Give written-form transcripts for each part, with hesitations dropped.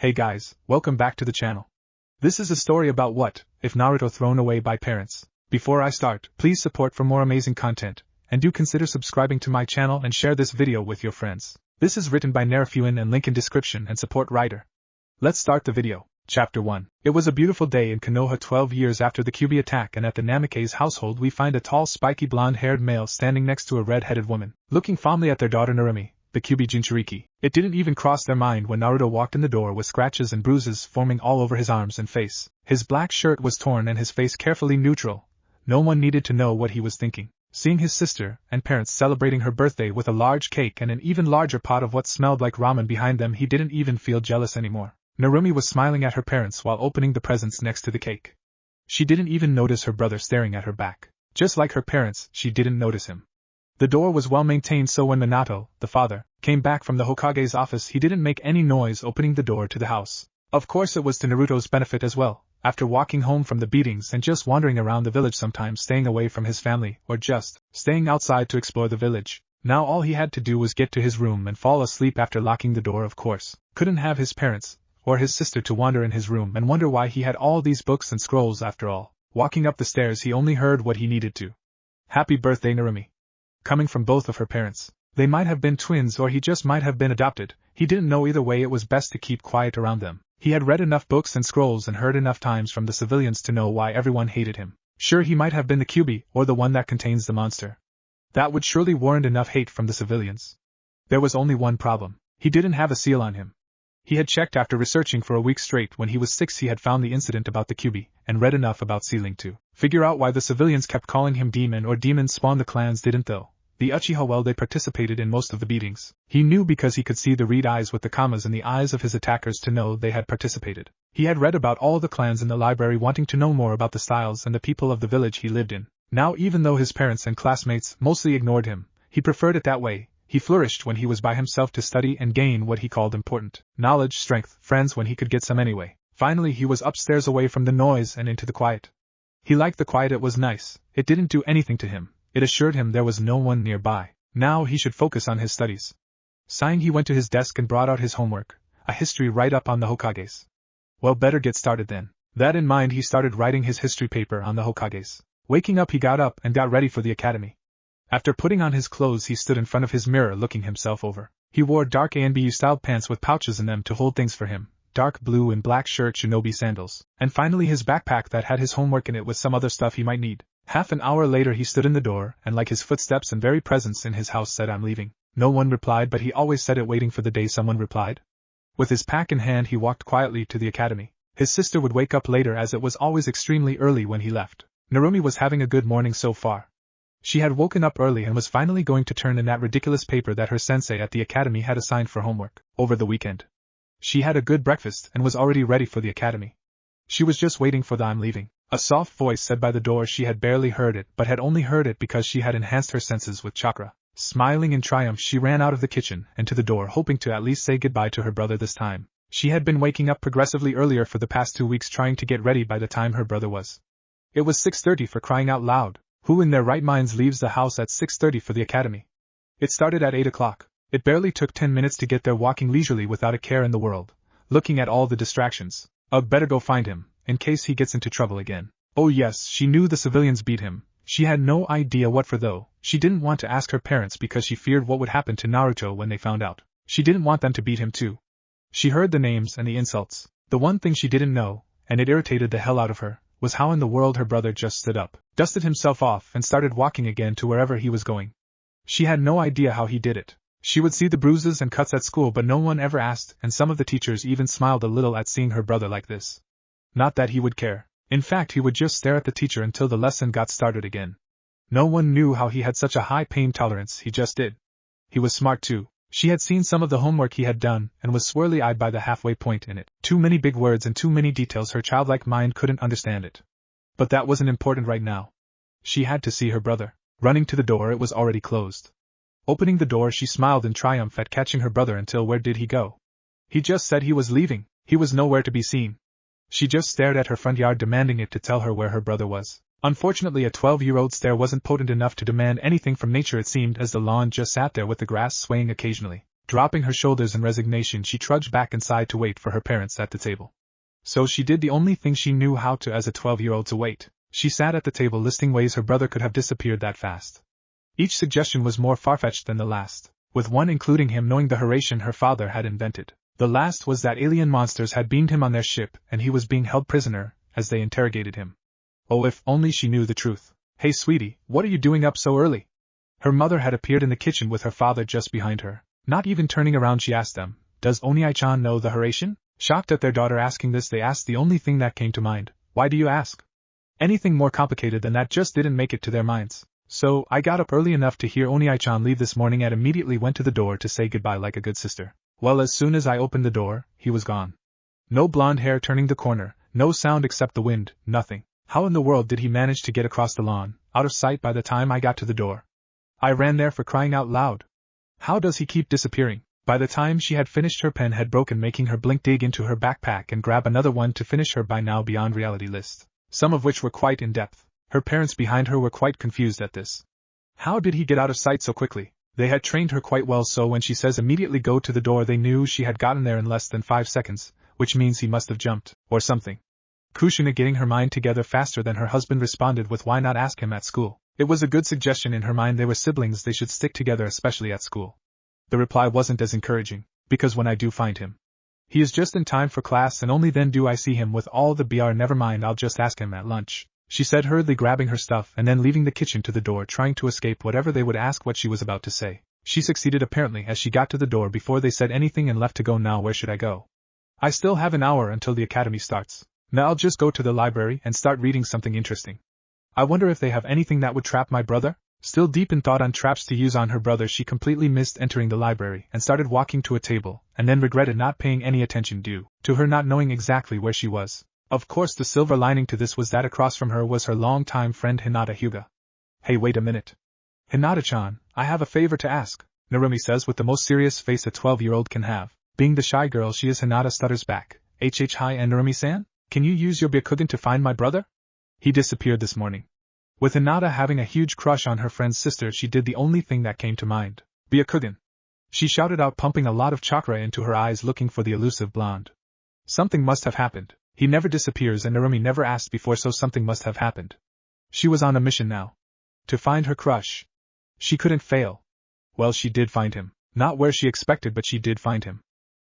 Hey guys, welcome back to the channel. This is a story about what if Naruto thrown away by parents. Before I start, please support for more amazing content, and do consider subscribing to my channel and share this video with your friends. This is written by narufuuin and link in description and support writer. Let's start the video. Chapter 1. It was a beautiful day in Konoha 12 years after the Kyuubi attack, and at the Namikaze household we find a tall spiky blonde-haired male standing next to a red-headed woman, looking fondly at their daughter Narumi, the Kyuubi Jinchuriki. It didn't even cross their mind when Naruto walked in the door with scratches and bruises forming all over his arms and face. His black shirt was torn and his face carefully neutral. No one needed to know what he was thinking. Seeing his sister and parents celebrating her birthday with a large cake and an even larger pot of what smelled like ramen behind them, he didn't even feel jealous anymore. Narumi was smiling at her parents while opening the presents next to the cake. She didn't even notice her brother staring at her back. Just like her parents, she didn't notice him. The door was well maintained, so when Minato, the father, came back from the Hokage's office, he didn't make any noise opening the door to the house. Of course it was to Naruto's benefit as well. After walking home from the beatings and just wandering around the village, sometimes staying away from his family or just staying outside to explore the village, now all he had to do was get to his room and fall asleep after locking the door. Of course, couldn't have his parents or his sister to wander in his room and wonder why he had all these books and scrolls after all. Walking up the stairs, he only heard what he needed to. Happy birthday, Narumi. Coming from both of her parents. They might have been twins or he just might have been adopted. He didn't know. Either way, it was best to keep quiet around them. He had read enough books and scrolls and heard enough times from the civilians to know why everyone hated him. Sure, he might have been the Kyuubi or the one that contains the monster. That would surely warrant enough hate from the civilians. There was only one problem. He didn't have a seal on him. He had checked after researching for a week straight. When he was 6, he had found the incident about the Kyuubi and read enough about sealing to figure out why the civilians kept calling him demon or demon spawn. The clans didn't though. The Uchiha, well, they participated in most of the beatings. He knew because he could see the red eyes with the commas in the eyes of his attackers to know they had participated. He had read about all the clans in the library, wanting to know more about the styles and the people of the village he lived in. Now, even though his parents and classmates mostly ignored him, he preferred it that way. He flourished when he was by himself to study and gain what he called important knowledge, strength, friends when he could get some anyway. Finally, he was upstairs away from the noise and into the quiet. He liked the quiet. It was nice. It didn't do anything to him. It assured him there was no one nearby. Now he should focus on his studies. Sighing, he went to his desk and brought out his homework, a history write-up on the Hokages. Well, better get started then. That in mind, he started writing his history paper on the Hokages. Waking up, he got up and got ready for the academy. After putting on his clothes, he stood in front of his mirror looking himself over. He wore dark ANBU-styled pants with pouches in them to hold things for him, dark blue and black shirt, shinobi sandals, and finally his backpack that had his homework in it with some other stuff he might need. Half an hour later, he stood in the door, and like his footsteps and very presence in his house said, "I'm leaving." No one replied, but he always said it, waiting for the day someone replied. With his pack in hand, he walked quietly to the academy. His sister would wake up later, as it was always extremely early when he left. Narumi was having a good morning so far. She had woken up early and was finally going to turn in that ridiculous paper that her sensei at the academy had assigned for homework over the weekend. She had a good breakfast and was already ready for the academy. She was just waiting for the "I'm leaving." A soft voice said by the door. She had barely heard it, but had only heard it because she had enhanced her senses with chakra. Smiling in triumph, she ran out of the kitchen and to the door, hoping to at least say goodbye to her brother this time. She had been waking up progressively earlier for the past 2 weeks, trying to get ready by the time her brother was. It was 6:30, for crying out loud. Who in their right minds leaves the house at 6:30 for the academy? It started at 8 o'clock. It barely took 10 minutes to get there, walking leisurely without a care in the world, looking at all the distractions. Ugh, better go find him, in case he gets into trouble again. Oh yes, she knew the civilians beat him. She had no idea what for though. She didn't want to ask her parents because she feared what would happen to Naruto when they found out. She didn't want them to beat him too. She heard the names and the insults. The one thing she didn't know, and it irritated the hell out of her, was how in the world her brother just stood up, dusted himself off, and started walking again to wherever he was going. She had no idea how he did it. She would see the bruises and cuts at school, but no one ever asked, and some of the teachers even smiled a little at seeing her brother like this. Not that he would care. In fact, he would just stare at the teacher until the lesson got started again. No one knew how he had such a high pain tolerance, he just did. He was smart too. She had seen some of the homework he had done, and was swirly-eyed by the halfway point in it. Too many big words and too many details, her childlike mind couldn't understand it. But that wasn't important right now. She had to see her brother. Running to the door, it was already closed. Opening the door, she smiled in triumph at catching her brother until where did he go? He just said he was leaving. He was nowhere to be seen. She just stared at her front yard, demanding it to tell her where her brother was. Unfortunately, a 12-year-old stare wasn't potent enough to demand anything from nature. It seemed as the lawn just sat there with the grass swaying occasionally. Dropping her shoulders in resignation, she trudged back inside to wait for her parents at the table. So she did the only thing she knew how to as a 12-year-old, to wait. She sat at the table listing ways her brother could have disappeared that fast. Each suggestion was more far-fetched than the last, with one including him knowing the Horatian her father had invented. The last was that alien monsters had beamed him on their ship and he was being held prisoner as they interrogated him. Oh, if only she knew the truth. Hey sweetie, what are you doing up so early? Her mother had appeared in the kitchen with her father just behind her. Not even turning around, she asked them, "Does Onii-chan know the Horatian?" Shocked at their daughter asking this, they asked the only thing that came to mind. Why do you ask? Anything more complicated than that just didn't make it to their minds. So, I got up early enough to hear Onii-chan leave this morning and immediately went to the door to say goodbye like a good sister. Well, as soon as I opened the door, he was gone. No blonde hair turning the corner, no sound except the wind, nothing. How in the world did he manage to get across the lawn, out of sight by the time I got to the door? I ran there, for crying out loud. How does he keep disappearing? By the time she had finished, her pen had broken, making her blink, dig into her backpack and grab another one to finish her by now beyond reality list, some of which were quite in-depth. Her parents behind her were quite confused at this. How did he get out of sight so quickly? They had trained her quite well, so when she says immediately go to the door, they knew she had gotten there in less than 5 seconds, which means he must have jumped, or something. Kushina, getting her mind together faster than her husband, responded with, "Why not ask him at school?" It was a good suggestion. In her mind, they were siblings, they should stick together, especially at school. The reply wasn't as encouraging, because when I do find him, he is just in time for class and only then do I see him with all the BR. Never mind, I'll just ask him at lunch, she said, hurriedly grabbing her stuff and then leaving the kitchen to the door, trying to escape whatever they would ask. What she was about to say, she succeeded apparently, as she got to the door before they said anything and left to go. Now where should I go? I still have an hour until the academy starts. Now I'll just go to the library and start reading something interesting. I wonder if they have anything that would trap my brother? Still deep in thought on traps to use on her brother, she completely missed entering the library and started walking to a table, and then regretted not paying any attention due to her not knowing exactly where she was. Of course, the silver lining to this was that across from her was her longtime friend Hinata Hyuga. Hey, wait a minute. Hinata-chan, I have a favor to ask, Narumi says with the most serious face a 12-year-old can have. Being the shy girl she is, Hinata stutters back. Hi, and Narumi-san? Can you use your Byakugan to find my brother? He disappeared this morning. With Hinata having a huge crush on her friend's sister, she did the only thing that came to mind. Byakugan. She shouted out, pumping a lot of chakra into her eyes, looking for the elusive blonde. Something must have happened. He never disappears and Narumi never asked before, so something must have happened. She was on a mission now. To find her crush. She couldn't fail. Well, she did find him. Not where she expected, but she did find him.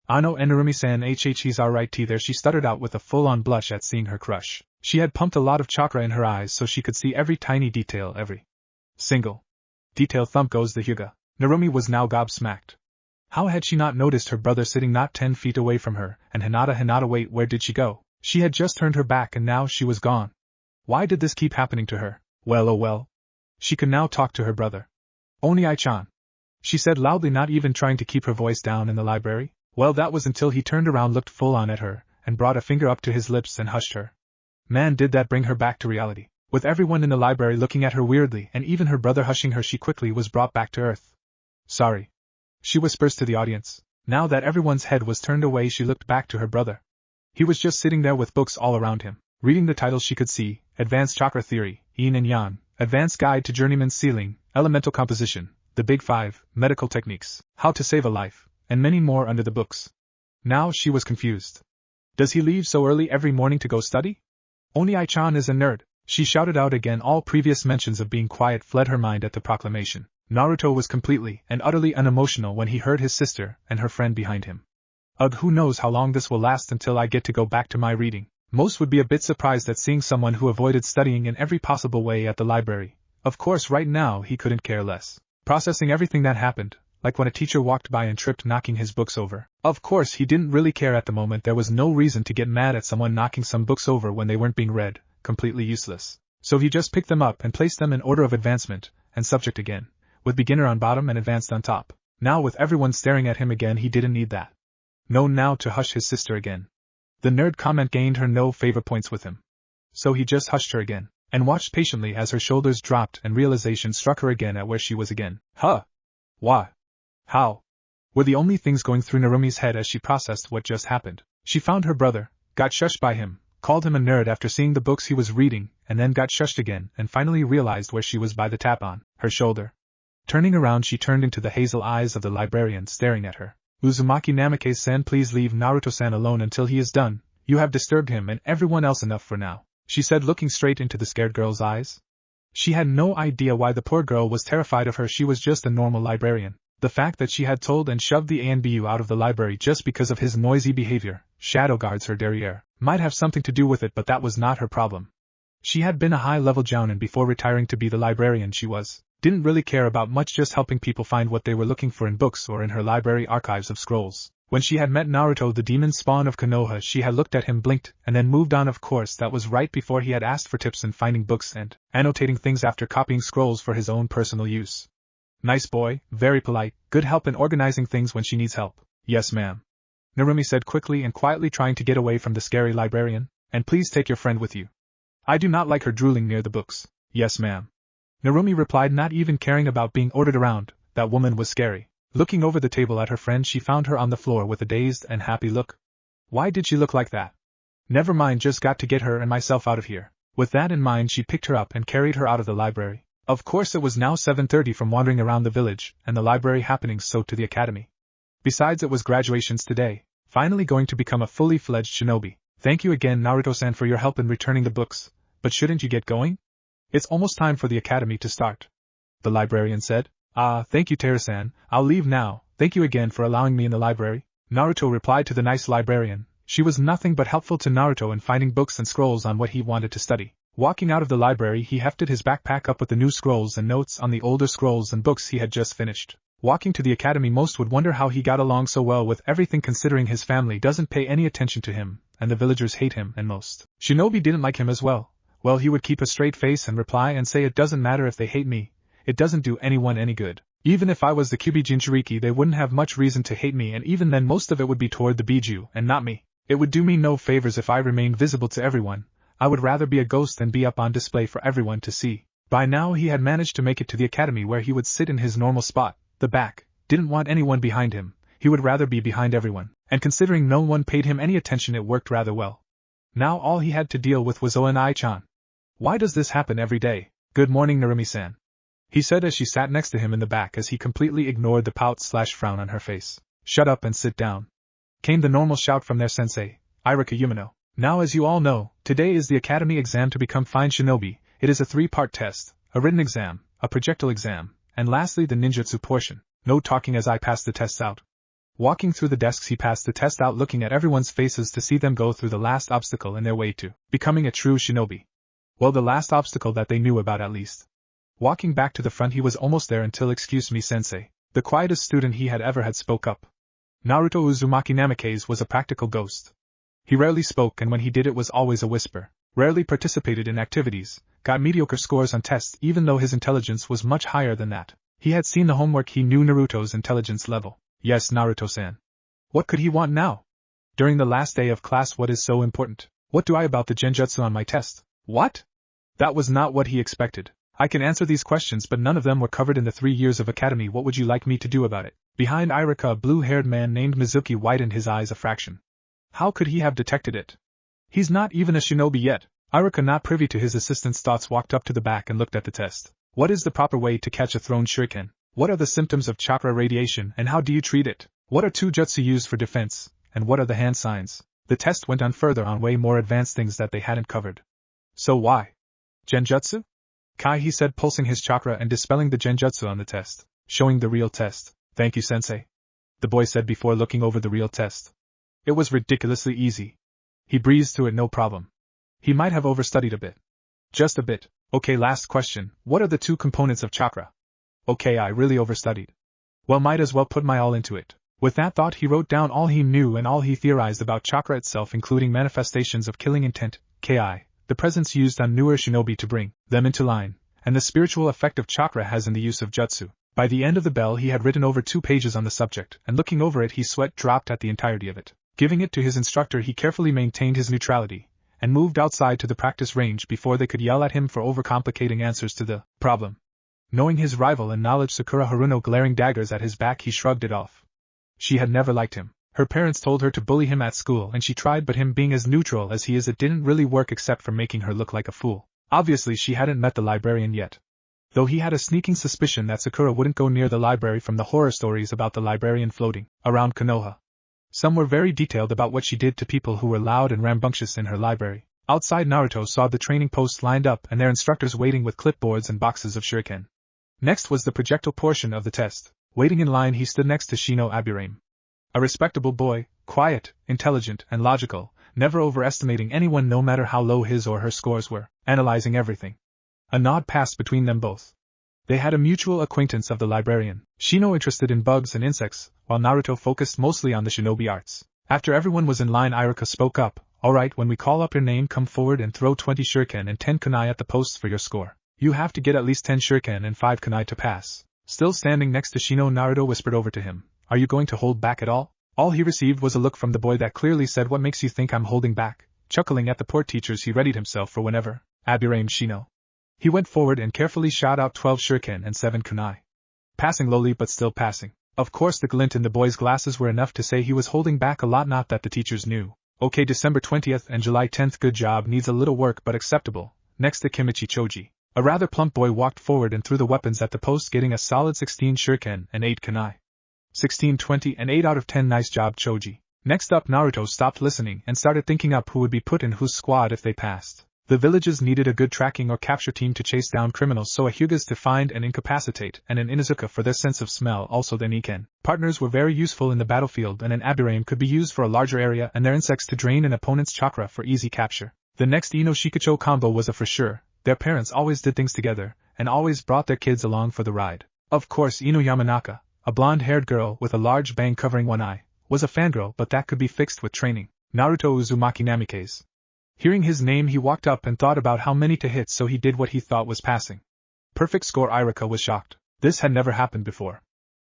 Ano and Narumi-san, he's alright there, she stuttered out with a full-on blush at seeing her crush. She had pumped a lot of chakra in her eyes so she could see every tiny detail, every single detail. Thump goes the Hyuga. Narumi was now gobsmacked. How had she not noticed her brother sitting not 10 feet away from her, and Hinata, wait, where did she go? She had just turned her back and now she was gone. Why did this keep happening to her? Well, oh well. She could now talk to her brother. Onii-chan, she said loudly, not even trying to keep her voice down in the library. Well, that was until he turned around, looked full on at her, and brought a finger up to his lips and hushed her. Man, did that bring her back to reality. With everyone in the library looking at her weirdly and even her brother hushing her, she quickly was brought back to earth. Sorry, she whispers to the audience. Now that everyone's head was turned away, she looked back to her brother. He was just sitting there with books all around him. Reading the titles she could see: Advanced Chakra Theory, Yin and Yang, Advanced Guide to Journeyman's Sealing, Elemental Composition, The Big Five, Medical Techniques, How to Save a Life, and many more under the books. Now she was confused. Does he leave so early every morning to go study? Onii-chan is a nerd, she shouted out again. All previous mentions of being quiet fled her mind at the proclamation. Naruto was completely and utterly unemotional when he heard his sister and her friend behind him. Ugh, who knows how long this will last until I get to go back to my reading. Most would be a bit surprised at seeing someone who avoided studying in every possible way at the library. Of course, right now he couldn't care less. Processing everything that happened, like when a teacher walked by and tripped, knocking his books over. Of course, he didn't really care at the moment. There was no reason to get mad at someone knocking some books over when they weren't being read, completely useless. So he just picked them up and placed them in order of advancement and subject again, with beginner on bottom and advanced on top. Now with everyone staring at him again, he didn't need that. No, now to hush his sister again. The nerd comment gained her no favor points with him. So he just hushed her again, and watched patiently as her shoulders dropped and realization struck her again at where she was again. Huh? Why? How? Were the only things going through Narumi's head as she processed what just happened. She found her brother, got shushed by him, called him a nerd after seeing the books he was reading, and then got shushed again, and finally realized where she was by the tap on her shoulder. Turning around, she turned into the hazel eyes of the librarian staring at her. Uzumaki Namikaze-san, please leave Naruto-san alone until he is done. You have disturbed him and everyone else enough for now, she said, looking straight into the scared girl's eyes. She had no idea why the poor girl was terrified of her. She was just a normal librarian. The fact that she had told and shoved the ANBU out of the library just because of his noisy behavior, shadow guards her derriere, might have something to do with it, but that was not her problem. She had been a high-level jounin before retiring to be the librarian she was. Didn't really care about much, just helping people find what they were looking for in books or in her library archives of scrolls. When she had met Naruto, the demon spawn of Konoha, she had looked at him, blinked, and then moved on. Of course, that was right before he had asked for tips in finding books and annotating things after copying scrolls for his own personal use. Nice boy, very polite, good help in organizing things when she needs help. Yes, ma'am, Narumi said quickly and quietly, trying to get away from the scary librarian. And please take your friend with you. I do not like her drooling near the books. Yes, ma'am, Narumi replied, not even caring about being ordered around. That woman was scary. Looking over the table at her friend, she found her on the floor with a dazed and happy look. Why did she look like that? Never mind, just got to get her and myself out of here. With that in mind, she picked her up and carried her out of the library. Of course, it was now 7:30 from wandering around the village and the library happenings, so to the academy. Besides, it was graduations today. Finally going to become a fully fledged shinobi. Thank you again, Naruto-san, for your help in returning the books, but shouldn't you get going? It's almost time for the academy to start, the librarian said. Thank you, Teru-san, I'll leave now. Thank you again for allowing me in the library, Naruto replied to the nice librarian. She was nothing but helpful to Naruto in finding books and scrolls on what he wanted to study. Walking out of the library, he hefted his backpack up with the new scrolls and notes on the older scrolls and books he had just finished. Walking to the academy, most would wonder how he got along so well with everything, considering his family doesn't pay any attention to him, and the villagers hate him, and most shinobi didn't like him as well. Well, he would keep a straight face and reply and say, it doesn't matter if they hate me. It doesn't do anyone any good. Even if I was the Kyuubi Jinchuriki, they wouldn't have much reason to hate me, and even then most of it would be toward the Biju and not me. It would do me no favors if I remained visible to everyone. I would rather be a ghost than be up on display for everyone to see. By now he had managed to make it to the academy, where he would sit in his normal spot, the back. Didn't want anyone behind him. He would rather be behind everyone, and considering no one paid him any attention, it worked rather well. Now all he had to deal with was Oenai-chan. Why does this happen every day? Good morning, Narumi-san, he said as she sat next to him in the back, as he completely ignored the pout/frown on her face. Shut up and sit down, came the normal shout from their sensei, Irika Yumino. Now, as you all know, today is the academy exam to become fine shinobi. It is a 3-part test, a written exam, a projectile exam, and lastly the ninjutsu portion. No talking as I pass the tests out. Walking through the desks, he passed the test out, looking at everyone's faces to see them go through the last obstacle in their way to becoming a true shinobi. Well, the last obstacle that they knew about, at least. Walking back to the front, he was almost there until, excuse me, sensei, the quietest student he had ever had spoke up. Naruto Uzumaki Namikaze was a practical ghost. He rarely spoke, and when he did, it was always a whisper. Rarely participated in activities, got mediocre scores on tests even though his intelligence was much higher than that. He had seen the homework, he knew Naruto's intelligence level. Yes, Naruto-san. What could he want now? During the last day of class, what is so important? What do I about the genjutsu on my test? What? That was not what he expected. I can answer these questions, but none of them were covered in the 3 years of academy. What would you like me to do about it? Behind Irika, a blue-haired man named Mizuki widened his eyes a fraction. How could he have detected it? He's not even a shinobi yet. Irika, not privy to his assistant's thoughts, walked up to the back and looked at the test. What is the proper way to catch a thrown shuriken? What are the symptoms of chakra radiation and how do you treat it? What are 2 jutsu used for defense, and what are the hand signs? The test went on further on way more advanced things that they hadn't covered. So why? Genjutsu? Kai, he said, pulsing his chakra and dispelling the genjutsu on the test, showing the real test. Thank you, sensei, the boy said before looking over the real test. It was ridiculously easy. He breezed through it no problem. He might have overstudied a bit. Just a bit. Okay, last question. What are the 2 components of chakra? Okay, I really overstudied. Well, might as well put my all into it. With that thought, he wrote down all he knew and all he theorized about chakra itself, including manifestations of killing intent, ki, the presence used on newer shinobi to bring them into line, and the spiritual effect of chakra has in the use of jutsu. By the end of the bell, he had written over 2 pages on the subject, and looking over it, his sweat dropped at the entirety of it. Giving it to his instructor, he carefully maintained his neutrality, and moved outside to the practice range before they could yell at him for overcomplicating answers to the problem. Knowing his rival in knowledge, Sakura Haruno, glaring daggers at his back, he shrugged it off. She had never liked him. Her parents told her to bully him at school, and she tried, but him being as neutral as he is, it didn't really work except for making her look like a fool. Obviously she hadn't met the librarian yet. though he had a sneaking suspicion that Sakura wouldn't go near the library from the horror stories about the librarian floating around Konoha. Some were very detailed about what she did to people who were loud and rambunctious in her library. Outside, Naruto saw the training posts lined up and their instructors waiting with clipboards and boxes of shuriken. Next was the projectile portion of the test. Waiting in line, he stood next to Shino Aburame. A respectable boy, quiet, intelligent, and logical, never overestimating anyone no matter how low his or her scores were, analyzing everything. A nod passed between them both. They had a mutual acquaintance of the librarian, Shino interested in bugs and insects, while Naruto focused mostly on the shinobi arts. After everyone was in line, Iruka spoke up. Alright, when we call up your name, come forward and throw 20 shuriken and 10 kunai at the posts for your score. You have to get at least 10 shuriken and 5 kunai to pass. Still standing next to Shino, Naruto whispered over to him, are you going to hold back at all? All he received was a look from the boy that clearly said, what makes you think I'm holding back? Chuckling at the poor teachers, he readied himself for whenever Aburame Shino. He went forward and carefully shot out 12 shuriken and 7 kunai. Passing lowly but still passing. Of course the glint in the boy's glasses were enough to say he was holding back a lot, not that the teachers knew. Okay, December 20th and July 10th, good job, needs a little work but acceptable. Next to Kimichi Choji. A rather plump boy walked forward and threw the weapons at the post, getting a solid 16 shuriken and 8 kunai. 16, 20 and 8 out of 10, nice job Choji. Next up, Naruto stopped listening and started thinking up who would be put in whose squad if they passed. The villages needed a good tracking or capture team to chase down criminals, so a Hyugas to find and incapacitate, and an Inuzuka for their sense of smell, also the Niken. Partners were very useful in the battlefield, and an Aburame could be used for a larger area, and their insects to drain an opponent's chakra for easy capture. The next Ino Shikacho combo was a for sure. Their parents always did things together, and always brought their kids along for the ride. Of course, Ino Yamanaka, a blonde-haired girl with a large bang covering one eye, was a fangirl, but that could be fixed with training. Naruto Uzumaki Namikaze. Hearing his name, he walked up and thought about how many to hit, so he did what he thought was passing. Perfect score. Iruka was shocked. This had never happened before.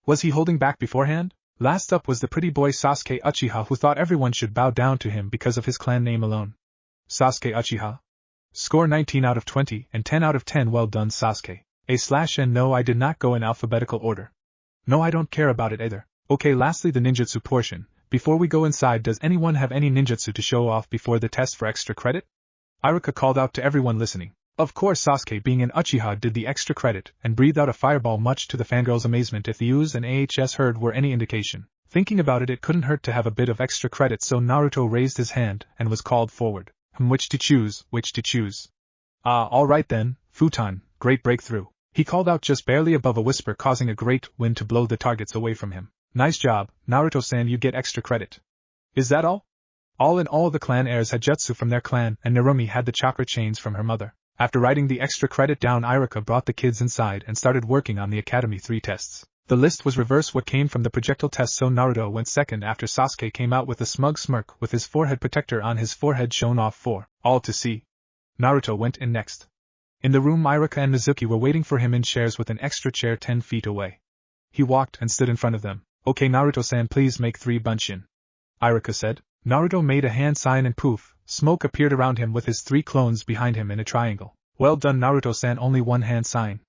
Was he holding back beforehand? Last up was the pretty boy Sasuke Uchiha, who thought everyone should bow down to him because of his clan name alone. Sasuke Uchiha. Score 19 out of 20 and 10 out of 10. Well done, Sasuke. And no, I did not go in alphabetical order. No, I don't care about it either. Okay, lastly the ninjutsu portion. Before we go inside, does anyone have any ninjutsu to show off before the test for extra credit? Iruka called out to everyone listening. Of course, Sasuke, being an Uchiha, did the extra credit and breathed out a fireball, much to the fangirl's amazement. If the U's and AHS heard were any indication, thinking about it, it couldn't hurt to have a bit of extra credit, so Naruto raised his hand and was called forward. Which to choose, which to choose. Alright then, Futon, great breakthrough. He called out just barely above a whisper, causing a great wind to blow the targets away from him. Nice job, Naruto-san, you get extra credit. Is that all? All in all, the clan heirs had jutsu from their clan, and Narumi had the chakra chains from her mother. After writing the extra credit down, Iruka brought the kids inside and started working on the Academy 3 tests. The list was reverse what came from the projectile test, so Naruto went second after Sasuke came out with a smug smirk with his forehead protector on his forehead shown off for all to see. Naruto went in next. In the room, Iruka and Mizuki were waiting for him in chairs with an extra chair 10 feet away. He walked and stood in front of them. Okay, Naruto-san, please make 3 bunshin. Iruka said. Naruto made a hand sign and poof, smoke appeared around him with his 3 clones behind him in a triangle. Well done, Naruto-san, only 1 hand sign.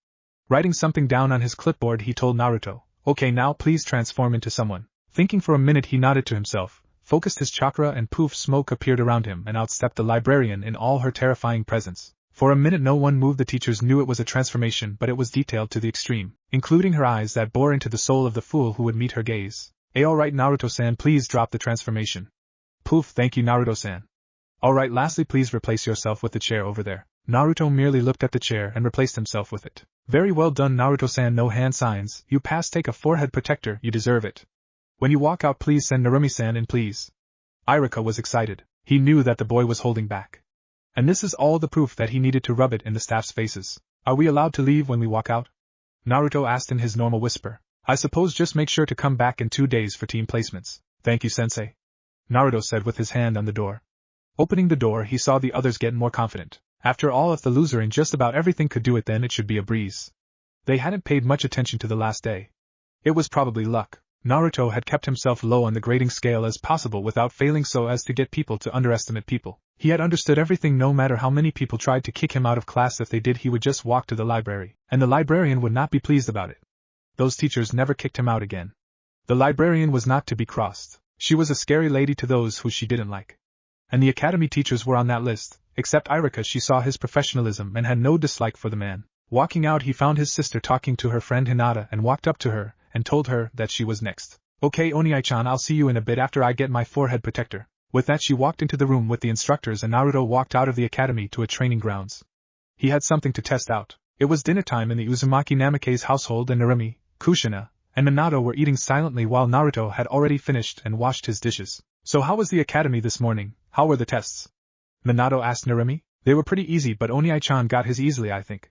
Writing something down on his clipboard, he told Naruto, okay, now please transform into someone. Thinking for a minute, he nodded to himself, focused his chakra, and poof, smoke appeared around him and outstepped the librarian in all her terrifying presence. For a minute no one moved. The teachers knew it was a transformation, but it was detailed to the extreme, including her eyes that bore into the soul of the fool who would meet her gaze. Alright, Naruto-san, please drop the transformation. Poof, thank you, Naruto-san. Alright, lastly please replace yourself with the chair over there. Naruto merely looked at the chair and replaced himself with it. Very well done, Naruto-san, no hand signs, you passed. Take a forehead protector, you deserve it. When you walk out, please send Narumi-san in, please. Iruka was excited. He knew that the boy was holding back. And this is all the proof that he needed to rub it in the staff's faces. Are we allowed to leave when we walk out? Naruto asked in his normal whisper. I suppose just make sure to come back in 2 days for team placements. Thank you, sensei. Naruto said with his hand on the door. Opening the door, he saw the others get more confident. After all, if the loser in just about everything could do it, then it should be a breeze. They hadn't paid much attention to the last day. It was probably luck. Naruto had kept himself low on the grading scale as possible without failing, so as to get people to underestimate people. He had understood everything. No matter how many people tried to kick him out of class, if they did, he would just walk to the library, and the librarian would not be pleased about it. Those teachers never kicked him out again. The librarian was not to be crossed. She was a scary lady to those who she didn't like. And the academy teachers were on that list. Except Iruka, she saw his professionalism and had no dislike for the man. Walking out, he found his sister talking to her friend Hinata and walked up to her and told her that she was next. Okay, Oniai-chan, I'll see you in a bit after I get my forehead protector. With that, she walked into the room with the instructors and Naruto walked out of the academy to a training grounds. He had something to test out. It was dinner time in the Uzumaki Namikaze household and Narumi, Kushina, and Minato were eating silently while Naruto had already finished and washed his dishes. So how was the academy this morning? How were the tests? Minato asked Narumi. They were pretty easy, but Oniai-chan got his easily, I think.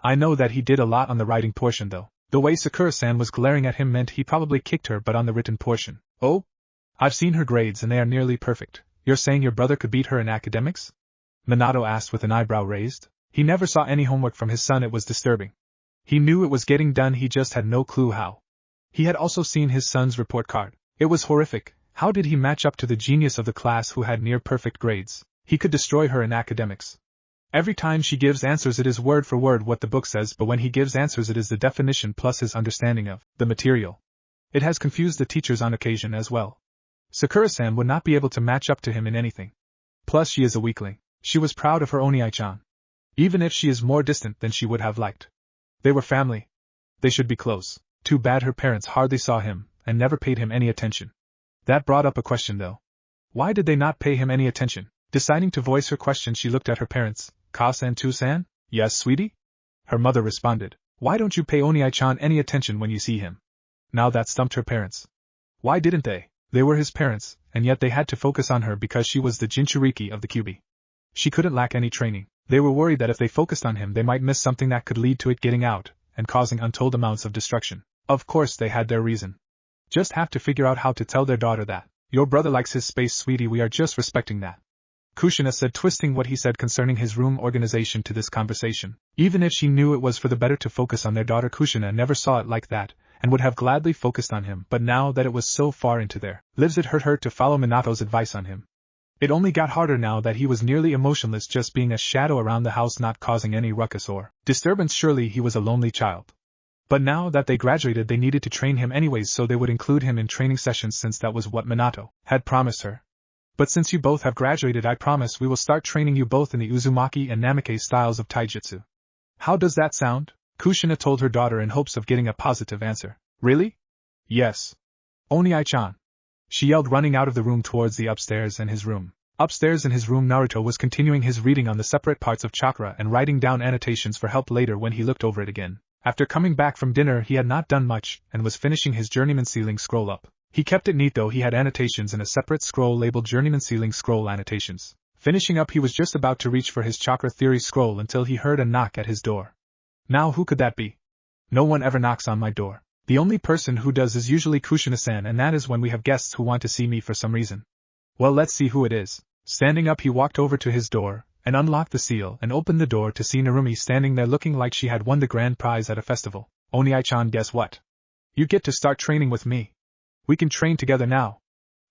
I know that he did a lot on the writing portion though. The way Sakura-san was glaring at him meant he probably kicked her, but on the written portion. Oh? I've seen her grades and they are nearly perfect. You're saying your brother could beat her in academics? Minato asked with an eyebrow raised. He never saw any homework from his son. It was disturbing. He knew it was getting done, he just had no clue how. He had also seen his son's report card. It was horrific. How did he match up to the genius of the class who had near-perfect grades? He could destroy her in academics. Every time she gives answers it is word for word what the book says, but when he gives answers it is the definition plus his understanding of the material. It has confused the teachers on occasion as well. Sakura-san would not be able to match up to him in anything. Plus she is a weakling. She was proud of her Oniai-chan. Even if she is more distant than she would have liked. They were family. They should be close. Too bad her parents hardly saw him, and never paid him any attention. That brought up a question though. Why did they not pay him any attention? Deciding to voice her question, she looked at her parents. Ka-san, Tu-san? Yes, sweetie? Her mother responded. Why don't you pay Oniai-chan any attention when you see him? Now that stumped her parents. Why didn't they? They were his parents, and yet they had to focus on her because she was the Jinchuriki of the Kyuubi. She couldn't lack any training. They were worried that if they focused on him they might miss something that could lead to it getting out, and causing untold amounts of destruction. Of course they had their reason. Just have to figure out how to tell their daughter that. Your brother likes his space, sweetie, we are just respecting that. Kushina said, twisting what he said concerning his room organization to this conversation. Even if she knew it was for the better to focus on their daughter, Kushina never saw it like that, and would have gladly focused on him, but now that it was so far into their lives it hurt her to follow Minato's advice on him. It only got harder now that he was nearly emotionless, just being a shadow around the house, not causing any ruckus or disturbance. Surely he was a lonely child. But now that they graduated they needed to train him anyways, so they would include him in training sessions since that was what Minato had promised her. But since you both have graduated, I promise we will start training you both in the Uzumaki and Namikaze styles of taijutsu. How does that sound? Kushina told her daughter in hopes of getting a positive answer. Really? Yes. Oniai-chan. She yelled, running out of the room towards the upstairs and his room. Upstairs in his room, Naruto was continuing his reading on the separate parts of chakra and writing down annotations for help later when he looked over it again. After coming back from dinner he had not done much and was finishing his journeyman ceiling scroll up. He kept it neat though, he had annotations in a separate scroll labeled Journeyman Ceiling Scroll Annotations. Finishing up, he was just about to reach for his chakra theory scroll until he heard a knock at his door. Now who could that be? No one ever knocks on my door. The only person who does is usually Kushina-san, and that is when we have guests who want to see me for some reason. Well, let's see who it is. Standing up, he walked over to his door and unlocked the seal and opened the door to see Narumi standing there looking like she had won the grand prize at a festival. Oniai-chan, guess what? You get to start training with me. We can train together now.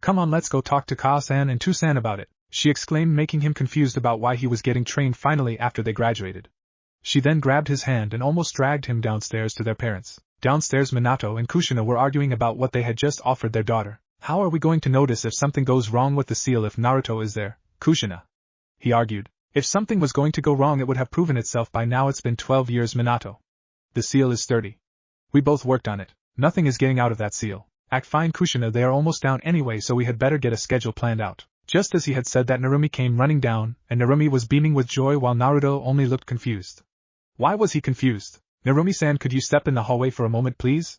Come on, let's go talk to Ka-san and Tu-san about it, she exclaimed, making him confused about why he was getting trained finally after they graduated. She then grabbed his hand and almost dragged him downstairs to their parents. Downstairs, Minato and Kushina were arguing about what they had just offered their daughter. How are we going to notice if something goes wrong with the seal if Naruto is there, Kushina? He argued. If something was going to go wrong it would have proven itself by now. It's been 12 years, Minato. The seal is sturdy. We both worked on it. Nothing is getting out of that seal. Act fine, Kushina, they are almost down anyway, so we had better get a schedule planned out. Just as he had said that, Narumi came running down, and Narumi was beaming with joy while Naruto only looked confused. Why was he confused? Narumi-san, could you step in the hallway for a moment, please?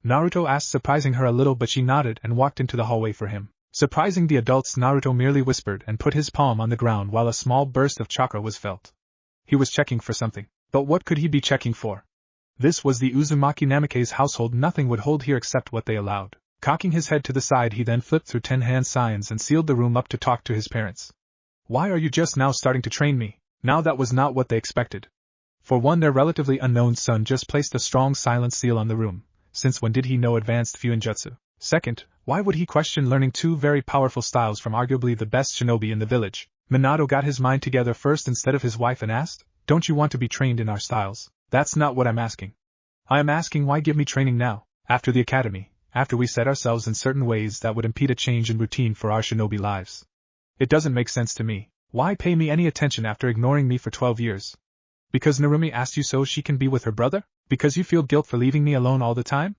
Naruto asked, surprising her a little, but she nodded and walked into the hallway for him. Surprising the adults, Naruto merely whispered and put his palm on the ground while a small burst of chakra was felt. He was checking for something. But what could he be checking for? This was the Uzumaki Namikaze household, nothing would hold here except what they allowed. Cocking his head to the side, he then flipped through 10 hand signs and sealed the room up to talk to his parents. Why are you just now starting to train me? Now that was not what they expected. For one, their relatively unknown son just placed a strong silent seal on the room. Since when did he know advanced Fuinjutsu? Second, why would he question learning two very powerful styles from arguably the best shinobi in the village? Minato got his mind together first instead of his wife and asked, don't you want to be trained in our styles? That's not what I'm asking. I am asking why give me training now, after the academy, after we set ourselves in certain ways that would impede a change in routine for our shinobi lives. It doesn't make sense to me. Why pay me any attention after ignoring me for 12 years? Because Narumi asked you so she can be with her brother? Because you feel guilt for leaving me alone all the time?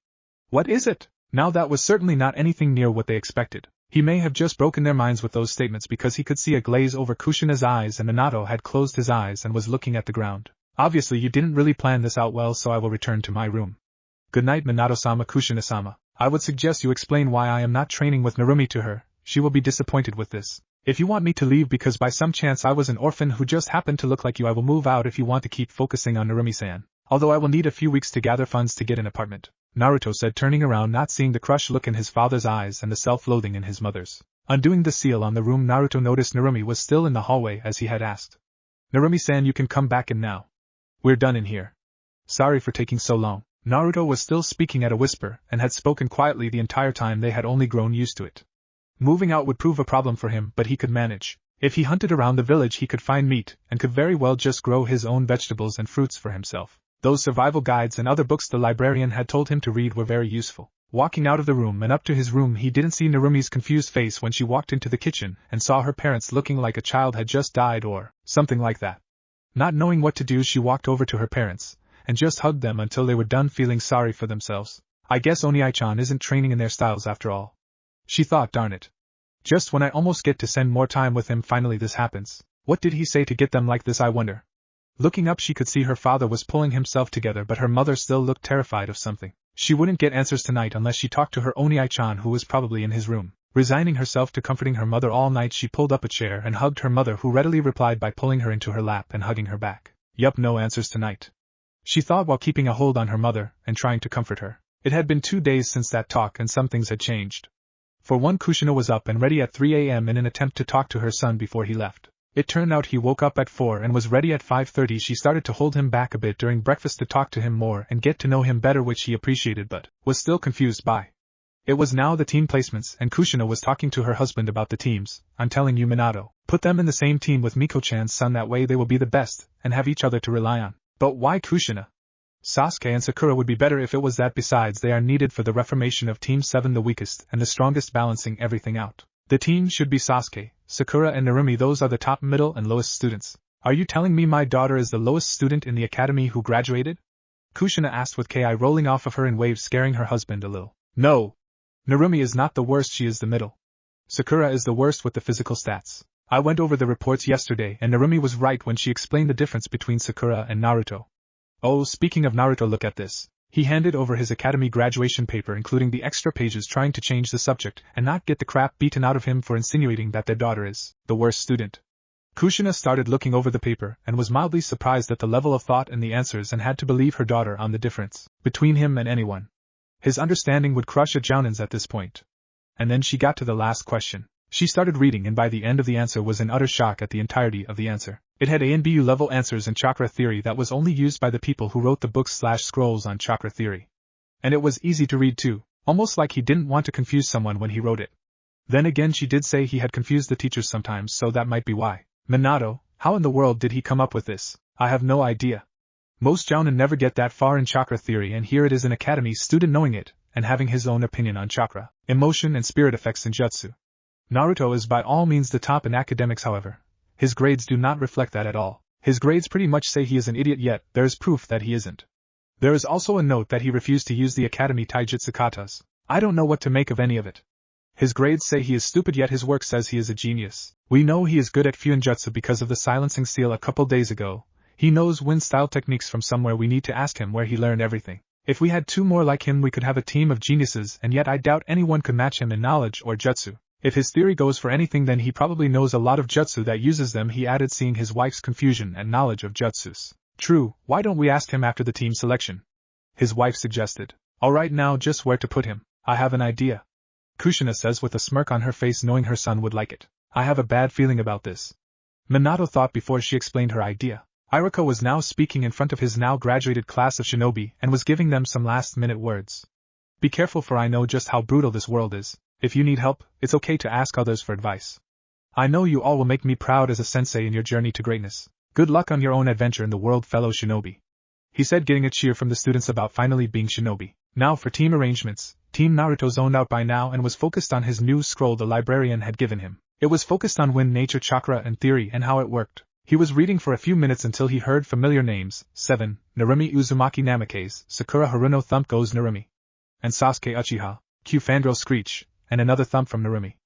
What is it? Now that was certainly not anything near what they expected. He may have just broken their minds with those statements because he could see a glaze over Kushina's eyes and Minato had closed his eyes and was looking at the ground. Obviously you didn't really plan this out well, so I will return to my room. Good night, Minato-sama. Kushina-sama. I would suggest you explain why I am not training with Narumi to her. She will be disappointed with this. If you want me to leave because by some chance I was an orphan who just happened to look like you, I will move out if you want to keep focusing on Narumi-san. Although I will need a few weeks to gather funds to get an apartment. Naruto said, turning around, not seeing the crushed look in his father's eyes and the self-loathing in his mother's. Undoing the seal on the room, Naruto noticed Narumi was still in the hallway as he had asked. Narumi-san, you can come back in now. We're done in here. Sorry for taking so long. Naruto was still speaking at a whisper and had spoken quietly the entire time. They had only grown used to it. Moving out would prove a problem for him, but he could manage. If he hunted around the village he could find meat and could very well just grow his own vegetables and fruits for himself. Those survival guides and other books the librarian had told him to read were very useful. Walking out of the room and up to his room, he didn't see Narumi's confused face when she walked into the kitchen and saw her parents looking like a child had just died or something like that. Not knowing what to do, she walked over to her parents and just hugged them until they were done feeling sorry for themselves. I guess Oniai-chan isn't training in their styles after all. She thought, darn it. Just when I almost get to spend more time with him, finally this happens. What did he say to get them like this, I wonder? Looking up, she could see her father was pulling himself together, but her mother still looked terrified of something. She wouldn't get answers tonight unless she talked to her Oniai-chan, who was probably in his room. Resigning herself to comforting her mother all night, she pulled up a chair and hugged her mother, who readily replied by pulling her into her lap and hugging her back. Yup, no answers tonight. She thought while keeping a hold on her mother and trying to comfort her. It had been 2 days since that talk and some things had changed. For one, Kushina was up and ready at 3 a.m. in an attempt to talk to her son before he left. It turned out he woke up at 4 and was ready at 5:30. She started to hold him back a bit during breakfast to talk to him more and get to know him better, which he appreciated but was still confused by. It was now the team placements, and Kushina was talking to her husband about the teams. I'm telling you, Minato, put them in the same team with Miko-chan's son, that way they will be the best and have each other to rely on. But why Kushina? Sasuke and Sakura would be better if it was that. Besides, they are needed for the reformation of Team 7, the weakest and the strongest, balancing everything out. The team should be Sasuke, Sakura and Narumi. Those are the top, middle and lowest students. Are you telling me my daughter is the lowest student in the academy who graduated? Kushina asked with Ki rolling off of her in waves, scaring her husband a little. No. Narumi is not the worst, she is the middle. Sakura is the worst with the physical stats. I went over the reports yesterday and Narumi was right when she explained the difference between Sakura and Naruto. Oh, speaking of Naruto, look at this. He handed over his academy graduation paper, including the extra pages, trying to change the subject and not get the crap beaten out of him for insinuating that their daughter is the worst student. Kushina started looking over the paper and was mildly surprised at the level of thought in the answers and had to believe her daughter on the difference between him and anyone. His understanding would crush a Jounins at this point. And then she got to the last question. She started reading and by the end of the answer was in utter shock at the entirety of the answer. It had A and BU level answers in chakra theory that was only used by the people who wrote the books/scrolls on chakra theory. And it was easy to read too, almost like he didn't want to confuse someone when he wrote it. Then again, she did say he had confused the teachers sometimes, so that might be why. Minato, how in the world did he come up with this? I have no idea. Most Jounin never get that far in chakra theory, and here it is an academy student knowing it and having his own opinion on chakra, emotion and spirit effects in jutsu. Naruto is by all means the top in academics, however. His grades do not reflect that at all. His grades pretty much say he is an idiot, yet there is proof that he isn't. There is also a note that he refused to use the academy taijutsu katas. I don't know what to make of any of it. His grades say he is stupid, yet his work says he is a genius. We know he is good at Fuinjutsu because of the silencing seal a couple days ago. He knows wind-style techniques from somewhere. We need to ask him where he learned everything. If we had 2 more like him, we could have a team of geniuses, and yet I doubt anyone could match him in knowledge or jutsu. If his theory goes for anything, then he probably knows a lot of jutsu that uses them, he added, seeing his wife's confusion and knowledge of jutsus. True, why don't we ask him after the team selection? His wife suggested. Alright, now just where to put him? I have an idea. Kushina says with a smirk on her face, knowing her son would like it. I have a bad feeling about this. Minato thought before she explained her idea. Iruka was now speaking in front of his now graduated class of shinobi and was giving them some last-minute words. Be careful, for I know just how brutal this world is. If you need help, it's okay to ask others for advice. I know you all will make me proud as a sensei in your journey to greatness. Good luck on your own adventure in the world, fellow shinobi. He said, getting a cheer from the students about finally being shinobi. Now for team arrangements. Team Naruto zoned out by now and was focused on his new scroll the librarian had given him. It was focused on wind, nature, chakra and theory and how it worked. He was reading for a few minutes until he heard familiar names: 7. Narumi Uzumaki Namikaze, Sakura Haruno thump goes Narumi. And Sasuke Uchiha, Q fangirl screech, and another thump from Narumi.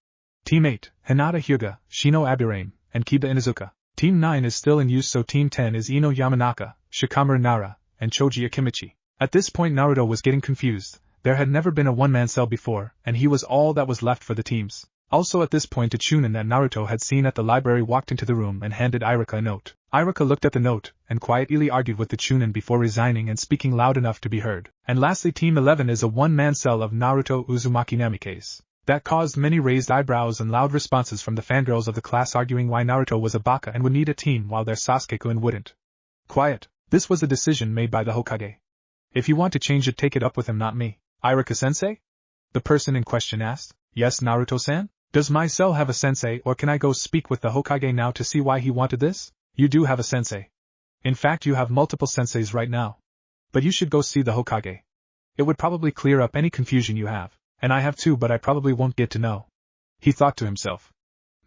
Team 8, Hinata Hyuga, Shino Aburame, and Kiba Inuzuka. Team 9 is still in use, so Team 10 is Ino Yamanaka, Shikamaru Nara, and Choji Akimichi. At this point Naruto was getting confused. There had never been a one-man cell before, and he was all that was left for the teams. Also at this point a Chunin that Naruto had seen at the library walked into the room and handed Iruka a note. Iruka looked at the note, and quietly argued with the Chunin before resigning and speaking loud enough to be heard. And lastly Team 11 is a one-man cell of Naruto Uzumaki Namikaze. That caused many raised eyebrows and loud responses from the fangirls of the class arguing why Naruto was a baka and would need a team while their Sasuke-kun wouldn't. Quiet. This was a decision made by the Hokage. If you want to change it, take it up with him, not me. Iruka-sensei? The person in question asked. Yes, Naruto-san? Does my cell have a sensei, or can I go speak with the Hokage now to see why he wanted this? You do have a sensei. In fact, you have multiple senseis right now. But you should go see the Hokage. It would probably clear up any confusion you have. And I have too, but I probably won't get to know. He thought to himself.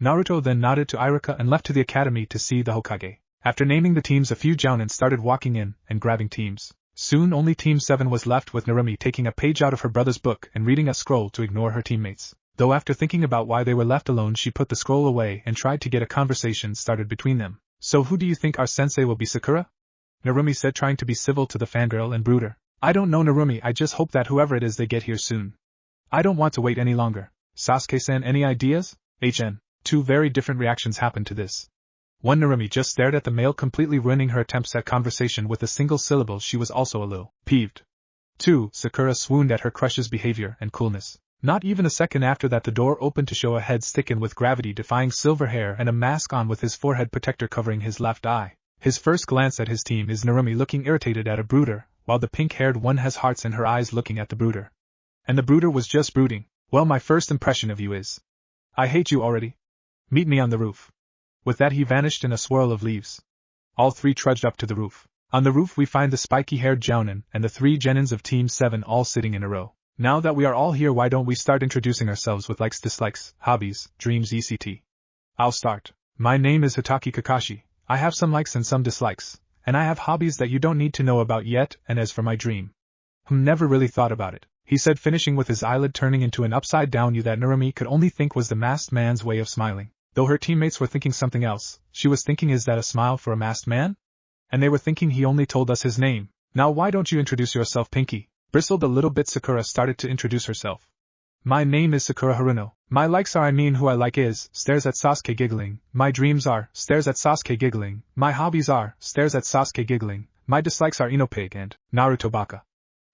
Naruto then nodded to Iruka and left to the academy to see the Hokage. After naming the teams, a few jounin started walking in and grabbing teams. Soon only Team 7 was left, with Narumi taking a page out of her brother's book and reading a scroll to ignore her teammates. Though after thinking about why they were left alone, she put the scroll away and tried to get a conversation started between them. So who do you think our sensei will be, Sakura? Narumi said, trying to be civil to the fangirl and brooder. I don't know, Narumi, I just hope that whoever it is they get here soon. I don't want to wait any longer. Sasuke-san, any ideas? HN. Two very different reactions happened to this. One, Narumi just stared at the male, completely ruining her attempts at conversation with a single syllable. She was also a little peeved. 2. Sakura swooned at her crush's behavior and coolness. Not even a second after that, the door opened to show a head sticking with gravity-defying silver hair and a mask on with his forehead protector covering his left eye. His first glance at his team is Narumi looking irritated at a brooder, while the pink-haired one has hearts in her eyes looking at the brooder. And the brooder was just brooding. Well, my first impression of you is, I hate you already. Meet me on the roof. With that he vanished in a swirl of leaves. All three trudged up to the roof. On the roof we find the spiky-haired jounin and the 3 genins of Team 7 all sitting in a row. Now that we are all here, why don't we start introducing ourselves with likes, dislikes, hobbies, dreams, etc. I'll start. My name is Hitaki Kakashi. I have some likes and some dislikes, and I have hobbies that you don't need to know about yet, and as for my dream, never really thought about it, he said, finishing with his eyelid turning into an upside-down U that Narumi could only think was the masked man's way of smiling. Though her teammates were thinking something else, she was thinking, is that a smile for a masked man? And they were thinking he only told us his name. Now why don't you introduce yourself, Pinky? Bristled a little bit. Sakura started to introduce herself. My name is Sakura Haruno. My likes are, I mean who I like is, stares at Sasuke giggling. My dreams are, stares at Sasuke giggling. My hobbies are, stares at Sasuke giggling. My dislikes are Inopig and Naruto Baka.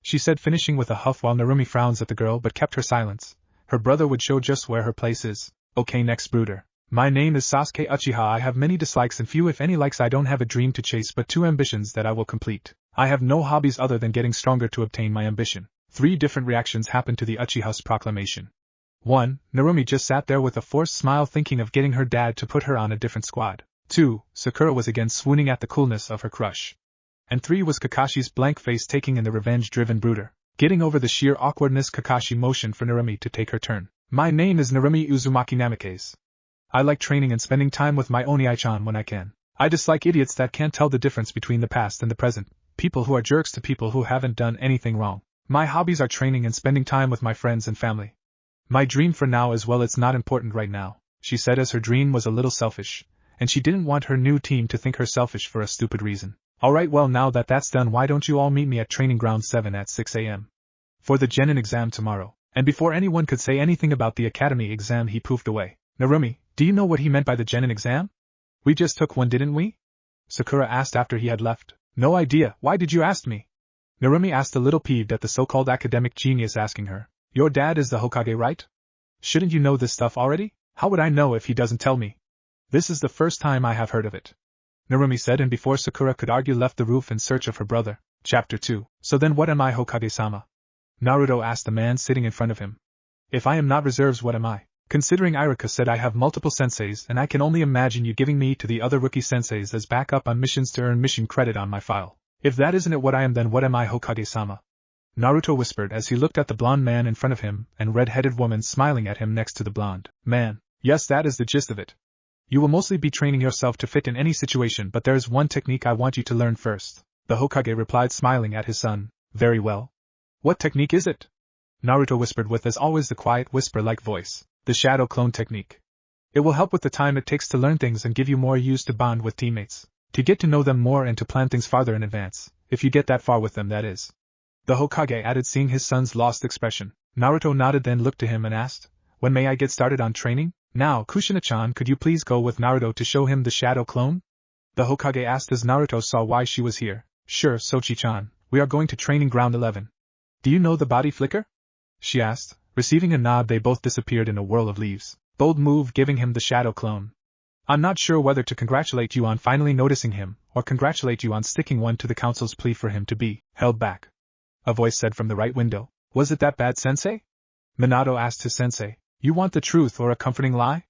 She said, finishing with a huff while Narumi frowns at the girl but kept her silence. Her brother would show just where her place is. Okay, next brooder. My name is Sasuke Uchiha. I have many dislikes and few if any likes. I don't have a dream to chase but 2 ambitions that I will complete. I have no hobbies other than getting stronger to obtain my ambition. 3 different reactions happened to the Uchiha's proclamation. 1. Narumi just sat there with a forced smile thinking of getting her dad to put her on a different squad. 2. Sakura was again swooning at the coolness of her crush. And 3 was Kakashi's blank face taking in the revenge-driven brooder. Getting over the sheer awkwardness, Kakashi motioned for Narumi to take her turn. My name is Narumi Uzumaki Namikaze. I like training and spending time with my Oni-chan when I can. I dislike idiots that can't tell the difference between the past and the present, people who are jerks to people who haven't done anything wrong. My hobbies are training and spending time with my friends and family. My dream for now as well, it's not important right now, she said, as her dream was a little selfish, and she didn't want her new team to think her selfish for a stupid reason. Alright, well, now that that's done, why don't you all meet me at Training Ground 7 at 6 a.m. for the Genin exam tomorrow? And before anyone could say anything about the academy exam, he poofed away. Narumi, do you know what he meant by the Genin exam? We just took one, didn't we? Sakura asked after he had left. No idea. Why did you ask me? Narumi asked, a little peeved at the so-called academic genius asking her. Your dad is the Hokage, right? Shouldn't you know this stuff already? How would I know if he doesn't tell me? This is the first time I have heard of it, Narumi said, and before Sakura could argue left the roof in search of her brother. Chapter 2. So then what am I, Hokage-sama? Naruto asked the man sitting in front of him. If I am not reserves, what am I? Considering Iruka said I have multiple senseis, and I can only imagine you giving me to the other rookie senseis as backup on missions to earn mission credit on my file. If that isn't it, what I am, then what am I, Hokage-sama? Naruto whispered as he looked at the blonde man in front of him and red-headed woman smiling at him next to the blonde man. Yes, that is the gist of it. You will mostly be training yourself to fit in any situation, but there is one technique I want you to learn first. The Hokage replied, smiling at his son. Very well. What technique is it? Naruto whispered with, as always, the quiet whisper-like voice. The shadow clone technique. It will help with the time it takes to learn things and give you more use to bond with teammates, to get to know them more and to plan things farther in advance, if you get that far with them, that is. The Hokage added, seeing his son's lost expression. Naruto nodded, then looked to him and asked, when may I get started on training? Now, Kushina-chan, could you please go with Naruto to show him the shadow clone? The Hokage asked as Naruto saw why she was here. Sure, Sochi-chan, we are going to training ground 11. Do you know the body flicker? She asked. Receiving a nod, they both disappeared in a whirl of leaves. Bold move, giving him the shadow clone. I'm not sure whether to congratulate you on finally noticing him, or congratulate you on sticking one to the council's plea for him to be held back. A voice said from the right window. Was it that bad, sensei? Minato asked his sensei. You want the truth or a comforting lie?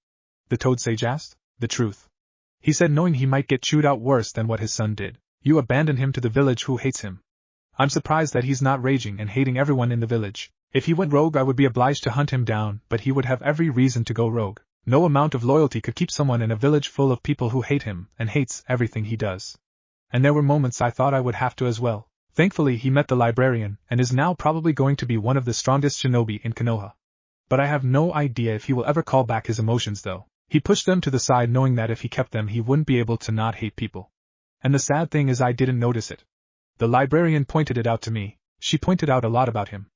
The Toad Sage asked. The truth. He said, knowing he might get chewed out worse than what his son did. You abandoned him to the village who hates him. I'm surprised that he's not raging and hating everyone in the village. If he went rogue, I would be obliged to hunt him down, but he would have every reason to go rogue. No amount of loyalty could keep someone in a village full of people who hate him and hates everything he does. And there were moments I thought I would have to as well. Thankfully, he met the librarian and is now probably going to be one of the strongest shinobi in Konoha. But I have no idea if he will ever call back his emotions, though. He pushed them to the side, knowing that if he kept them he wouldn't be able to not hate people. And the sad thing is I didn't notice it. The librarian pointed it out to me. She pointed out a lot about him.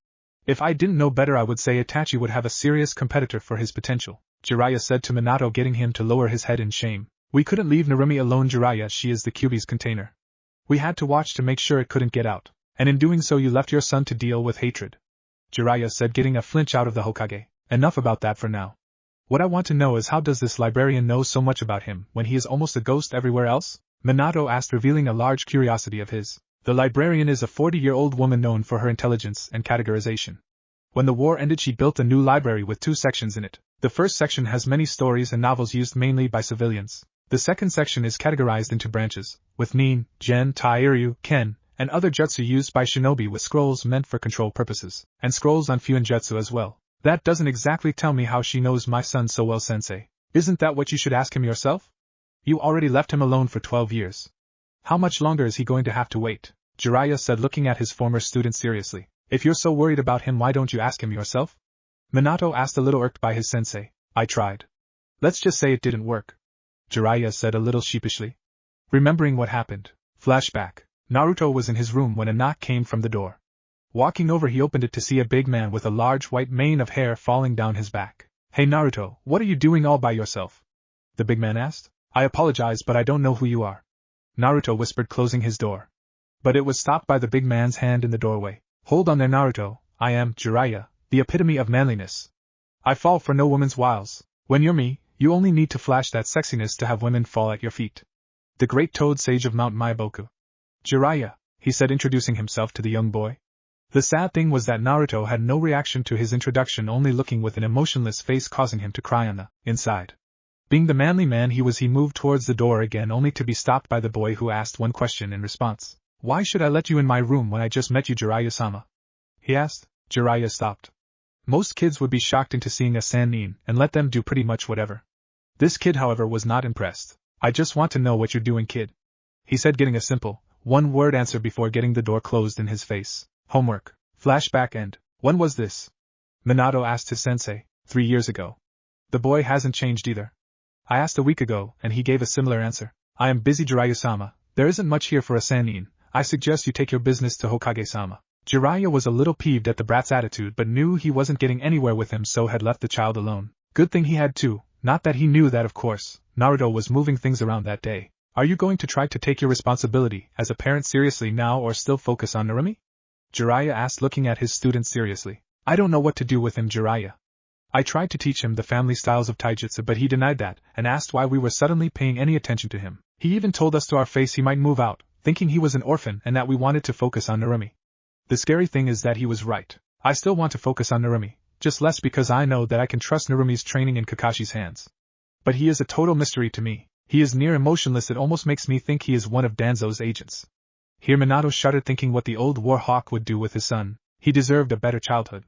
If I didn't know better, I would say Itachi would have a serious competitor for his potential, Jiraiya said to Minato, getting him to lower his head in shame. We couldn't leave Narumi alone, Jiraiya. She is the Kyuubi's container. We had to watch to make sure it couldn't get out, and in doing so you left your son to deal with hatred, Jiraiya said, getting a flinch out of the Hokage. Enough about that for now. What I want to know is, how does this librarian know so much about him when he is almost a ghost everywhere else? Minato asked, revealing a large curiosity of his. The librarian is a 40-year-old woman known for her intelligence and categorization. When the war ended, she built a new library with 2 sections in it. The first section has many stories and novels used mainly by civilians. The second section is categorized into branches, with nin, gen, tairyu, ken, and other jutsu used by shinobi, with scrolls meant for control purposes, and scrolls on fuin jutsu as well. That doesn't exactly tell me how she knows my son so well, sensei. Isn't that what you should ask him yourself? You already left him alone for 12 years. How much longer is he going to have to wait? Jiraiya said, looking at his former student seriously. If you're so worried about him, why don't you ask him yourself? Minato asked, a little irked by his sensei. I tried. Let's just say it didn't work, Jiraiya said a little sheepishly. Remembering what happened. Flashback. Naruto was in his room when a knock came from the door. Walking over, he opened it to see a big man with a large white mane of hair falling down his back. Hey Naruto, what are you doing all by yourself? The big man asked. I apologize, but I don't know who you are, Naruto whispered, closing his door. But it was stopped by the big man's hand in the doorway. Hold on there, Naruto. I am Jiraiya, the epitome of manliness. I fall for no woman's wiles. When you're me, you only need to flash that sexiness to have women fall at your feet. The great Toad Sage of Mount Maiboku. Jiraiya, he said, introducing himself to the young boy. The sad thing was that Naruto had no reaction to his introduction, only looking with an emotionless face, causing him to cry on the inside. Being the manly man he was, he moved towards the door again, only to be stopped by the boy, who asked one question in response. Why should I let you in my room when I just met you, Jiraiya-sama? He asked. Jiraiya stopped. Most kids would be shocked into seeing a Sannin and let them do pretty much whatever. This kid, however, was not impressed. I just want to know what you're doing, kid, he said, getting a simple, one-word answer before getting the door closed in his face. Homework. Flashback end. When was this? Minato asked his sensei. 3 years ago. The boy hasn't changed either. I asked a week ago, and he gave a similar answer. I am busy, Jiraiya-sama. There isn't much here for a Sannin. I suggest you take your business to Hokage-sama. Jiraiya was a little peeved at the brat's attitude, but knew he wasn't getting anywhere with him, so had left the child alone. Good thing he had too. Not that he knew that, of course. Naruto was moving things around that day. Are you going to try to take your responsibility as a parent seriously now, or still focus on Narumi? Jiraiya asked, looking at his student seriously. I don't know what to do with him, Jiraiya. I tried to teach him the family styles of taijutsu, but he denied that, and asked why we were suddenly paying any attention to him. He even told us to our face he might move out, thinking he was an orphan and that we wanted to focus on Narumi. The scary thing is that he was right. I still want to focus on Narumi, just less because I know that I can trust Narumi's training in Kakashi's hands. But he is a total mystery to me. He is near emotionless, it almost makes me think he is one of Danzo's agents. Here Minato shuddered, thinking what the old war hawk would do with his son. He deserved a better childhood.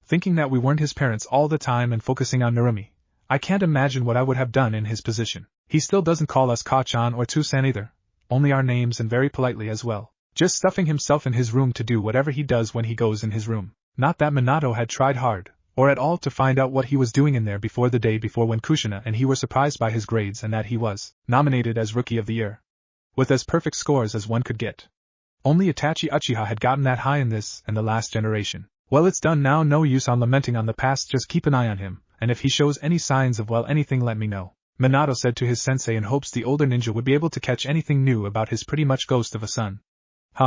Thinking that we weren't his parents all the time and focusing on Narumi, I can't imagine what I would have done in his position. He still doesn't call us Ka-chan or Tu-san either, only our names and very politely as well. Just stuffing himself in his room to do whatever he does when he goes in his room. Not that Minato had tried hard, or at all to find out what he was doing in there before the day before when Kushina and he were surprised by his grades and that he was nominated as Rookie of the Year, with as perfect scores as one could get. Only Itachi Uchiha had gotten that high in this and the last generation. Well, it's done now, no use on lamenting on the past, just keep an eye on him, and if he shows any signs of anything let me know, Minato said to his sensei in hopes the older ninja would be able to catch anything new about his pretty much ghost of a son.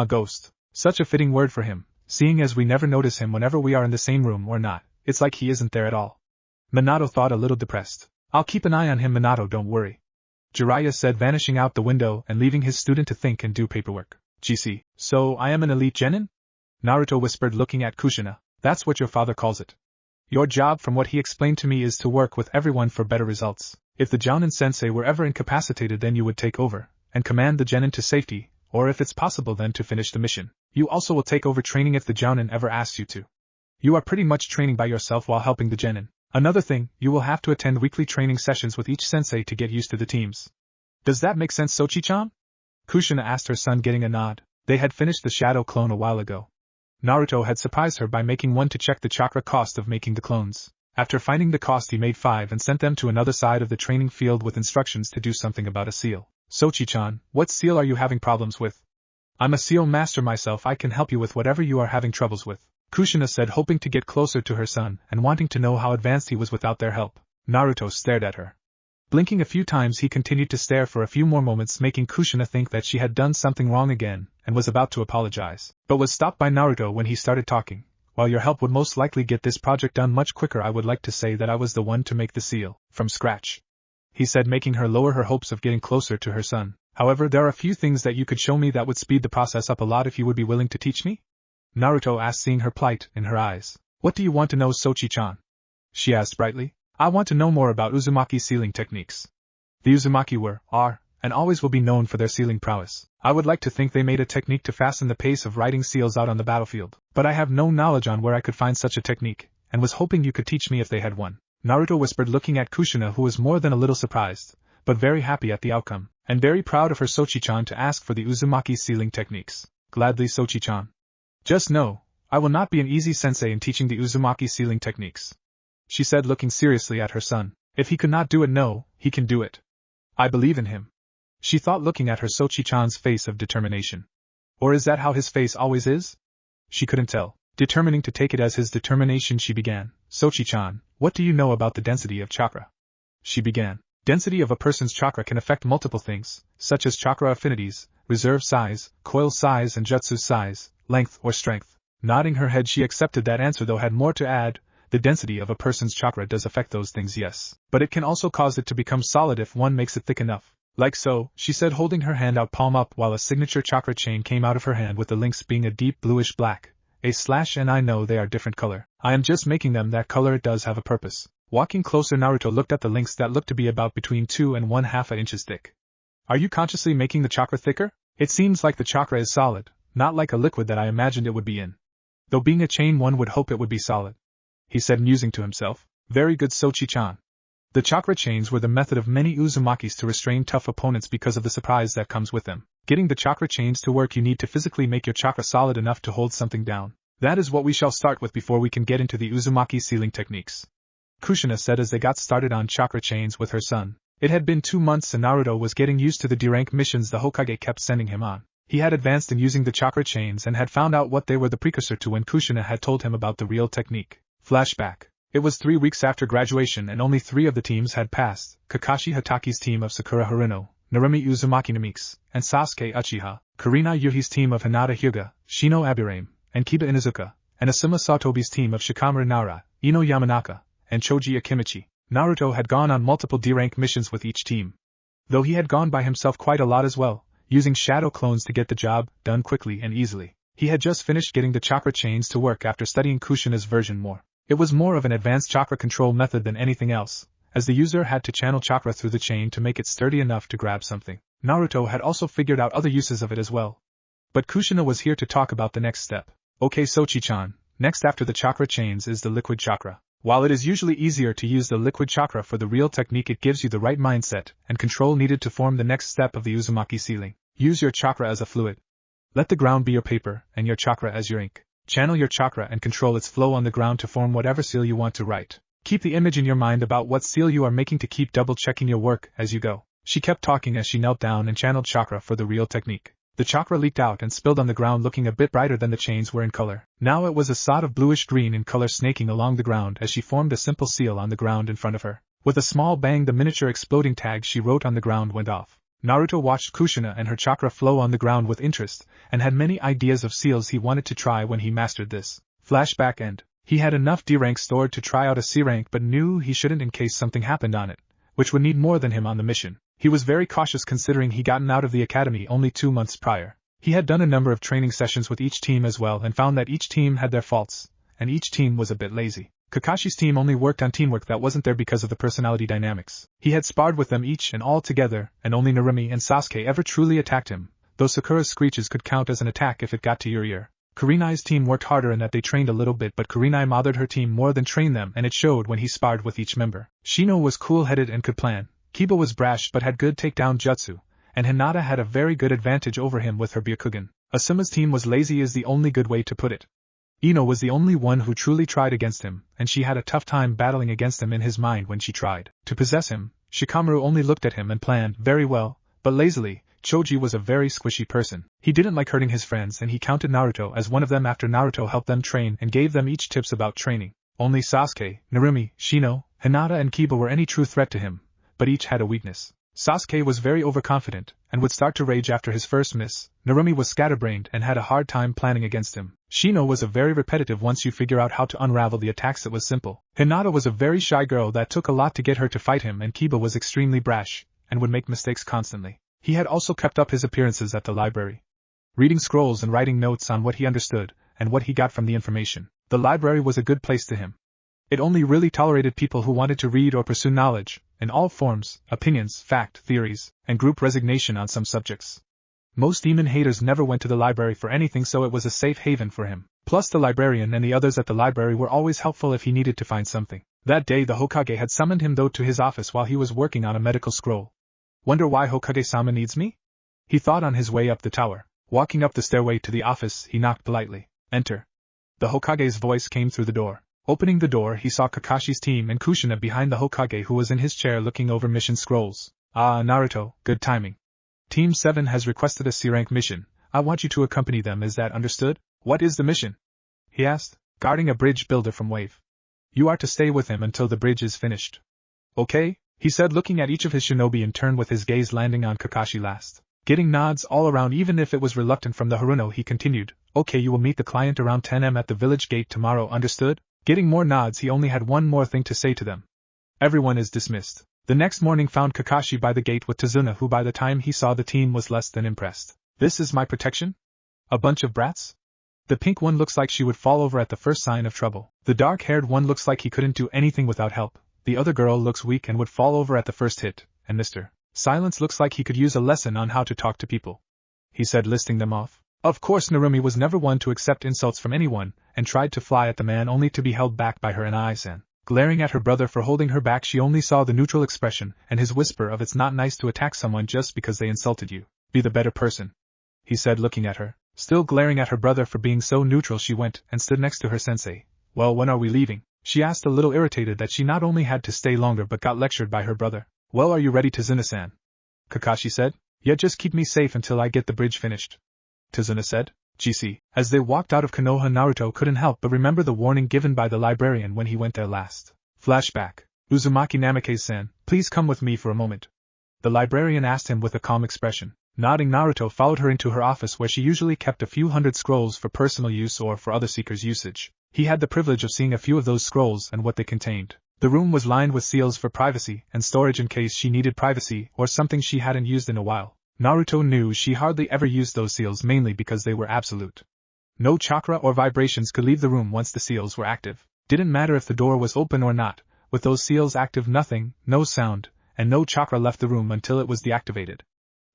Ghost. Such a fitting word for him, seeing as we never notice him whenever we are in the same room or not, it's like he isn't there at all. Minato thought a little depressed. I'll keep an eye on him, Minato, don't worry, Jiraiya said, vanishing out the window and leaving his student to think and do paperwork. GC, so I am an elite genin? Naruto whispered, looking at Kushina. That's what your father calls it. Your job, from what he explained to me, is to work with everyone for better results. If the Jounin sensei were ever incapacitated, then you would take over and command the genin to safety, or if it's possible then to finish the mission. You also will take over training if the Jounin ever asks you to. You are pretty much training by yourself while helping the genin. Another thing, you will have to attend weekly training sessions with each sensei to get used to the teams. Does that make sense, Sochi-chan? Kushina asked her son, getting a nod. They had finished the shadow clone a while ago. Naruto had surprised her by making one to check the chakra cost of making the clones. After finding the cost, he made 5 and sent them to another side of the training field with instructions to do something about a seal. Sochi-chan, what seal are you having problems with? I'm a seal master myself, I can help you with whatever you are having troubles with, Kushina said, hoping to get closer to her son and wanting to know how advanced he was without their help. Naruto stared at her. Blinking a few times, he continued to stare for a few more moments, making Kushina think that she had done something wrong again and was about to apologize, but was stopped by Naruto when he started talking. While your help would most likely get this project done much quicker, I would like to say that I was the one to make the seal from scratch, he said, making her lower her hopes of getting closer to her son. However, there are a few things that you could show me that would speed the process up a lot if you would be willing to teach me? Naruto asked, seeing her plight in her eyes. What do you want to know, Sochi-chan? She asked brightly. I want to know more about Uzumaki sealing techniques. The Uzumaki were, are, and always will be known for their sealing prowess. I would like to think they made a technique to fasten the pace of writing seals out on the battlefield, but I have no knowledge on where I could find such a technique, and was hoping you could teach me if they had one. Naruto whispered, looking at Kushina, who was more than a little surprised, but very happy at the outcome, and very proud of her Sochi-chan to ask for the Uzumaki sealing techniques. Gladly, Sochi-chan. Just know, I will not be an easy sensei in teaching the Uzumaki sealing techniques, she said, looking seriously at her son. If he could not do it, no, he can do it. I believe in him, she thought, looking at her Sochi-chan's face of determination. Or is that how his face always is? She couldn't tell. Determining to take it as his determination, she began. Sochi-chan, what do you know about the density of chakra? She began. Density of a person's chakra can affect multiple things, such as chakra affinities, reserve size, coil size and jutsu size, length or strength. Nodding her head, she accepted that answer, though had more to add. The density of a person's chakra does affect those things, yes, but it can also cause it to become solid if one makes it thick enough. Like so, she said, holding her hand out palm up while a signature chakra chain came out of her hand, with the links being a deep bluish black. And I know they are different color. I am just making them that color, it does have a purpose. Walking closer, Naruto looked at the links that looked to be about between 2 and 1/2 inches thick. Are you consciously making the chakra thicker? It seems like the chakra is solid, not like a liquid that I imagined it would be in. Though being a chain, one would hope it would be solid, he said, musing to himself. Very good, Sochi-chan. The chakra chains were the method of many Uzumakis to restrain tough opponents because of the surprise that comes with them. Getting the chakra chains to work, you need to physically make your chakra solid enough to hold something down. That is what we shall start with before we can get into the Uzumaki sealing techniques, Kushina said as they got started on chakra chains with her son. It had been 2 months and Naruto was getting used to the D-rank missions the Hokage kept sending him on. He had advanced in using the chakra chains and had found out what they were the precursor to when Kushina had told him about the real technique. Flashback. It was 3 weeks after graduation and only 3 of the teams had passed: Kakashi Hataki's team of Sakura Haruno, Narumi Uzumaki Namix, and Sasuke Uchiha, Karina Yuhi's team of Hinata Hyuga, Shino Abirame, and Kiba Inuzuka, and Asuma Satobi's team of Shikamaru Naura, Ino Yamanaka, and Choji Akimichi. Naruto had gone on multiple D-rank missions with each team, though he had gone by himself quite a lot as well, using shadow clones to get the job done quickly and easily. He had just finished getting the chakra chains to work after studying Kushina's version more. It was more of an advanced chakra control method than anything else, as the user had to channel chakra through the chain to make it sturdy enough to grab something. Naruto had also figured out other uses of it as well. But Kushina was here to talk about the next step. Okay, Sochi-chan, next after the chakra chains is the liquid chakra. While it is usually easier to use the liquid chakra for the real technique, it gives you the right mindset and control needed to form the next step of the Uzumaki sealing. Use your chakra as a fluid. Let the ground be your paper and your chakra as your ink. Channel your chakra and control its flow on the ground to form whatever seal you want to write. Keep the image in your mind about what seal you are making to keep double-checking your work as you go. She kept talking as she knelt down and channeled chakra for the real technique. The chakra leaked out and spilled on the ground, looking a bit brighter than the chains were in color. Now it was a sort of bluish-green in color snaking along the ground as she formed a simple seal on the ground in front of her. With a small bang, the miniature exploding tag she wrote on the ground went off. Naruto watched Kushina and her chakra flow on the ground with interest, and had many ideas of seals he wanted to try when he mastered this. Flashback end. He had enough D rank stored to try out a C rank, but knew he shouldn't in case something happened on it, which would need more than him on the mission. He was very cautious considering he gotten out of the academy only 2 months prior. He had done a number of training sessions with each team as well and found that each team had their faults, and each team was a bit lazy. Kakashi's team only worked on teamwork that wasn't there because of the personality dynamics. He had sparred with them each and all together, and only Narumi and Sasuke ever truly attacked him, though Sakura's screeches could count as an attack if it got to your ear. Kurenai's team worked harder in that they trained a little bit, but Kurenai mothered her team more than trained them, and it showed when he sparred with each member. Shino was cool-headed and could plan. Kiba was brash but had good takedown jutsu, and Hinata had a very good advantage over him with her Byakugan. Asuma's team was lazy is the only good way to put it. Ino was the only one who truly tried against him, and she had a tough time battling against him in his mind when she tried to possess him. Shikamaru only looked at him and planned very well, but lazily. Choji was a very squishy person. He didn't like hurting his friends, and he counted Naruto as one of them after Naruto helped them train and gave them each tips about training. Only Sasuke, Narumi, Shino, Hinata and Kiba were any true threat to him, but each had a weakness. Sasuke was very overconfident, and would start to rage after his first miss. Narumi was scatterbrained and had a hard time planning against him. Shino was a very repetitive once you figure out how to unravel the attacks. It was simple. Hinata was a very shy girl that took a lot to get her to fight him, and Kiba was extremely brash, and would make mistakes constantly. He had also kept up his appearances at the library, reading scrolls and writing notes on what he understood, and what he got from the information. The library was a good place to him. It only really tolerated people who wanted to read or pursue knowledge, in all forms, opinions, fact, theories, and group resignation on some subjects. Most demon haters never went to the library for anything, so it was a safe haven for him. Plus the librarian and the others at the library were always helpful if he needed to find something. That day the Hokage had summoned him though to his office while he was working on a medical scroll. Wonder why Hokage-sama needs me? He thought on his way up the tower. Walking up the stairway to the office, he knocked politely. Enter. The Hokage's voice came through the door. Opening the door, he saw Kakashi's team and Kushina behind the Hokage, who was in his chair looking over mission scrolls. Ah, Naruto, good timing. Team 7 has requested a C-rank mission. I want you to accompany them, is that understood? What is the mission? He asked, guarding a bridge builder from Wave. You are to stay with him until the bridge is finished. Okay, he said, looking at each of his shinobi in turn with his gaze landing on Kakashi last. Getting nods all around even if it was reluctant from the Haruno, he continued, okay, you will meet the client around 10 am at the village gate tomorrow, understood? Getting more nods, he only had one more thing to say to them. Everyone is dismissed. The next morning found Kakashi by the gate with Tazuna, who by the time he saw the team was less than impressed. This is my protection? A bunch of brats? The pink one looks like she would fall over at the first sign of trouble. The dark-haired one looks like he couldn't do anything without help. The other girl looks weak and would fall over at the first hit, and Mr. Silence looks like he could use a lesson on how to talk to people. He said, listing them off. Of course Narumi was never one to accept insults from anyone, and tried to fly at the man only to be held back by her and Ai-san. Glaring at her brother for holding her back, she only saw the neutral expression, and his whisper of it's not nice to attack someone just because they insulted you. Be the better person, he said, looking at her. Still glaring at her brother for being so neutral, she went and stood next to her sensei. Well, when are we leaving? She asked, a little irritated that she not only had to stay longer but got lectured by her brother. Well, are you ready, Tazuna-san? Kakashi said. Yeah, just keep me safe until I get the bridge finished. Tazuna said. GC. As they walked out of Konoha, Naruto couldn't help but remember the warning given by the librarian when he went there last. Flashback. Uzumaki Namikaze-san, please come with me for a moment. The librarian asked him with a calm expression. Nodding, Naruto followed her into her office, where she usually kept a few hundred scrolls for personal use or for other seekers' usage. He had the privilege of seeing a few of those scrolls and what they contained. The room was lined with seals for privacy and storage in case she needed privacy or something she hadn't used in a while. Naruto knew she hardly ever used those seals, mainly because they were absolute. No chakra or vibrations could leave the room once the seals were active. Didn't matter if the door was open or not, with those seals active, nothing, no sound, and no chakra left the room until it was deactivated.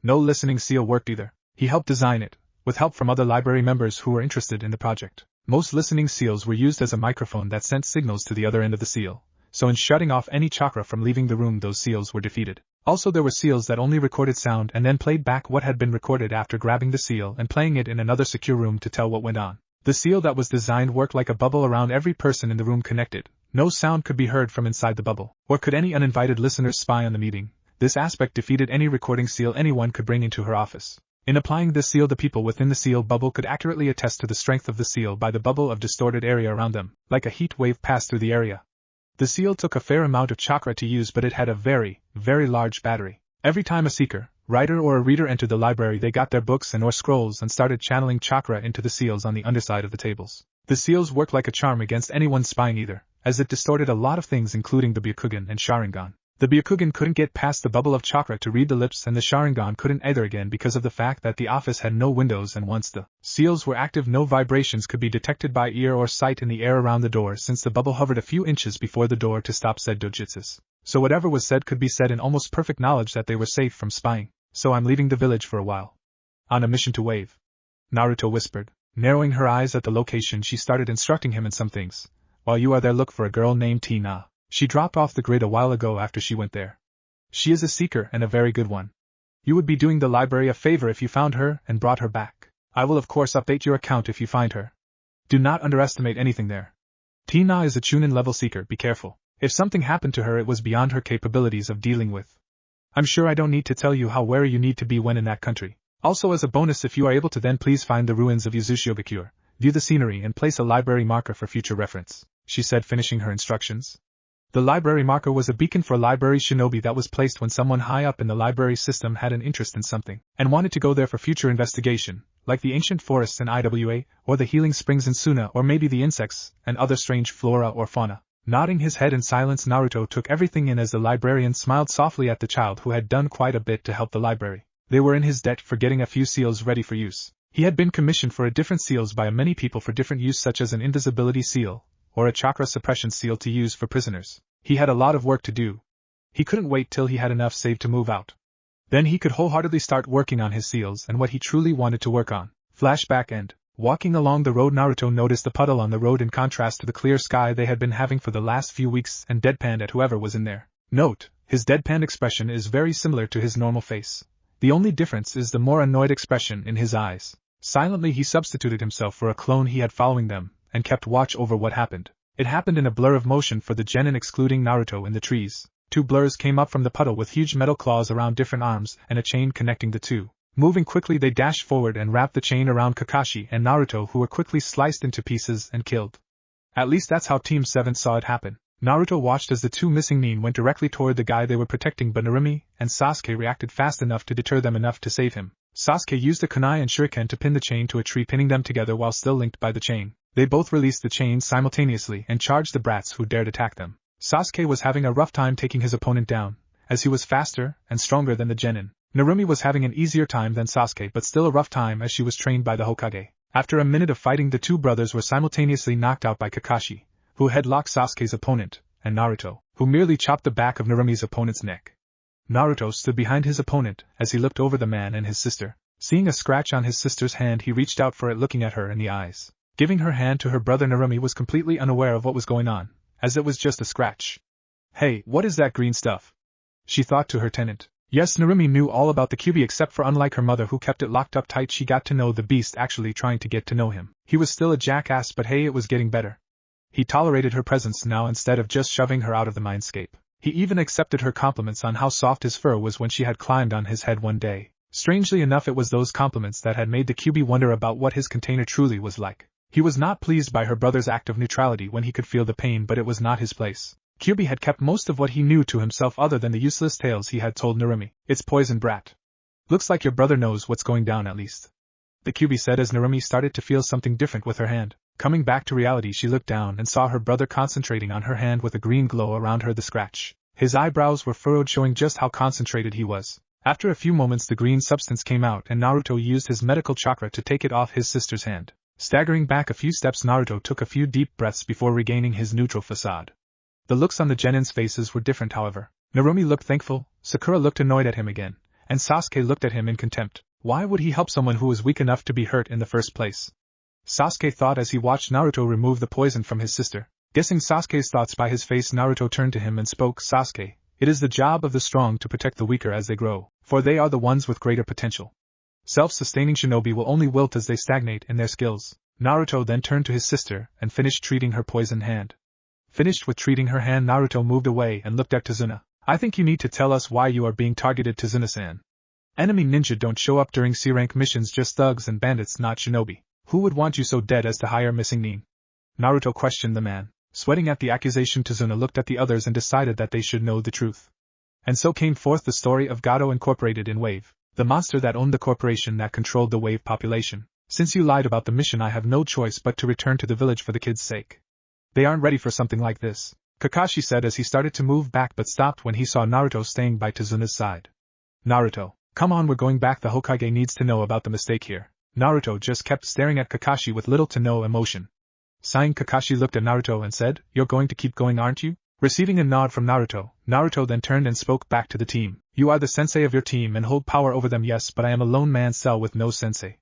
No listening seal worked either. He helped design it, with help from other library members who were interested in the project. Most listening seals were used as a microphone that sent signals to the other end of the seal, so in shutting off any chakra from leaving the room, those seals were defeated. Also, there were seals that only recorded sound and then played back what had been recorded after grabbing the seal and playing it in another secure room to tell what went on. The seal that was designed worked like a bubble around every person in the room connected. No sound could be heard from inside the bubble, or could any uninvited listeners spy on the meeting. This aspect defeated any recording seal anyone could bring into her office. In applying this seal, the people within the seal bubble could accurately attest to the strength of the seal by the bubble of distorted area around them, like a heat wave passed through the area. The seal took a fair amount of chakra to use, but it had a very, very large battery. Every time a seeker, writer or a reader entered the library, they got their books and or scrolls and started channeling chakra into the seals on the underside of the tables. The seals worked like a charm against anyone spying either, as it distorted a lot of things including the Byakugan and Sharingan. The Byakugan couldn't get past the bubble of chakra to read the lips, and the Sharingan couldn't either, again because of the fact that the office had no windows, and once the seals were active, no vibrations could be detected by ear or sight in the air around the door, since the bubble hovered a few inches before the door to stop said dojutsus. So whatever was said could be said in almost perfect knowledge that they were safe from spying. So I'm leaving the village for a while. On a mission to Wave. Naruto whispered. Narrowing her eyes at the location, she started instructing him in some things. While you are there, look for a girl named Tina. She dropped off the grid a while ago after she went there. She is a seeker and a very good one. You would be doing the library a favor if you found her and brought her back. I will of course update your account if you find her. Do not underestimate anything there. Tina is a Chunin level seeker, be careful. If something happened to her, it was beyond her capabilities of dealing with. I'm sure I don't need to tell you how wary you need to be when in that country. Also, as a bonus, if you are able to, then please find the ruins of Yuzushiogakure, view the scenery and place a library marker for future reference, she said, finishing her instructions. The library marker was a beacon for library shinobi that was placed when someone high up in the library system had an interest in something and wanted to go there for future investigation, like the ancient forests in Iwa, or the healing springs in Suna, or maybe the insects and other strange flora or fauna. Nodding his head in silence, Naruto took everything in as the librarian smiled softly at the child who had done quite a bit to help the library. They were in his debt for getting a few seals ready for use. He had been commissioned for different seals by many people for different use, such as an invisibility seal, or a chakra suppression seal to use for prisoners. He had a lot of work to do. He couldn't wait till he had enough saved to move out. Then he could wholeheartedly start working on his seals and what he truly wanted to work on. Flashback end. Walking along the road, Naruto noticed the puddle on the road in contrast to the clear sky they had been having for the last few weeks, and deadpanned at whoever was in there. Note, his deadpan expression is very similar to his normal face. The only difference is the more annoyed expression in his eyes. Silently he substituted himself for a clone he had following them, and kept watch over what happened. It happened in a blur of motion for the genin, excluding Naruto in the trees. Two blurs came up from the puddle with huge metal claws around different arms and a chain connecting the two. Moving quickly, they dashed forward and wrapped the chain around Kakashi and Naruto, who were quickly sliced into pieces and killed. At least that's how Team 7 saw it happen. Naruto watched as the two missing nin went directly toward the guy they were protecting, but Narumi and Sasuke reacted fast enough to deter them enough to save him. Sasuke used a kunai and shuriken to pin the chain to a tree, pinning them together while still linked by the chain. They both released the chain simultaneously and charged the brats who dared attack them. Sasuke was having a rough time taking his opponent down, as he was faster and stronger than the genin. Narumi was having an easier time than Sasuke, but still a rough time as she was trained by the Hokage. After a minute of fighting, the two brothers were simultaneously knocked out by Kakashi, who headlocked Sasuke's opponent, and Naruto, who merely chopped the back of Narumi's opponent's neck. Naruto stood behind his opponent as he looked over the man and his sister. Seeing a scratch on his sister's hand, he reached out for it, looking at her in the eyes. Giving her hand to her brother, Narumi was completely unaware of what was going on, as it was just a scratch. Hey, what is that green stuff? She thought to her tenant. Yes, Narumi knew all about the Kyuubi, except for, unlike her mother who kept it locked up tight, she got to know the beast actually trying to get to know him. He was still a jackass, but hey, it was getting better. He tolerated her presence now instead of just shoving her out of the mindscape. He even accepted her compliments on how soft his fur was when she had climbed on his head one day. Strangely enough, it was those compliments that had made the Kyuubi wonder about what his container truly was like. He was not pleased by her brother's act of neutrality when he could feel the pain, but it was not his place. Kyuubi had kept most of what he knew to himself other than the useless tales he had told Narumi. It's poison, brat. Looks like your brother knows what's going down at least. The Kyuubi said as Narumi started to feel something different with her hand. Coming back to reality, she looked down and saw her brother concentrating on her hand with a green glow around her. The scratch. His eyebrows were furrowed, showing just how concentrated he was. After a few moments, the green substance came out and Naruto used his medical chakra to take it off his sister's hand. Staggering back a few steps, Naruto took a few deep breaths before regaining his neutral facade. The looks on the genins' faces were different, however. Narumi looked thankful, Sakura looked annoyed at him again, and Sasuke looked at him in contempt. Why would he help someone who was weak enough to be hurt in the first place? Sasuke thought as he watched Naruto remove the poison from his sister. Guessing Sasuke's thoughts by his face, Naruto turned to him and spoke, Sasuke, it is the job of the strong to protect the weaker as they grow, for they are the ones with greater potential. Self-sustaining shinobi will only wilt as they stagnate in their skills. Naruto then turned to his sister and finished treating her poisoned hand. Finished with treating her hand, Naruto moved away and looked at Tazuna. I think you need to tell us why you are being targeted, Tazuna-san. Enemy ninja don't show up during C-rank missions, just thugs and bandits, not shinobi. Who would want you so dead as to hire missing Nin? Naruto questioned the man. Sweating at the accusation, Tazuna looked at the others and decided that they should know the truth. And so came forth the story of Gato Incorporated in Wave, the monster that owned the corporation that controlled the Wave population. Since you lied about the mission, I have no choice but to return to the village for the kids' sake. They aren't ready for something like this, Kakashi said as he started to move back but stopped when he saw Naruto staying by Tazuna's side. Naruto, come on, we're going back, the Hokage needs to know about the mistake here. Naruto just kept staring at Kakashi with little to no emotion. Sighing, Kakashi looked at Naruto and said, You're going to keep going, aren't you? Receiving a nod from Naruto, Naruto then turned and spoke back to the team. You are the sensei of your team and hold power over them, yes, but I am a lone man cell with no sensei.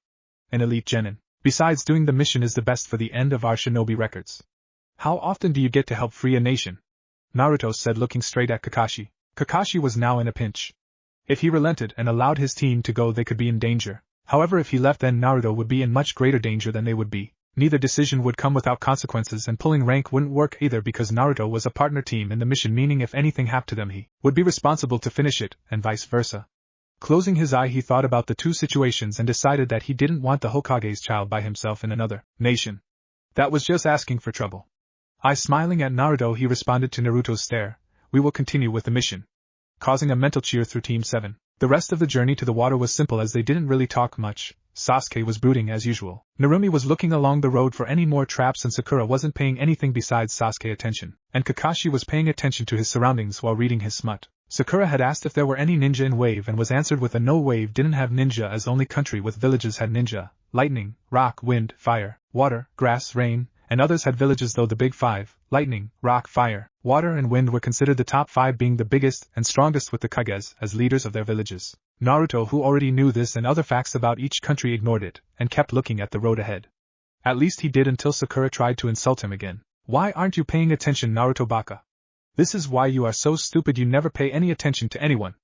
An elite genin. Besides, doing the mission is the best for the end of our shinobi records. How often do you get to help free a nation? Naruto said, looking straight at Kakashi. Kakashi was now in a pinch. If he relented and allowed his team to go, they could be in danger. However, if he left, then Naruto would be in much greater danger than they would be. Neither decision would come without consequences, and pulling rank wouldn't work either because Naruto was a partner team in the mission, meaning if anything happened to them he would be responsible to finish it, and vice versa. Closing his eye, he thought about the two situations and decided that he didn't want the Hokage's child by himself in another nation. That was just asking for trouble. Smiling at Naruto, he responded to Naruto's stare, we will continue with the mission. Causing a mental cheer through Team 7. The rest of the journey to the water was simple as they didn't really talk much. Sasuke was brooding as usual. Narumi was looking along the road for any more traps and Sakura wasn't paying anything besides Sasuke attention. And Kakashi was paying attention to his surroundings while reading his smut. Sakura had asked if there were any ninja in Wave and was answered with a no. Wave didn't have ninja as only country with villages had ninja. Lightning, rock, wind, fire, water, grass, rain, and others had villages, though the big five, lightning, rock, fire, water and wind, were considered the top five, being the biggest and strongest with the Kages as leaders of their villages. Naruto, who already knew this and other facts about each country, ignored it and kept looking at the road ahead. At least he did until Sakura tried to insult him again. Why aren't you paying attention, Naruto baka? This is why you are so stupid, you never pay any attention to anyone.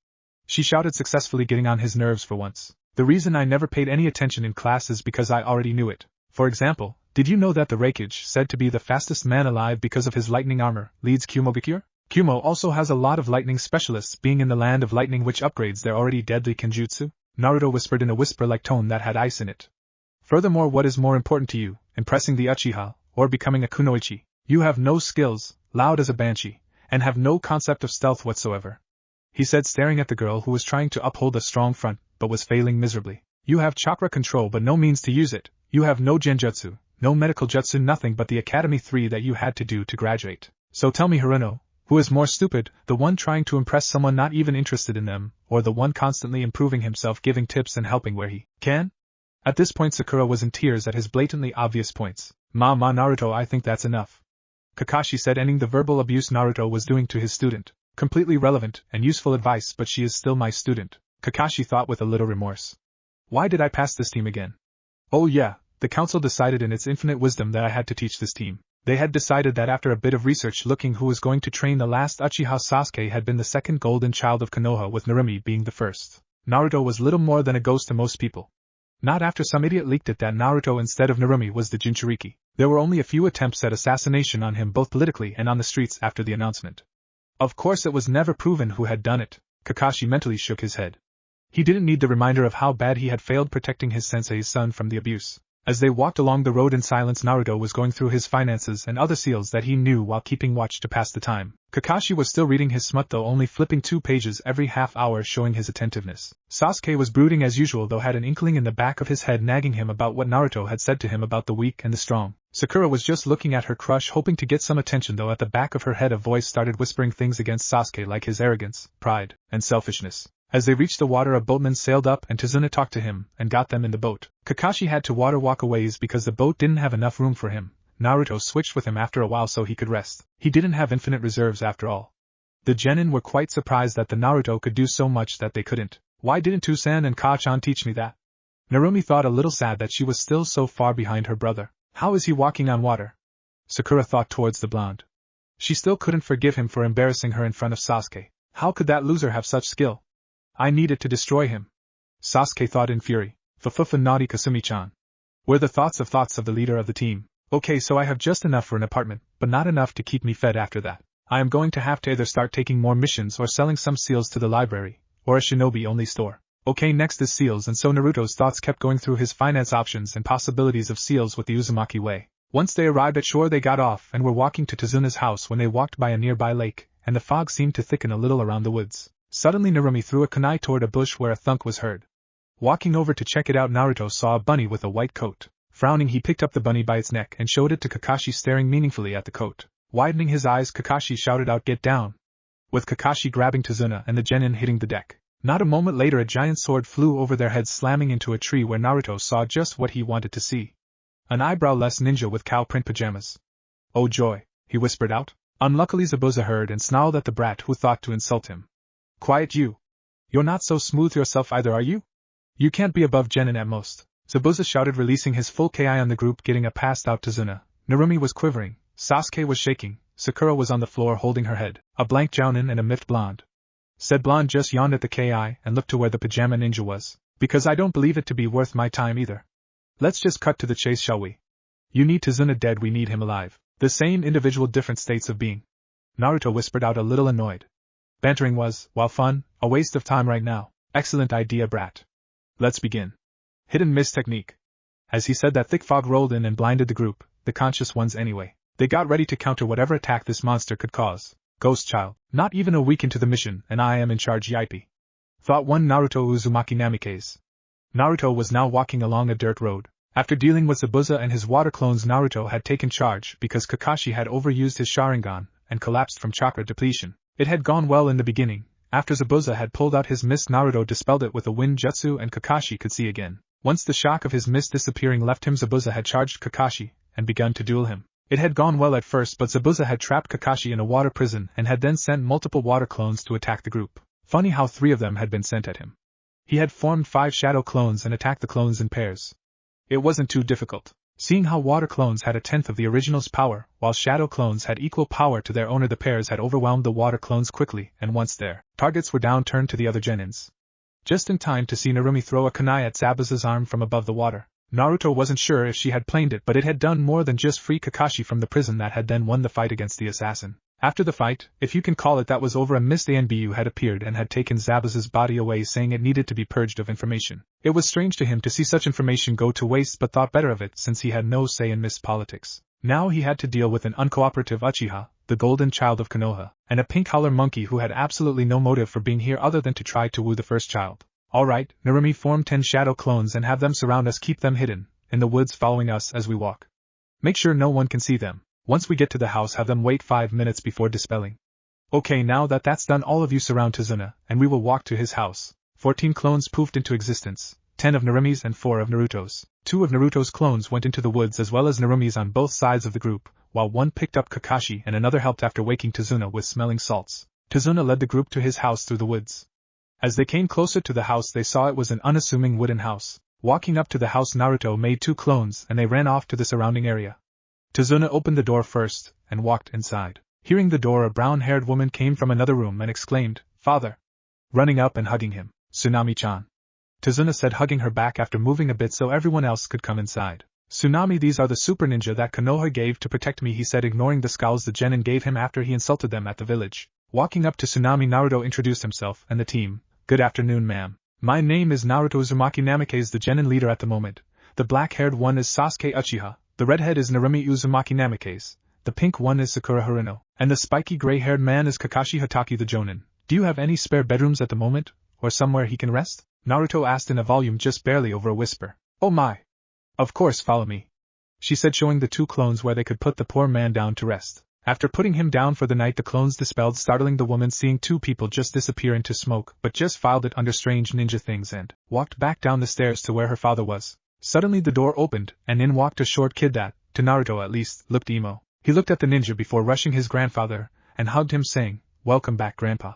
She shouted, successfully getting on his nerves for once. The reason I never paid any attention in class is because I already knew it. For example, did you know that the Raikage, said to be the fastest man alive because of his lightning armor, leads Kumogakure? Kumo also has a lot of lightning specialists, being in the land of lightning, which upgrades their already deadly kenjutsu. Naruto whispered in a whisper-like tone that had ice in it. Furthermore, what is more important to you, impressing the Uchiha, or becoming a kunoichi? You have no skills, loud as a banshee, and have no concept of stealth whatsoever. He said, staring at the girl who was trying to uphold a strong front, but was failing miserably. You have chakra control but no means to use it. You have no genjutsu, no medical jutsu, nothing but the Academy 3 that you had to do to graduate. So tell me, Haruno, who is more stupid, the one trying to impress someone not even interested in them, or the one constantly improving himself, giving tips and helping where he can? At this point Sakura was in tears at his blatantly obvious points. Naruto, I think that's enough. Kakashi said, ending the verbal abuse Naruto was doing to his student. Completely relevant and useful advice, but she is still my student, Kakashi thought with a little remorse. Why did I pass this team again? Oh yeah, the council decided in its infinite wisdom that I had to teach this team. They had decided that after a bit of research looking who was going to train the last Uchiha, Sasuke had been the second golden child of Konoha, with Narumi being the first. Naruto was little more than a ghost to most people. Not after some idiot leaked it that Naruto instead of Narumi was the Jinchuriki. There were only a few attempts at assassination on him, both politically and on the streets, after the announcement. Of course it was never proven who had done it. Kakashi mentally shook his head. He didn't need the reminder of how bad he had failed protecting his sensei's son from the abuse. As they walked along the road in silence, Naruto was going through his finances and other seals that he knew while keeping watch to pass the time. Kakashi was still reading his smut, though only flipping 2 pages every half hour, showing his attentiveness. Sasuke was brooding as usual, though had an inkling in the back of his head nagging him about what Naruto had said to him about the weak and the strong. Sakura was just looking at her crush, hoping to get some attention, though at the back of her head a voice started whispering things against Sasuke, like his arrogance, pride, and selfishness. As they reached the water, a boatman sailed up and Tazuna talked to him and got them in the boat. Kakashi had to walk a ways because the boat didn't have enough room for him. Naruto switched with him after a while so he could rest. He didn't have infinite reserves after all. The genin were quite surprised that the Naruto could do so much that they couldn't. Why didn't Tusan and Ka-chan teach me that? Narumi thought a little sad that she was still so far behind her brother. How is he walking on water? Sakura thought towards the blonde. She still couldn't forgive him for embarrassing her in front of Sasuke. How could that loser have such skill? I needed to destroy him. Sasuke thought in fury. Fufufa naughty Kasumi-chan. Were the thoughts of the leader of the team. Okay, so I have just enough for an apartment, but not enough to keep me fed after that. I am going to have to either start taking more missions or selling some seals to the library, or a shinobi-only store. Okay, next is seals, and so Naruto's thoughts kept going through his finance options and possibilities of seals with the Uzumaki way. Once they arrived at shore, they got off and were walking to Tazuna's house when they walked by a nearby lake, and the fog seemed to thicken a little around the woods. Suddenly Narumi threw a kunai toward a bush where a thunk was heard. Walking over to check it out, Naruto saw a bunny with a white coat. Frowning, he picked up the bunny by its neck and showed it to Kakashi, staring meaningfully at the coat. Widening his eyes, Kakashi shouted out, "Get down!" with Kakashi grabbing Tazuna and the genin hitting the deck. Not a moment later, a giant sword flew over their heads, slamming into a tree where Naruto saw just what he wanted to see. An eyebrow-less ninja with cow print pajamas. "Oh joy," he whispered out. Unluckily Zabuza heard and snarled at the brat who thought to insult him. "Quiet you! You're not so smooth yourself either, are you? You can't be above genin at most," Zabuza shouted, releasing his full ki on the group, getting a passed out Tazuna. Narumi was quivering, Sasuke was shaking, Sakura was on the floor holding her head, a blank jounin and a miffed blonde. Said blonde just yawned at the ki and looked to where the pajama ninja was. "Because I don't believe it to be worth my time either. Let's just cut to the chase, shall we? You need Tazuna dead, we need him alive. The same individual, different states of being." Naruto whispered out, a little annoyed. Bantering was, while fun, a waste of time right now. "Excellent idea, brat. Let's begin. Hit and miss technique." As he said that, thick fog rolled in and blinded the group, the conscious ones anyway. They got ready to counter whatever attack this monster could cause. "Ghost child, not even a week into the mission, and I am in charge, yippee," thought one Naruto Uzumaki Namikaze. Naruto was now walking along a dirt road. After dealing with Zabuza and his water clones, Naruto had taken charge because Kakashi had overused his Sharingan and collapsed from chakra depletion. It had gone well in the beginning. After Zabuza had pulled out his mist, Naruto dispelled it with a wind jutsu and Kakashi could see again. Once the shock of his mist disappearing left him, Zabuza had charged Kakashi and begun to duel him. It had gone well at first, but Zabuza had trapped Kakashi in a water prison and had then sent multiple water clones to attack the group. Funny how 3 of them had been sent at him. He had formed 5 shadow clones and attacked the clones in pairs. It wasn't too difficult. Seeing how water clones had 1/10 of the original's power, while shadow clones had equal power to their owner, the pairs had overwhelmed the water clones quickly, and once their targets were down, turned to the other genins. Just in time to see Narumi throw a kunai at Zabuza's arm from above the water. Naruto wasn't sure if she had planned it, but it had done more than just free Kakashi from the prison that had then won the fight against the assassin. After the fight, if you can call it that, was over, a mist Anbu had appeared and had taken Zabuza's body away, saying it needed to be purged of information. It was strange to him to see such information go to waste, but thought better of it since he had no say in mist politics. Now he had to deal with an uncooperative Uchiha, the golden child of Konoha, and a pink howler monkey who had absolutely no motive for being here other than to try to woo the first child. "Alright, Narumi, form 10 shadow clones and have them surround us, keep them hidden in the woods following us as we walk. Make sure no one can see them. Once we get to the house, have them wait 5 minutes before dispelling. Okay, now that that's done, all of you surround Tazuna, and we will walk to his house." 14 clones poofed into existence, 10 of Narumi's and 4 of Naruto's. 2 of Naruto's clones went into the woods as well as Narumi's on both sides of the group, while one picked up Kakashi and another helped after waking Tazuna with smelling salts. Tazuna led the group to his house through the woods. As they came closer to the house, they saw it was an unassuming wooden house. Walking up to the house, Naruto made 2 clones and they ran off to the surrounding area. Tazuna opened the door first and walked inside. Hearing the door, a brown-haired woman came from another room and exclaimed, "Father!" running up and hugging him. "Tsunami-chan," Tazuna said, hugging her back after moving a bit so everyone else could come inside. "Tsunami, these are the super ninja that Konoha gave to protect me," he said, ignoring the scowls the genin gave him after he insulted them at the village. Walking up to Tsunami, Naruto introduced himself and the team. "Good afternoon, ma'am. My name is Naruto Uzumaki Namikaze, the genin leader at the moment. The black-haired one is Sasuke Uchiha, the red-head is Narumi Uzumaki Namikaze, the pink one is Sakura Haruno, and the spiky gray-haired man is Kakashi Hatake the Jonin. Do you have any spare bedrooms at the moment, or somewhere he can rest?" Naruto asked in a volume just barely over a whisper. "Oh my! Of course, follow me," she said, showing the 2 clones where they could put the poor man down to rest. After putting him down for the night, the clones dispelled, startling the woman seeing 2 people just disappear into smoke, but just filed it under strange ninja things and walked back down the stairs to where her father was. Suddenly the door opened, and in walked a short kid that, to Naruto at least, looked emo. He looked at the ninja before rushing his grandfather, and hugged him saying, "Welcome back, Grandpa."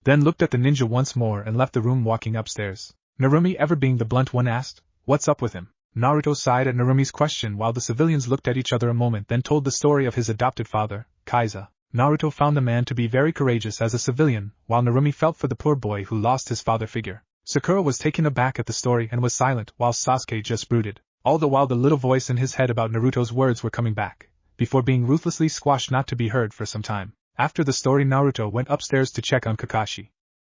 Then looked at the ninja once more and left the room, walking upstairs. Narumi, ever being the blunt one, asked, What's up with him? Naruto sighed at Narumi's question while the civilians looked at each other a moment, then told the story of his adopted father, Kaiza. Naruto found the man to be very courageous as a civilian, while Narumi felt for the poor boy who lost his father figure. Sakura was taken aback at the story and was silent while Sasuke just brooded, all the while the little voice in his head about Naruto's words were coming back, before being ruthlessly squashed not to be heard for some time. After the story, Naruto went upstairs to check on Kakashi.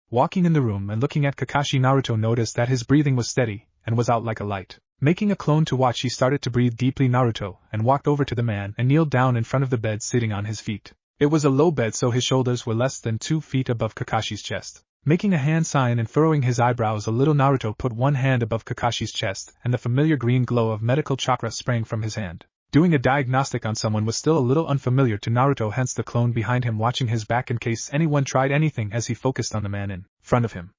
Walking in the room and looking at Kakashi, Naruto noticed that his breathing was steady and was out like a light. Making a clone to watch, he started to breathe deeply. Naruto and walked over to the man and kneeled down in front of the bed, sitting on his feet. It was a low bed, so his shoulders were less than 2 feet above Kakashi's chest. Making a hand sign and furrowing his eyebrows a little, Naruto put one hand above Kakashi's chest, and the familiar green glow of medical chakra sprang from his hand. Doing a diagnostic on someone was still a little unfamiliar to Naruto, hence the clone behind him watching his back in case anyone tried anything as he focused on the man in front of him.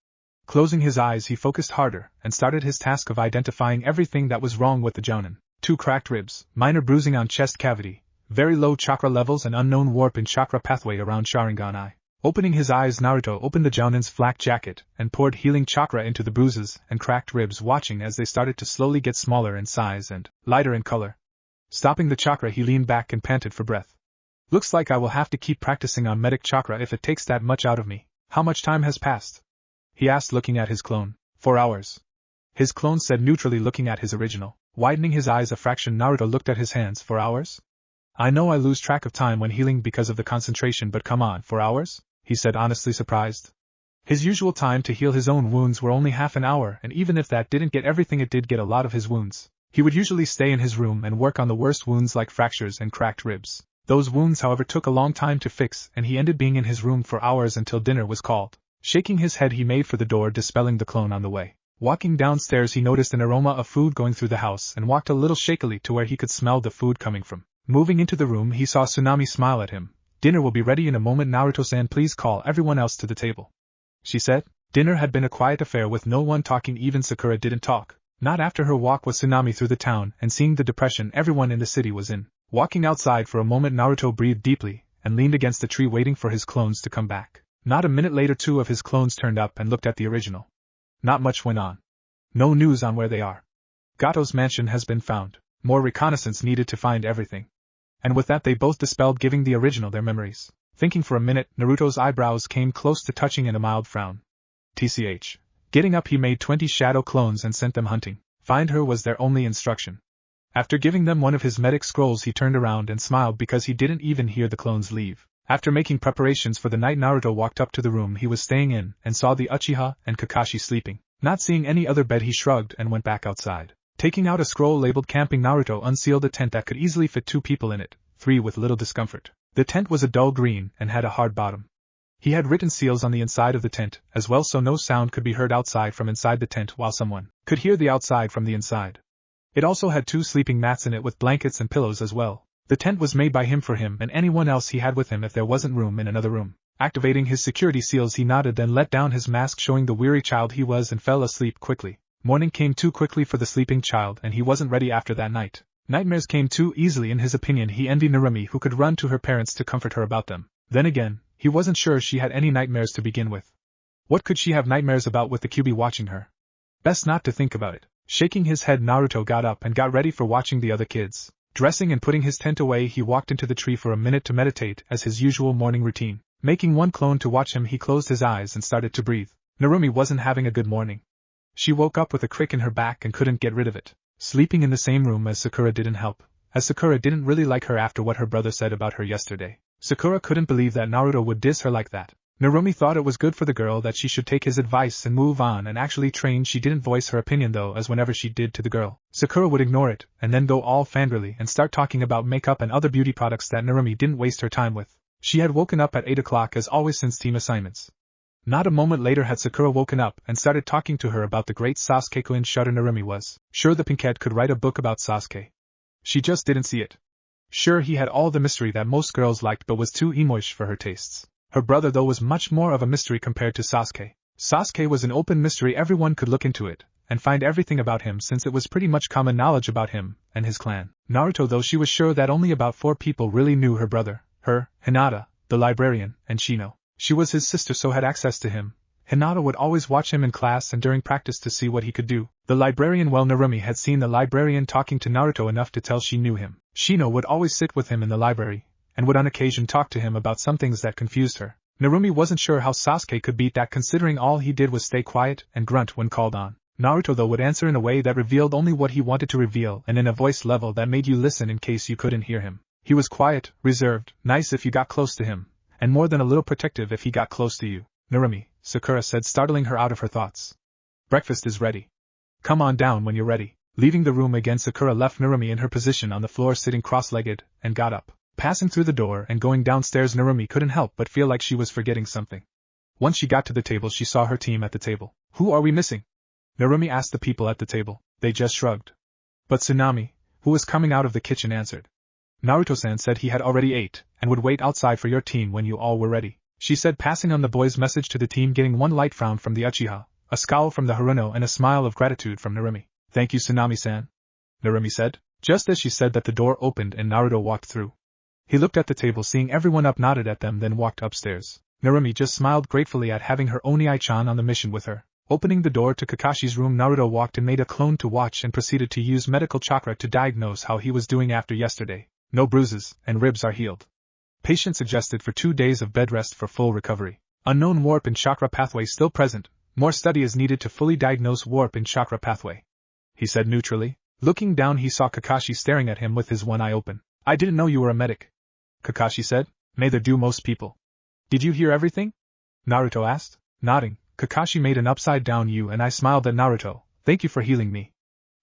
Closing his eyes, he focused harder and started his task of identifying everything that was wrong with the Jounin. 2 cracked ribs, minor bruising on chest cavity, very low chakra levels, and unknown warp in chakra pathway around Sharingan eye. Opening his eyes, Naruto opened the Jounin's flak jacket and poured healing chakra into the bruises and cracked ribs, watching as they started to slowly get smaller in size and lighter in color. Stopping the chakra, he leaned back and panted for breath. Looks like I will have to keep practicing on medic chakra if it takes that much out of me. How much time has passed? He asked, looking at his clone. 4 hours. His clone said neutrally, looking at his original. Widening his eyes a fraction, Naruto looked at his hands. 4 hours? I know I lose track of time when healing because of the concentration, but come on, 4 hours? He said, honestly surprised. His usual time to heal his own wounds were only half an hour, and even if that didn't get everything, it did get a lot of his wounds. He would usually stay in his room and work on the worst wounds like fractures and cracked ribs. Those wounds, however, took a long time to fix, and he ended being in his room for hours until dinner was called. Shaking his head, he made for the door, dispelling the clone on the way. Walking downstairs, he noticed an aroma of food going through the house and walked a little shakily to where he could smell the food coming from. Moving into the room, he saw Tsunami smile at him. Dinner will be ready in a moment, Naruto-san, please call everyone else to the table, she said. Dinner had been a quiet affair with no one talking, even Sakura didn't talk. Not after her walk with Tsunami through the town and seeing the depression everyone in the city was in. Walking outside for a moment, Naruto breathed deeply and leaned against the tree waiting for his clones to come back. Not a minute later, 2 of his clones turned up and looked at the original. Not much went on. No news on where they are. Gato's mansion has been found. More reconnaissance needed to find everything. And with that they both dispelled, giving the original their memories. Thinking for a minute, Naruto's eyebrows came close to touching in a mild frown. TCH. Getting up, he made 20 shadow clones and sent them hunting. Find her was their only instruction. After giving them one of his medic scrolls, he turned around and smiled because he didn't even hear the clones leave. After making preparations for the night, Naruto walked up to the room he was staying in and saw the Uchiha and Kakashi sleeping. Not seeing any other bed, he shrugged and went back outside. Taking out a scroll labeled camping, Naruto unsealed a tent that could easily fit 2 people in it, 3 with little discomfort. The tent was a dull green and had a hard bottom. He had written seals on the inside of the tent as well, so no sound could be heard outside from inside the tent, while someone could hear the outside from the inside. It also had 2 sleeping mats in it with blankets and pillows as well. The tent was made by him for him and anyone else he had with him if there wasn't room in another room. Activating his security seals, he nodded, then let down his mask, showing the weary child he was, and fell asleep quickly. Morning came too quickly for the sleeping child, and he wasn't ready after that night. Nightmares came too easily in his opinion. He envied Narumi, who could run to her parents to comfort her about them. Then again, he wasn't sure she had any nightmares to begin with. What could she have nightmares about with the QB watching her? Best not to think about it. Shaking his head, Naruto got up and got ready for watching the other kids. Dressing and putting his tent away, he walked into the tree for a minute to meditate as his usual morning routine. Making one clone to watch him, he closed his eyes and started to breathe. Narumi wasn't having a good morning. She woke up with a crick in her back and couldn't get rid of it. Sleeping in the same room as Sakura didn't help, as Sakura didn't really like her after what her brother said about her yesterday. Sakura couldn't believe that Naruto would diss her like that. Narumi thought it was good for the girl that she should take his advice and move on and actually train. She didn't voice her opinion though, as whenever she did to the girl, Sakura would ignore it and then go all fangirly and start talking about makeup and other beauty products that Narumi didn't waste her time with. She had woken up at 8 o'clock as always since team assignments. Not a moment later had Sakura woken up and started talking to her about the great Sasuke-kun. Shudder. Narumi was sure the pinkette could write a book about Sasuke. She just didn't see it. Sure, he had all the mystery that most girls liked but was too emoish for her tastes. Her brother though was much more of a mystery compared to Sasuke. Sasuke was an open mystery, everyone could look into it and find everything about him since it was pretty much common knowledge about him and his clan. Naruto though, she was sure that only about 4 people really knew her brother, her, Hinata, the librarian, and Shino. She was his sister so had access to him, Hinata would always watch him in class and during practice to see what he could do. The librarian, well, Narumi had seen the librarian talking to Naruto enough to tell she knew him. Shino would always sit with him in the library, and would on occasion talk to him about some things that confused her. Narumi wasn't sure how Sasuke could beat that, considering all he did was stay quiet and grunt when called on. Naruto, though, would answer in a way that revealed only what he wanted to reveal and in a voice level that made you listen in case you couldn't hear him. He was quiet, reserved, nice if you got close to him, and more than a little protective if he got close to you. Narumi, Sakura said, startling her out of her thoughts. Breakfast is ready. Come on down when you're ready. Leaving the room again, Sakura left Narumi in her position on the floor sitting cross-legged, and got up. Passing through the door and going downstairs, Narumi couldn't help but feel like she was forgetting something. Once she got to the table, she saw her team at the table. Who are we missing? Narumi asked the people at the table. They just shrugged. But Tsunami, who was coming out of the kitchen, answered. Naruto-san said he had already ate, and would wait outside for your team when you all were ready, she said, passing on the boy's message to the team, getting one light frown from the Uchiha, a scowl from the Haruno, and a smile of gratitude from Narumi. Thank you, Tsunami-san, Narumi said. Just as she said that, the door opened and Naruto walked through. He looked at the table, seeing everyone up, nodded at them, then walked upstairs. Narumi just smiled gratefully at having her Oni-chan on the mission with her. Opening the door to Kakashi's room, Naruto walked and made a clone to watch and proceeded to use medical chakra to diagnose how he was doing after yesterday. No bruises, and ribs are healed. Patient suggested for 2 days of bed rest for full recovery. Unknown warp in chakra pathway still present. More study is needed to fully diagnose warp in chakra pathway, he said neutrally. Looking down, he saw Kakashi staring at him with his one eye open. I didn't know you were a medic, Kakashi said. Neither do most people. Did you hear everything? Naruto asked. Nodding, Kakashi made an upside down U and I smiled at Naruto. Thank you for healing me.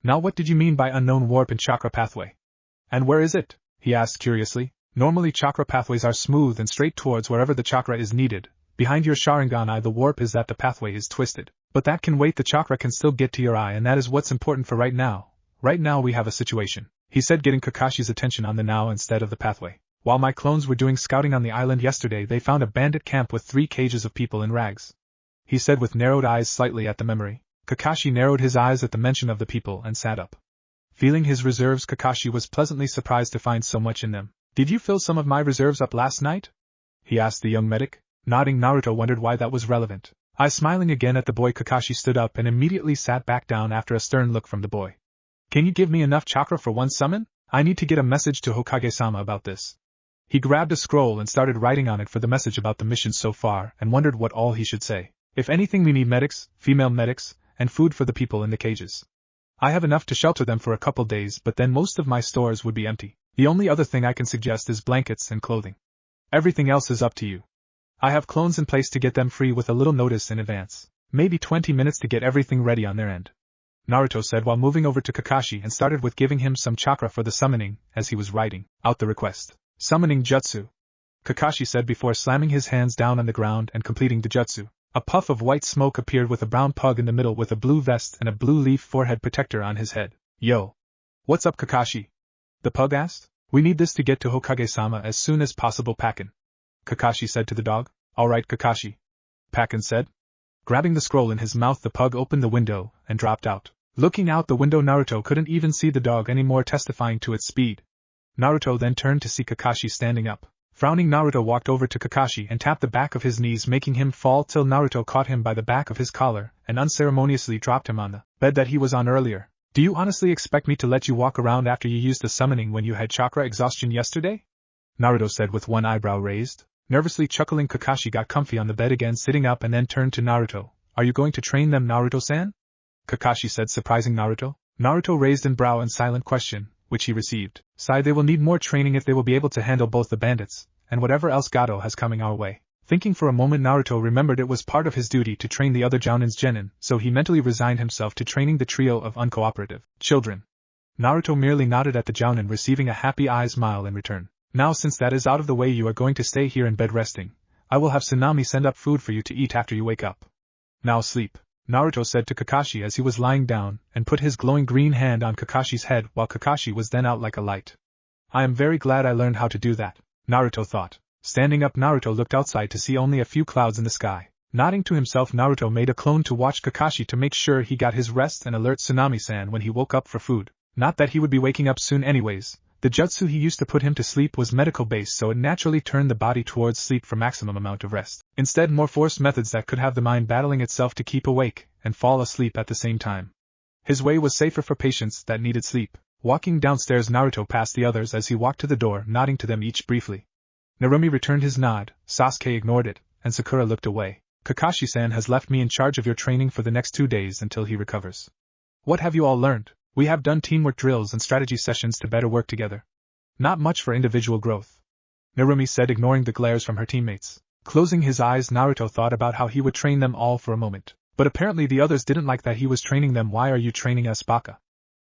Now what did you mean by unknown warp in chakra pathway? And where is it? He asked curiously. Normally chakra pathways are smooth and straight towards wherever the chakra is needed. Behind your Sharingan eye, the warp is that the pathway is twisted. But that can wait, the chakra can still get to your eye, and that is what's important for right now. Right now we have a situation, he said, getting Kakashi's attention on the now instead of the pathway. While my clones were doing scouting on the island yesterday, they found a bandit camp with 3 cages of people in rags, he said with narrowed eyes slightly at the memory. Kakashi narrowed his eyes at the mention of the people and sat up. Feeling his reserves, Kakashi was pleasantly surprised to find so much in them. Did you fill some of my reserves up last night? He asked the young medic. Nodding, Naruto wondered why that was relevant. Smiling again at the boy, Kakashi stood up and immediately sat back down after a stern look from the boy. Can you give me enough chakra for one summon? I need to get a message to Hokage-sama about this. He grabbed a scroll and started writing on it for the message about the mission so far, and wondered what all he should say. If anything, we need medics, female medics, and food for the people in the cages. I have enough to shelter them for a couple days, but then most of my stores would be empty. The only other thing I can suggest is blankets and clothing. Everything else is up to you. I have clones in place to get them free with a little notice in advance. Maybe 20 minutes to get everything ready on their end, Naruto said while moving over to Kakashi and started with giving him some chakra for the summoning as he was writing out the request. Summoning jutsu, Kakashi said before slamming his hands down on the ground and completing the jutsu. A puff of white smoke appeared with a brown pug in the middle with a blue vest and a blue leaf forehead protector on his head. Yo! What's up, Kakashi? The pug asked. We need this to get to Hokage-sama as soon as possible, Pakin, Kakashi said to the dog. Alright, Kakashi, Pakin said. Grabbing the scroll in his mouth, the pug opened the window and dropped out. Looking out the window, Naruto couldn't even see the dog anymore, testifying to its speed. Naruto then turned to see Kakashi standing up. Frowning, Naruto walked over to Kakashi and tapped the back of his knees, making him fall till Naruto caught him by the back of his collar and unceremoniously dropped him on the bed that he was on earlier. Do you honestly expect me to let you walk around after you used the summoning when you had chakra exhaustion yesterday? Naruto said with one eyebrow raised. Nervously chuckling, Kakashi got comfy on the bed again, sitting up, and then turned to Naruto. Are you going to train them, Naruto-san? Kakashi said, surprising Naruto. Naruto raised an brow in silent question, which he received. Sighed, they will need more training if they will be able to handle both the bandits and whatever else Gato has coming our way. Thinking for a moment, Naruto remembered it was part of his duty to train the other Jounins genin, so he mentally resigned himself to training the trio of uncooperative children. Naruto merely nodded at the Jounin, receiving a happy eye smile in return. Now, since that is out of the way, you are going to stay here in bed resting. I will have Tsunami send up food for you to eat after you wake up. Now sleep, Naruto said to Kakashi as he was lying down, and put his glowing green hand on Kakashi's head while Kakashi was then out like a light. I am very glad I learned how to do that, Naruto thought. Standing up, Naruto looked outside to see only a few clouds in the sky. Nodding to himself, Naruto made a clone to watch Kakashi to make sure he got his rest and alert Tsunami-san when he woke up for food. Not that he would be waking up soon anyways, The jutsu he used to put him to sleep was medical-based, so it naturally turned the body towards sleep for maximum amount of rest. Instead, more forced methods that could have the mind battling itself to keep awake and fall asleep at the same time. His way was safer for patients that needed sleep. Walking downstairs, Naruto passed the others as he walked to the door, nodding to them each briefly. Narumi returned his nod, Sasuke ignored it, and Sakura looked away. Kakashi-san has left me in charge of your training for the next 2 days until he recovers. What have you all learned? We have done teamwork drills and strategy sessions to better work together. Not much for individual growth, Narumi said, ignoring the glares from her teammates. Closing his eyes, Naruto thought about how he would train them all for a moment. But apparently the others didn't like that he was training them. Why are you training us, Baka?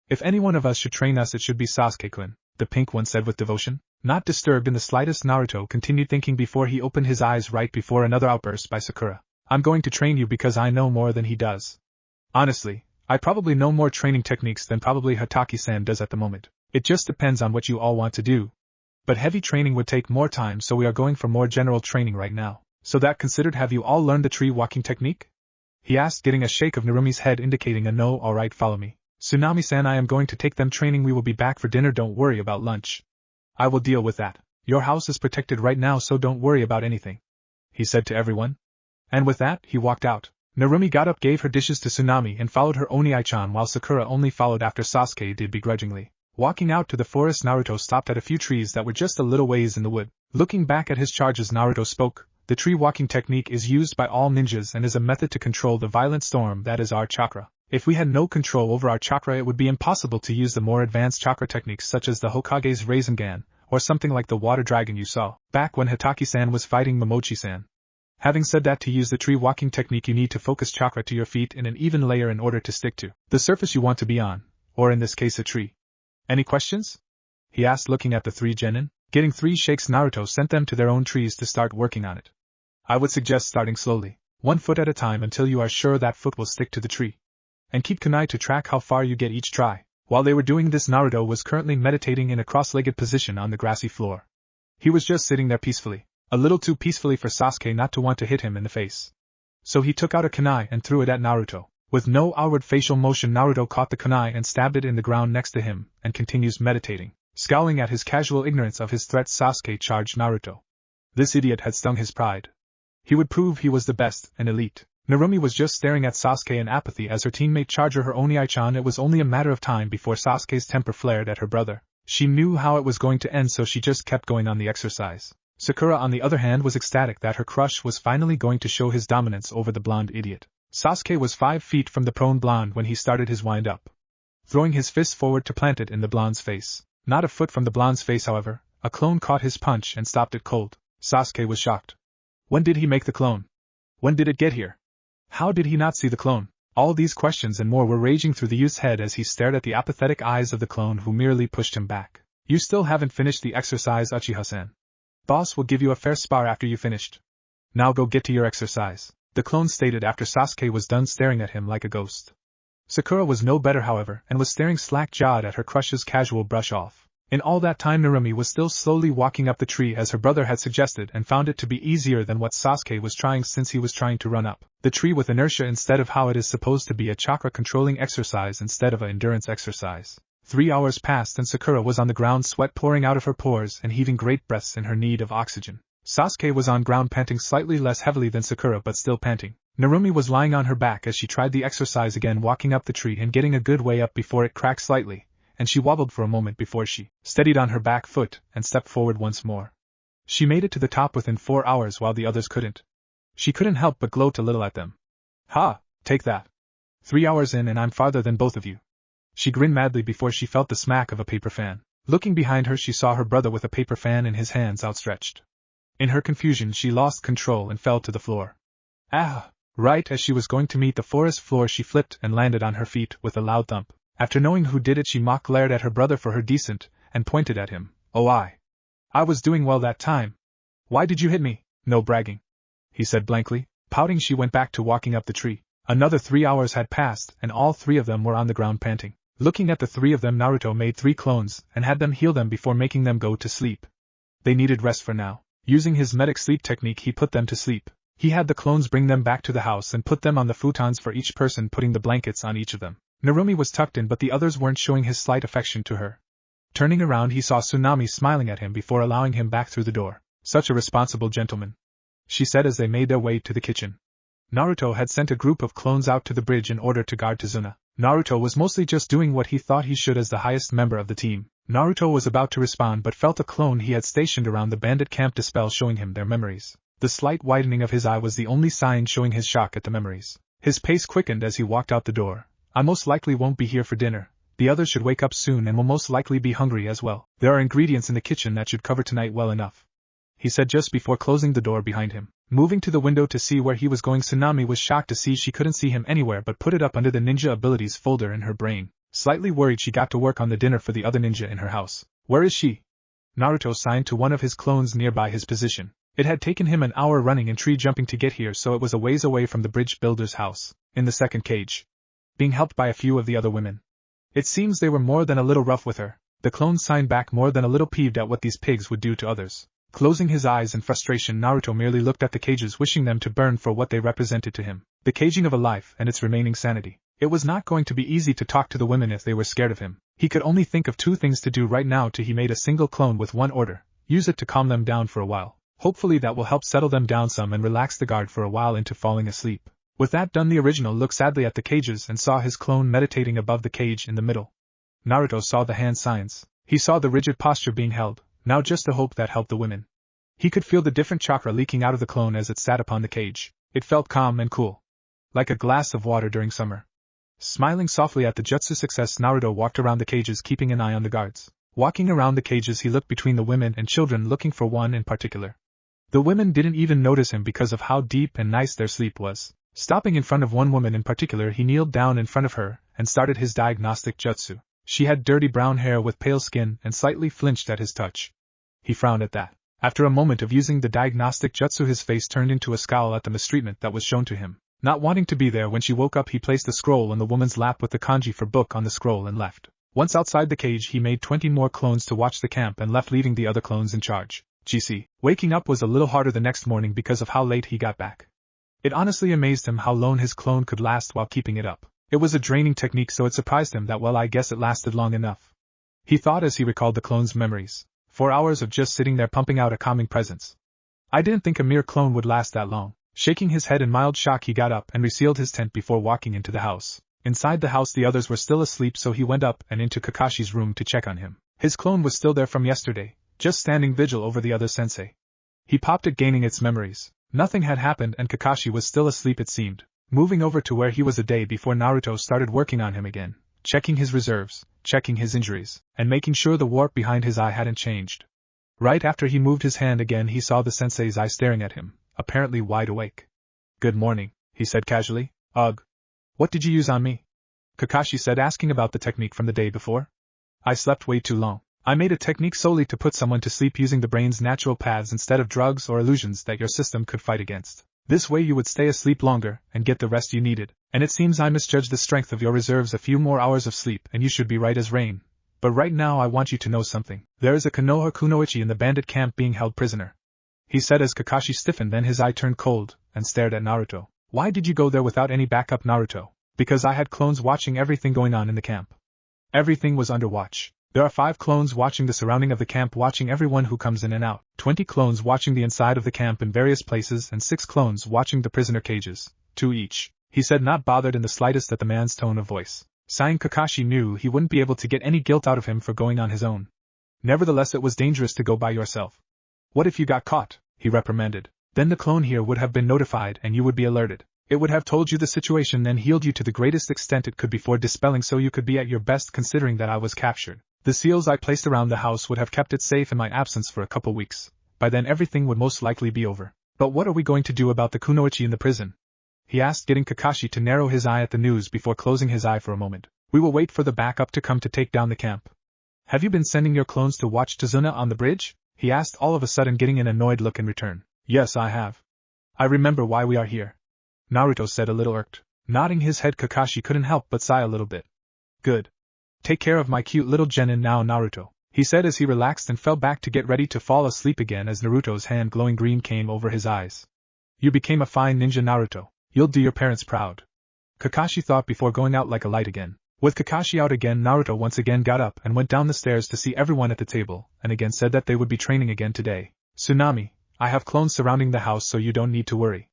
If any one of us should train us, it should be Sasuke-kun, the pink one said with devotion. Not disturbed in the slightest, Naruto continued thinking before he opened his eyes right before another outburst by Sakura. I'm going to train you because I know more than he does. Honestly, I probably know more training techniques than probably Hataki-san does at the moment. It just depends on what you all want to do. But heavy training would take more time, so we are going for more general training right now. So that considered, have you all learned the tree walking technique? He asked, getting a shake of Narumi's head indicating a no. Alright, follow me. Tsunami-san, I am going to take them training. We will be back for dinner. Don't worry about lunch. I will deal with that. Your house is protected right now, so don't worry about anything, he said to everyone. And with that, he walked out. Narumi got up, gave her dishes to Tsunami, and followed her Oni-chan, while Sakura only followed after Sasuke did begrudgingly. Walking out to the forest, Naruto stopped at a few trees that were just a little ways in the wood. Looking back at his charges, Naruto spoke. The tree walking technique is used by all ninjas and is a method to control the violent storm that is our chakra. If we had no control over our chakra, it would be impossible to use the more advanced chakra techniques such as the Hokage's Rasengan, or something like the water dragon you saw back when Hataki-san was fighting Momochi-san. Having said that, to use the tree walking technique you need to focus chakra to your feet in an even layer in order to stick to the surface you want to be on, or in this case a tree. Any questions? He asked, looking at the 3 genin. Getting 3 shakes, Naruto sent them to their own trees to start working on it. I would suggest starting slowly, 1 foot at a time until you are sure that foot will stick to the tree. And keep kunai to track how far you get each try. While they were doing this, Naruto was currently meditating in a cross-legged position on the grassy floor. He was just sitting there peacefully. A little too peacefully for Sasuke not to want to hit him in the face. So he took out a kunai and threw it at Naruto. With no outward facial motion, Naruto caught the kunai and stabbed it in the ground next to him, and continues meditating. Scowling at his casual ignorance of his threat, Sasuke charged Naruto. This idiot had stung his pride. He would prove he was the best, an elite. Narumi was just staring at Sasuke in apathy as her teammate charged her Oni-chan. It was only a matter of time before Sasuke's temper flared at her brother. She knew how it was going to end, so she just kept going on the exercise. Sakura, on the other hand, was ecstatic that her crush was finally going to show his dominance over the blonde idiot. Sasuke was 5 feet from the prone blonde when he started his wind-up, throwing his fist forward to plant it in the blonde's face. Not a foot from the blonde's face, however, a clone caught his punch and stopped it cold. Sasuke was shocked. When did he make the clone? When did it get here? How did he not see the clone? All these questions and more were raging through the youth's head as he stared at the apathetic eyes of the clone, who merely pushed him back. You still haven't finished the exercise, Uchiha-san. Boss will give you a fair spar after you finished. Now go get to your exercise, the clone stated after Sasuke was done staring at him like a ghost. Sakura was no better, however, and was staring slack-jawed at her crush's casual brush-off. In all that time, Narumi was still slowly walking up the tree as her brother had suggested, and found it to be easier than what Sasuke was trying, since he was trying to run up the tree with inertia instead of how it is supposed to be, a chakra-controlling exercise instead of an endurance exercise. 3 hours passed and Sakura was on the ground, sweat pouring out of her pores and heaving great breaths in her need of oxygen. Sasuke was on ground, panting slightly less heavily than Sakura but still panting. Narumi was lying on her back as she tried the exercise again, walking up the tree and getting a good way up before it cracked slightly, and she wobbled for a moment before she steadied on her back foot and stepped forward once more. She made it to the top within 4 hours while the others couldn't. She couldn't help but gloat a little at them. Ha! Take that. 3 hours in and I'm farther than both of you. She grinned madly before she felt the smack of a paper fan. Looking behind her, she saw her brother with a paper fan in his hands outstretched. In her confusion, she lost control and fell to the floor. Ah! Right as she was going to meet the forest floor, she flipped and landed on her feet with a loud thump. After knowing who did it, she glared at her brother for her decent, and pointed at him. Oh, I was doing well that time. Why did you hit me? No bragging, he said blankly. Pouting, she went back to walking up the tree. Another 3 hours had passed, and all 3 of them were on the ground panting. Looking at the 3 of them, Naruto made 3 clones, and had them heal them before making them go to sleep. They needed rest for now. Using his medic sleep technique, he put them to sleep. He had the clones bring them back to the house and put them on the futons for each person, putting the blankets on each of them. Narumi was tucked in, but the others weren't showing his slight affection to her. Turning around he saw Tsunami smiling at him before allowing him back through the door. Such a responsible gentleman, she said as they made their way to the kitchen. Naruto had sent a group of clones out to the bridge in order to guard Tazuna. Naruto was mostly just doing what he thought he should as the highest member of the team. Naruto was about to respond but felt a clone he had stationed around the bandit camp dispel, showing him their memories. The slight widening of his eye was the only sign showing his shock at the memories. His pace quickened as he walked out the door. I most likely won't be here for dinner. The others should wake up soon and will most likely be hungry as well. There are ingredients in the kitchen that should cover tonight well enough, he said just before closing the door behind him. Moving to the window to see where he was going, Tsunami was shocked to see she couldn't see him anywhere but put it up under the ninja abilities folder in her brain. Slightly worried, she got to work on the dinner for the other ninja in her house. Where is she? Naruto signed to one of his clones nearby his position. It had taken him an hour running and tree jumping to get here, so it was a ways away from the bridge builder's house. In the second cage, being helped by a few of the other women. It seems they were more than a little rough with her. The clone signed back, more than a little peeved at what these pigs would do to others. Closing his eyes in frustration, Naruto merely looked at the cages, wishing them to burn for what they represented to him. The caging of a life and its remaining sanity. It was not going to be easy to talk to the women if they were scared of him. He could only think of two things to do right now. He made a single clone with one order. Use it to calm them down for a while. Hopefully that will help settle them down some and relax the guard for a while into falling asleep. With that done, the original looked sadly at the cages and saw his clone meditating above the cage in the middle. Naruto saw the hand signs. He saw the rigid posture being held, now just a hope that helped the women. He could feel the different chakra leaking out of the clone as it sat upon the cage. It felt calm and cool, like a glass of water during summer. Smiling softly at the jutsu success, Naruto walked around the cages, keeping an eye on the guards. Walking around the cages, he looked between the women and children, looking for one in particular. The women didn't even notice him because of how deep and nice their sleep was. Stopping in front of one woman in particular, he kneeled down in front of her and started his diagnostic jutsu. She had dirty brown hair with pale skin and slightly flinched at his touch. He frowned at that. After a moment of using the diagnostic jutsu, his face turned into a scowl at the mistreatment that was shown to him. Not wanting to be there when she woke up, he placed the scroll in the woman's lap with the kanji for book on the scroll and left. Once outside the cage, he made 20 more clones to watch the camp and left, leaving the other clones in charge. GC. Waking up was a little harder the next morning because of how late he got back. It honestly amazed him how long his clone could last while keeping it up. It was a draining technique, so it surprised him that, well, I guess it lasted long enough. He thought as he recalled the clone's memories. 4 hours of just sitting there pumping out a calming presence. I didn't think a mere clone would last that long. Shaking his head in mild shock, he got up and resealed his tent before walking into the house. Inside the house, the others were still asleep, so he went up and into Kakashi's room to check on him. His clone was still there from yesterday, just standing vigil over the other sensei. He popped it, gaining its memories. Nothing had happened and Kakashi was still asleep, it seemed. Moving over to where he was a day before, Naruto started working on him again, checking his reserves, checking his injuries, and making sure the warp behind his eye hadn't changed. Right after he moved his hand again, he saw the sensei's eye staring at him, apparently wide awake. Good morning, he said casually. Ugh. What did you use on me? Kakashi said, asking about the technique from the day before. I slept way too long. I made a technique solely to put someone to sleep using the brain's natural paths instead of drugs or illusions that your system could fight against. This way you would stay asleep longer and get the rest you needed. And it seems I misjudged the strength of your reserves. A few more hours of sleep and you should be right as rain. But right now I want you to know something. There is a Konoha Kunoichi in the bandit camp being held prisoner, he said as Kakashi stiffened, then his eye turned cold and stared at Naruto. Why did you go there without any backup, Naruto? Because I had clones watching everything going on in the camp. Everything was under watch. There are 5 clones watching the surrounding of the camp, watching everyone who comes in and out. 20 clones watching the inside of the camp in various places, and 6 clones watching the prisoner cages. 2 each, he said, not bothered in the slightest at the man's tone of voice. Sighing, Kakashi knew he wouldn't be able to get any guilt out of him for going on his own. Nevertheless, it was dangerous to go by yourself. What if you got caught? He reprimanded. Then the clone here would have been notified and you would be alerted. It would have told you the situation and healed you to the greatest extent it could before dispelling, so you could be at your best, considering that I was captured. The seals I placed around the house would have kept it safe in my absence for a couple weeks. By then everything would most likely be over. But what are we going to do about the Kunoichi in the prison? He asked, getting Kakashi to narrow his eye at the news before closing his eye for a moment. We will wait for the backup to come to take down the camp. Have you been sending your clones to watch Tazuna on the bridge? He asked, all of a sudden getting an annoyed look in return. Yes, I have. I remember why we are here, Naruto said, a little irked. Nodding his head, Kakashi couldn't help but sigh a little bit. Good. Take care of my cute little genin now, Naruto, he said as he relaxed and fell back to get ready to fall asleep again as Naruto's hand glowing green came over his eyes. You became a fine ninja, Naruto. You'll do your parents proud, Kakashi thought before going out like a light again. With Kakashi out again, Naruto once again got up and went down the stairs to see everyone at the table, and again said that they would be training again today. Tsunami, I have clones surrounding the house so you don't need to worry.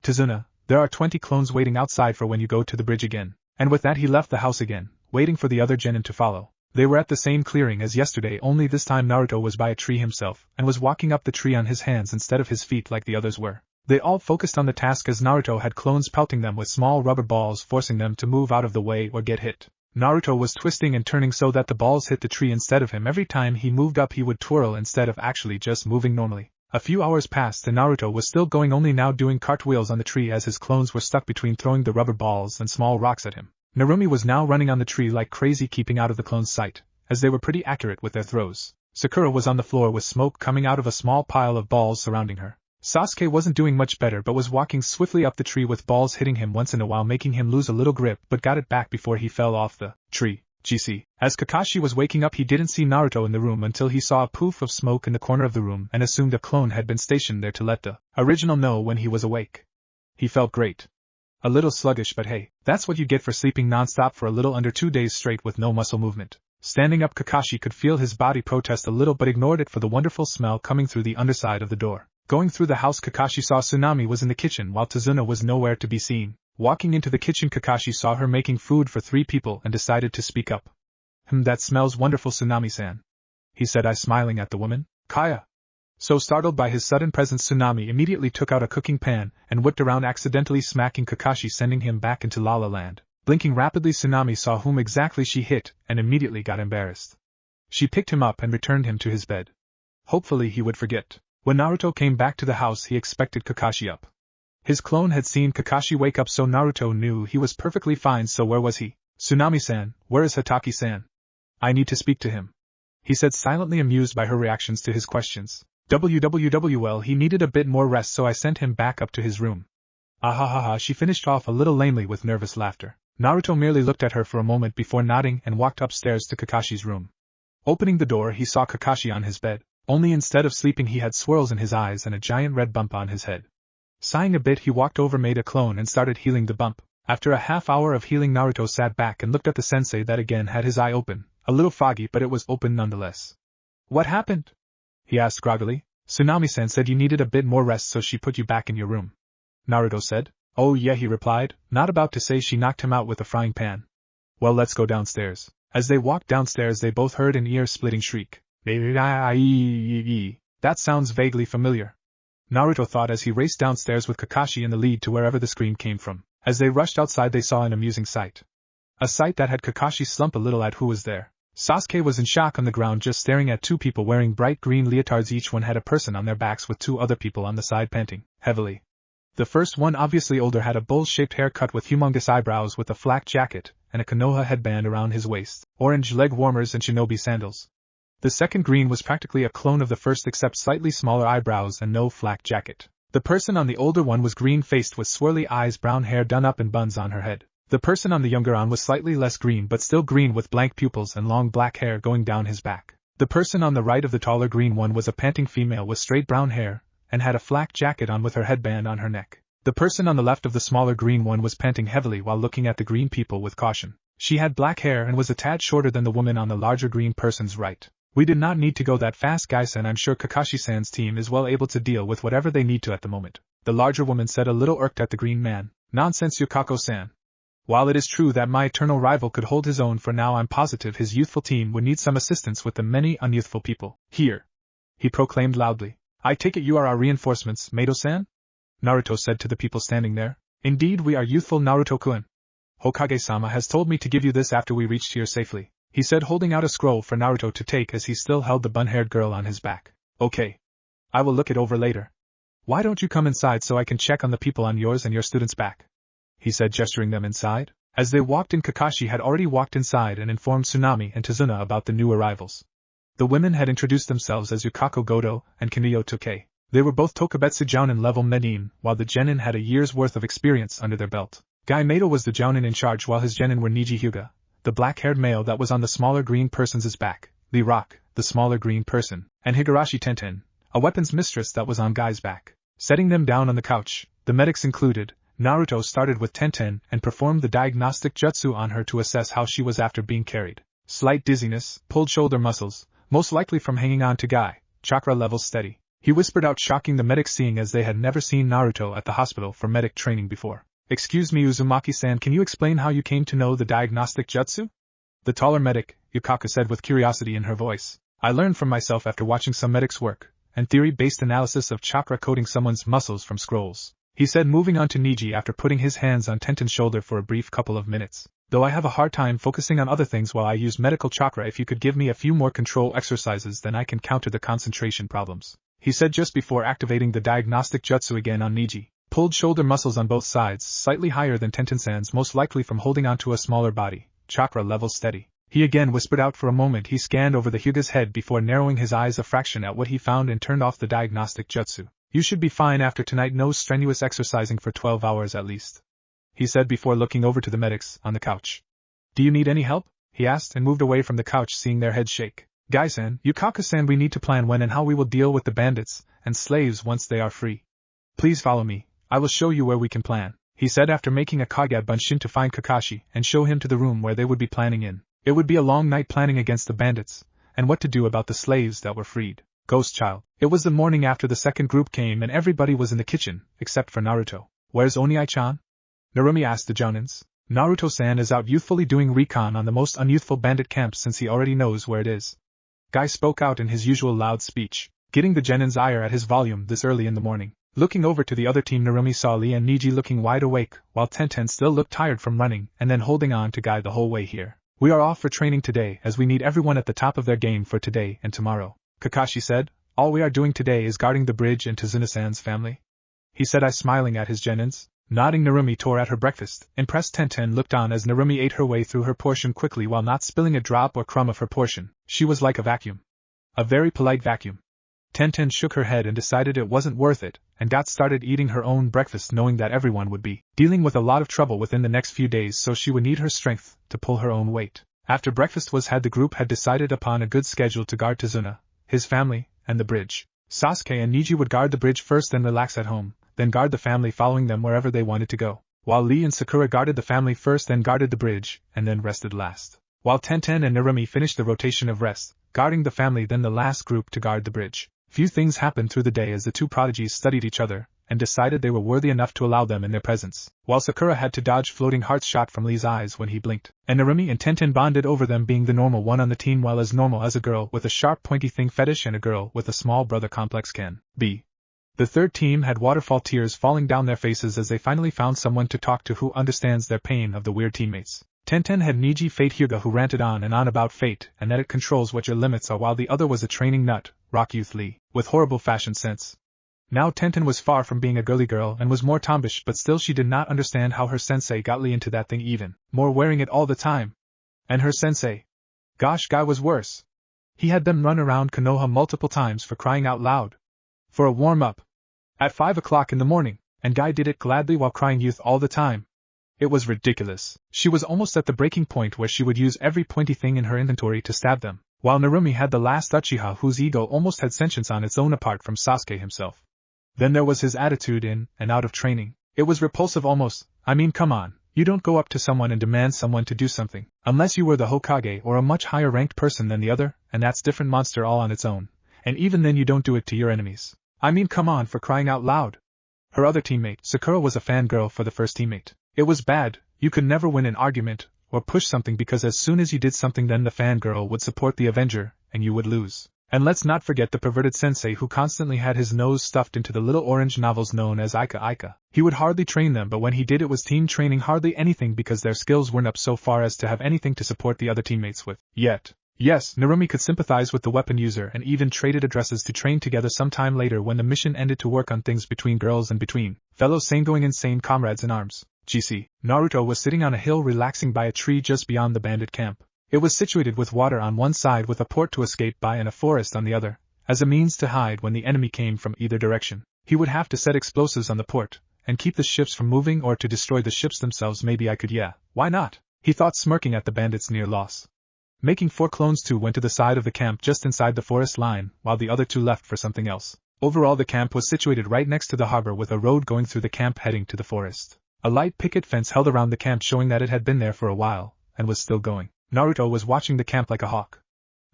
Tazuna, there are 20 clones waiting outside for when you go to the bridge again. And with that he left the house again, waiting for the other genin to follow. They were at the same clearing as yesterday, only this time Naruto was by a tree himself, and was walking up the tree on his hands instead of his feet like the others were. They all focused on the task as Naruto had clones pelting them with small rubber balls, forcing them to move out of the way or get hit. Naruto was twisting and turning so that the balls hit the tree instead of him. Every time he moved up he would twirl instead of actually just moving normally. A few hours passed and Naruto was still going, only now doing cartwheels on the tree as his clones were stuck between throwing the rubber balls and small rocks at him. Narumi was now running on the tree like crazy, keeping out of the clones' sight, as they were pretty accurate with their throws. Sakura was on the floor with smoke coming out of a small pile of balls surrounding her. Sasuke wasn't doing much better but was walking swiftly up the tree with balls hitting him once in a while, making him lose a little grip, but got it back before he fell off the tree. GC. As Kakashi was waking up he didn't see Naruto in the room until he saw a poof of smoke in the corner of the room and assumed a clone had been stationed there to let the original know when he was awake. He felt great. A little sluggish, but hey, that's what you get for sleeping non-stop for a little under 2 days straight with no muscle movement. Standing up, Kakashi could feel his body protest a little but ignored it for the wonderful smell coming through the underside of the door. Going through the house, Kakashi saw Tsunami was in the kitchen while Tazuna was nowhere to be seen. Walking into the kitchen, Kakashi saw her making food for 3 people and decided to speak up. That smells wonderful, Tsunami-san," he said, smiling at the woman. "Kaya." So startled by his sudden presence, Tsunami immediately took out a cooking pan and whipped around, accidentally smacking Kakashi, sending him back into La La Land. Blinking rapidly, Tsunami saw whom exactly she hit and immediately got embarrassed. She picked him up and returned him to his bed. Hopefully he would forget. When Naruto came back to the house he expected Kakashi up. His clone had seen Kakashi wake up, so Naruto knew he was perfectly fine. So where was he? "Tsunami-san, where is Hataki-san? I need to speak to him," he said, silently amused by her reactions to his questions. Well, he needed a bit more rest, so I sent him back up to his room. Ahahaha, she finished off a little lamely with nervous laughter. Naruto merely looked at her for a moment before nodding and walked upstairs to Kakashi's room. Opening the door he saw Kakashi on his bed, only instead of sleeping he had swirls in his eyes and a giant red bump on his head. Sighing a bit he walked over, made a clone and started healing the bump. After a half hour of healing, Naruto sat back and looked at the sensei that again had his eye open, a little foggy but it was open nonetheless. "What happened?" he asked groggily. "Tsunami-san said you needed a bit more rest, so she put you back in your room," Naruto said. "Oh yeah," he replied, not about to say she knocked him out with a frying pan. "Well, let's go downstairs." As they walked downstairs they both heard an ear-splitting shriek. That sounds vaguely familiar, Naruto thought as he raced downstairs with Kakashi in the lead to wherever the scream came from. As they rushed outside they saw an amusing sight. A sight that had Kakashi slump a little at who was there. Sasuke was in shock on the ground, just staring at 2 people wearing bright green leotards. Each one had a person on their backs with 2 other people on the side panting heavily. The first one, obviously older, had a bowl-shaped haircut with humongous eyebrows with a flak jacket and a Konoha headband around his waist, orange leg warmers and shinobi sandals. The second, green, was practically a clone of the first except slightly smaller eyebrows and no flak jacket. The person on the older one was green-faced with swirly eyes, brown hair done up in buns on her head. The person on the younger one was slightly less green but still green with blank pupils and long black hair going down his back. The person on the right of the taller green one was a panting female with straight brown hair and had a flak jacket on with her headband on her neck. The person on the left of the smaller green one was panting heavily while looking at the green people with caution. She had black hair and was a tad shorter than the woman on the larger green person's right. "We did not need to go that fast, guys, and I'm sure Kakashi-san's team is well able to deal with whatever they need to at the moment," the larger woman said, a little irked at the green man. "Nonsense, Yukako-san. While it is true that my eternal rival could hold his own for now, I'm positive his youthful team would need some assistance with the many unyouthful people here," he proclaimed loudly. "I take it you are our reinforcements, Mato-san?" Naruto said to the people standing there. "Indeed we are, youthful Naruto-kun. Hokage-sama has told me to give you this after we reached here safely," he said, holding out a scroll for Naruto to take as he still held the bun-haired girl on his back. "Okay. I will look it over later. Why don't you come inside so I can check on the people on yours and your student's back?" he said, gesturing them inside. As they walked in, Kakashi had already walked inside and informed Tsunami and Tazuna about the new arrivals. The women had introduced themselves as Yukako Godo and Kinryo Tokei. They were both Tokubetsu Jounin level Menin, while the Genin had a year's worth of experience under their belt. Guy Mato was the Jounin in charge, while his Genin were Niji Hyuga, the black-haired male that was on the smaller green person's back, Lee Rock, the smaller green person, and Higurashi Tenten, a weapons mistress that was on Guy's back. Setting them down on the couch, the medics included Naruto started with Tenten and performed the diagnostic jutsu on her to assess how she was after being carried. Slight dizziness, pulled shoulder muscles, most likely from hanging on to Guy, chakra level steady. He whispered out, shocking the medics seeing as they had never seen Naruto at the hospital for medic training before. Excuse me, Uzumaki-san, can you explain how you came to know the diagnostic jutsu? The taller medic, Yukaku, said with curiosity in her voice. I learned from myself after watching some medics work, and theory-based analysis of chakra coating someone's muscles from scrolls, he said, moving on to Niji after putting his hands on Tenten's shoulder for a brief couple of minutes. Though I have a hard time focusing on other things while I use medical chakra, if you could give me a few more control exercises, then I can counter the concentration problems, he said just before activating the diagnostic jutsu again on Niji. Pulled shoulder muscles on both sides, slightly higher than Tenten-san's, most likely from holding onto a smaller body, chakra level steady. He again whispered out. For a moment he scanned over the Hyuga's head before narrowing his eyes a fraction at what he found and turned off the diagnostic jutsu. You should be fine after tonight, no strenuous exercising for 12 hours at least, he said before looking over to the medics on the couch. Do you need any help? He asked and moved away from the couch, seeing their heads shake. Guy-san, Yukaku-san, we need to plan when and how we will deal with the bandits and slaves once they are free. Please follow me, I will show you where we can plan, he said after making a Kage Bunshin to find Kakashi and show him to the room where they would be planning in. It would be a long night planning against the bandits, and what to do about the slaves that were freed. Ghost child. It was the morning after the second group came and everybody was in the kitchen, except for Naruto. Where's Oniai-chan? Narumi asked the Jounins. Naruto-san is out youthfully doing recon on the most unyouthful bandit camp since he already knows where it is. Guy spoke out in his usual loud speech, getting the Genin's ire at his volume this early in the morning. Looking over to the other team, Narumi saw Lee and Niji looking wide awake, while Tenten still looked tired from running and then holding on to Guy the whole way here. We are off for training today as we need everyone at the top of their game for today and tomorrow, Kakashi said. All we are doing today is guarding the bridge and Tazuna-san's family, he said, smiling at his Genins. Nodding, Narumi tore at her breakfast. Impressed Tenten looked on as Narumi ate her way through her portion quickly while not spilling a drop or crumb of her portion. She was like a vacuum. A very polite vacuum. Tenten shook her head and decided it wasn't worth it, and got started eating her own breakfast, knowing that everyone would be dealing with a lot of trouble within the next few days, so she would need her strength to pull her own weight. After breakfast was had, the group had decided upon a good schedule to guard Tazuna, his family, and the bridge. Sasuke and Niji would guard the bridge first, then relax at home, then guard the family following them wherever they wanted to go, while Lee and Sakura guarded the family first, then guarded the bridge, and then rested last. While Tenten and Narumi finished the rotation of rest, guarding the family, then the last group to guard the bridge. Few things happened through the day as the two prodigies studied each other, and decided they were worthy enough to allow them in their presence, while Sakura had to dodge floating hearts shot from Lee's eyes when he blinked, and Narumi and Tenten bonded over them being the normal one on the team, while as normal as a girl with a sharp pointy thing fetish and a girl with a small brother complex can be. The third team had waterfall tears falling down their faces as they finally found someone to talk to who understands their pain of the weird teammates. Tenten had Niji Fate Hyuga, who ranted on and on about fate and that it controls what your limits are, while the other was a training nut, Rock Youth Lee, with horrible fashion sense. Now Tenten was far from being a girly girl and was more tombish, but still she did not understand how her sensei got Lee into that thing, even more wearing it all the time. And her sensei? Gosh, Guy was worse. He had them run around Konoha multiple times, for crying out loud, for a warm-up at 5 o'clock in the morning, and Guy did it gladly while crying youth all the time. It was ridiculous. She was almost at the breaking point where she would use every pointy thing in her inventory to stab them, while Narumi had the last Uchiha whose ego almost had sentience on its own apart from Sasuke himself. Then there was his attitude in and out of training. It was repulsive almost. I mean, come on, you don't go up to someone and demand someone to do something, unless you were the Hokage or a much higher ranked person than the other, and that's different monster all on its own. And even then you don't do it to your enemies. I mean, come on, for crying out loud. Her other teammate, Sakura, was a fangirl for the first teammate. It was bad. You could never win an argument or push something, because as soon as you did something, then the fangirl would support the Avenger, and you would lose. And let's not forget the perverted sensei who constantly had his nose stuffed into the little orange novels known as Aika Aika. He would hardly train them, but when he did, it was team training, hardly anything, because their skills weren't up so far as to have anything to support the other teammates with. Yet, yes, Narumi could sympathize with the weapon user and even traded addresses to train together sometime later when the mission ended, to work on things between girls and between fellow sane-going insane comrades in arms. GC. Naruto was sitting on a hill relaxing by a tree just beyond the bandit camp. It was situated with water on one side with a port to escape by and a forest on the other, as a means to hide when the enemy came from either direction. He would have to set explosives on the port, and keep the ships from moving, or to destroy the ships themselves. Maybe I could, yeah, why not? He thought, smirking at the bandits' near loss. Making 4 clones, 2 went to the side of the camp just inside the forest line, while the other 2 left for something else. Overall, the camp was situated right next to the harbor with a road going through the camp heading to the forest. A light picket fence held around the camp showing that it had been there for a while, and was still going. Naruto was watching the camp like a hawk.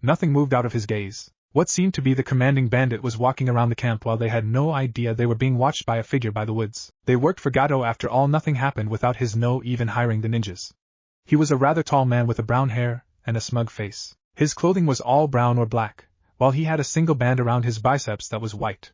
Nothing moved out of his gaze. What seemed to be the commanding bandit was walking around the camp while they had no idea they were being watched by a figure by the woods. They worked for Gato. After all, nothing happened without his no even hiring the ninjas. He was a rather tall man with a brown hair and a smug face. His clothing was all brown or black, while he had a single band around his biceps that was white.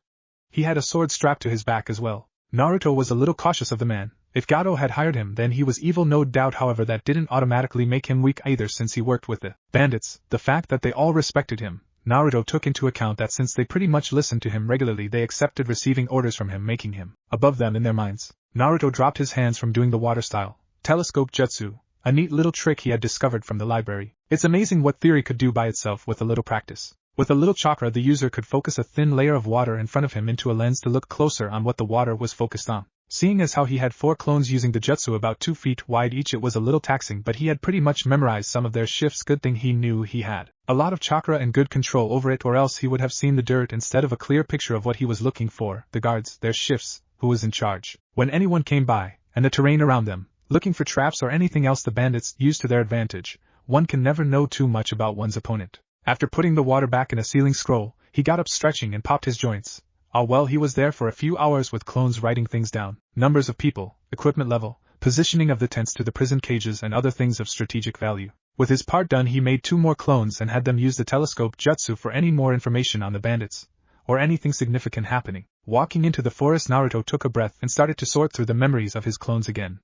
He had a sword strapped to his back as well. Naruto was a little cautious of the man. If Gato had hired him, then he was evil, no doubt. However, that didn't automatically make him weak either, since he worked with the bandits. The fact that they all respected him, Naruto took into account that since they pretty much listened to him regularly, they accepted receiving orders from him, making him above them in their minds. Naruto dropped his hands from doing the water style telescope jutsu, a neat little trick he had discovered from the library. It's amazing what theory could do by itself with a little practice. With a little chakra, the user could focus a thin layer of water in front of him into a lens to look closer on what the water was focused on. Seeing as how he had 4 clones using the jutsu about 2 feet wide each, it was a little taxing, but he had pretty much memorized some of their shifts. Good thing he knew he had a lot of chakra and good control over it, or else he would have seen the dirt instead of a clear picture of what he was looking for. The guards, their shifts, who was in charge. When anyone came by, and the terrain around them, looking for traps or anything else the bandits used to their advantage, one can never know too much about one's opponent. After putting the water back in a sealing scroll, he got up stretching and popped his joints. Well, he was there for a few hours with clones writing things down. Numbers of people, equipment level, positioning of the tents to the prison cages, and other things of strategic value. With his part done, he made 2 more clones and had them use the telescope jutsu for any more information on the bandits, or anything significant happening. Walking into the forest, Naruto took a breath and started to sort through the memories of his clones again.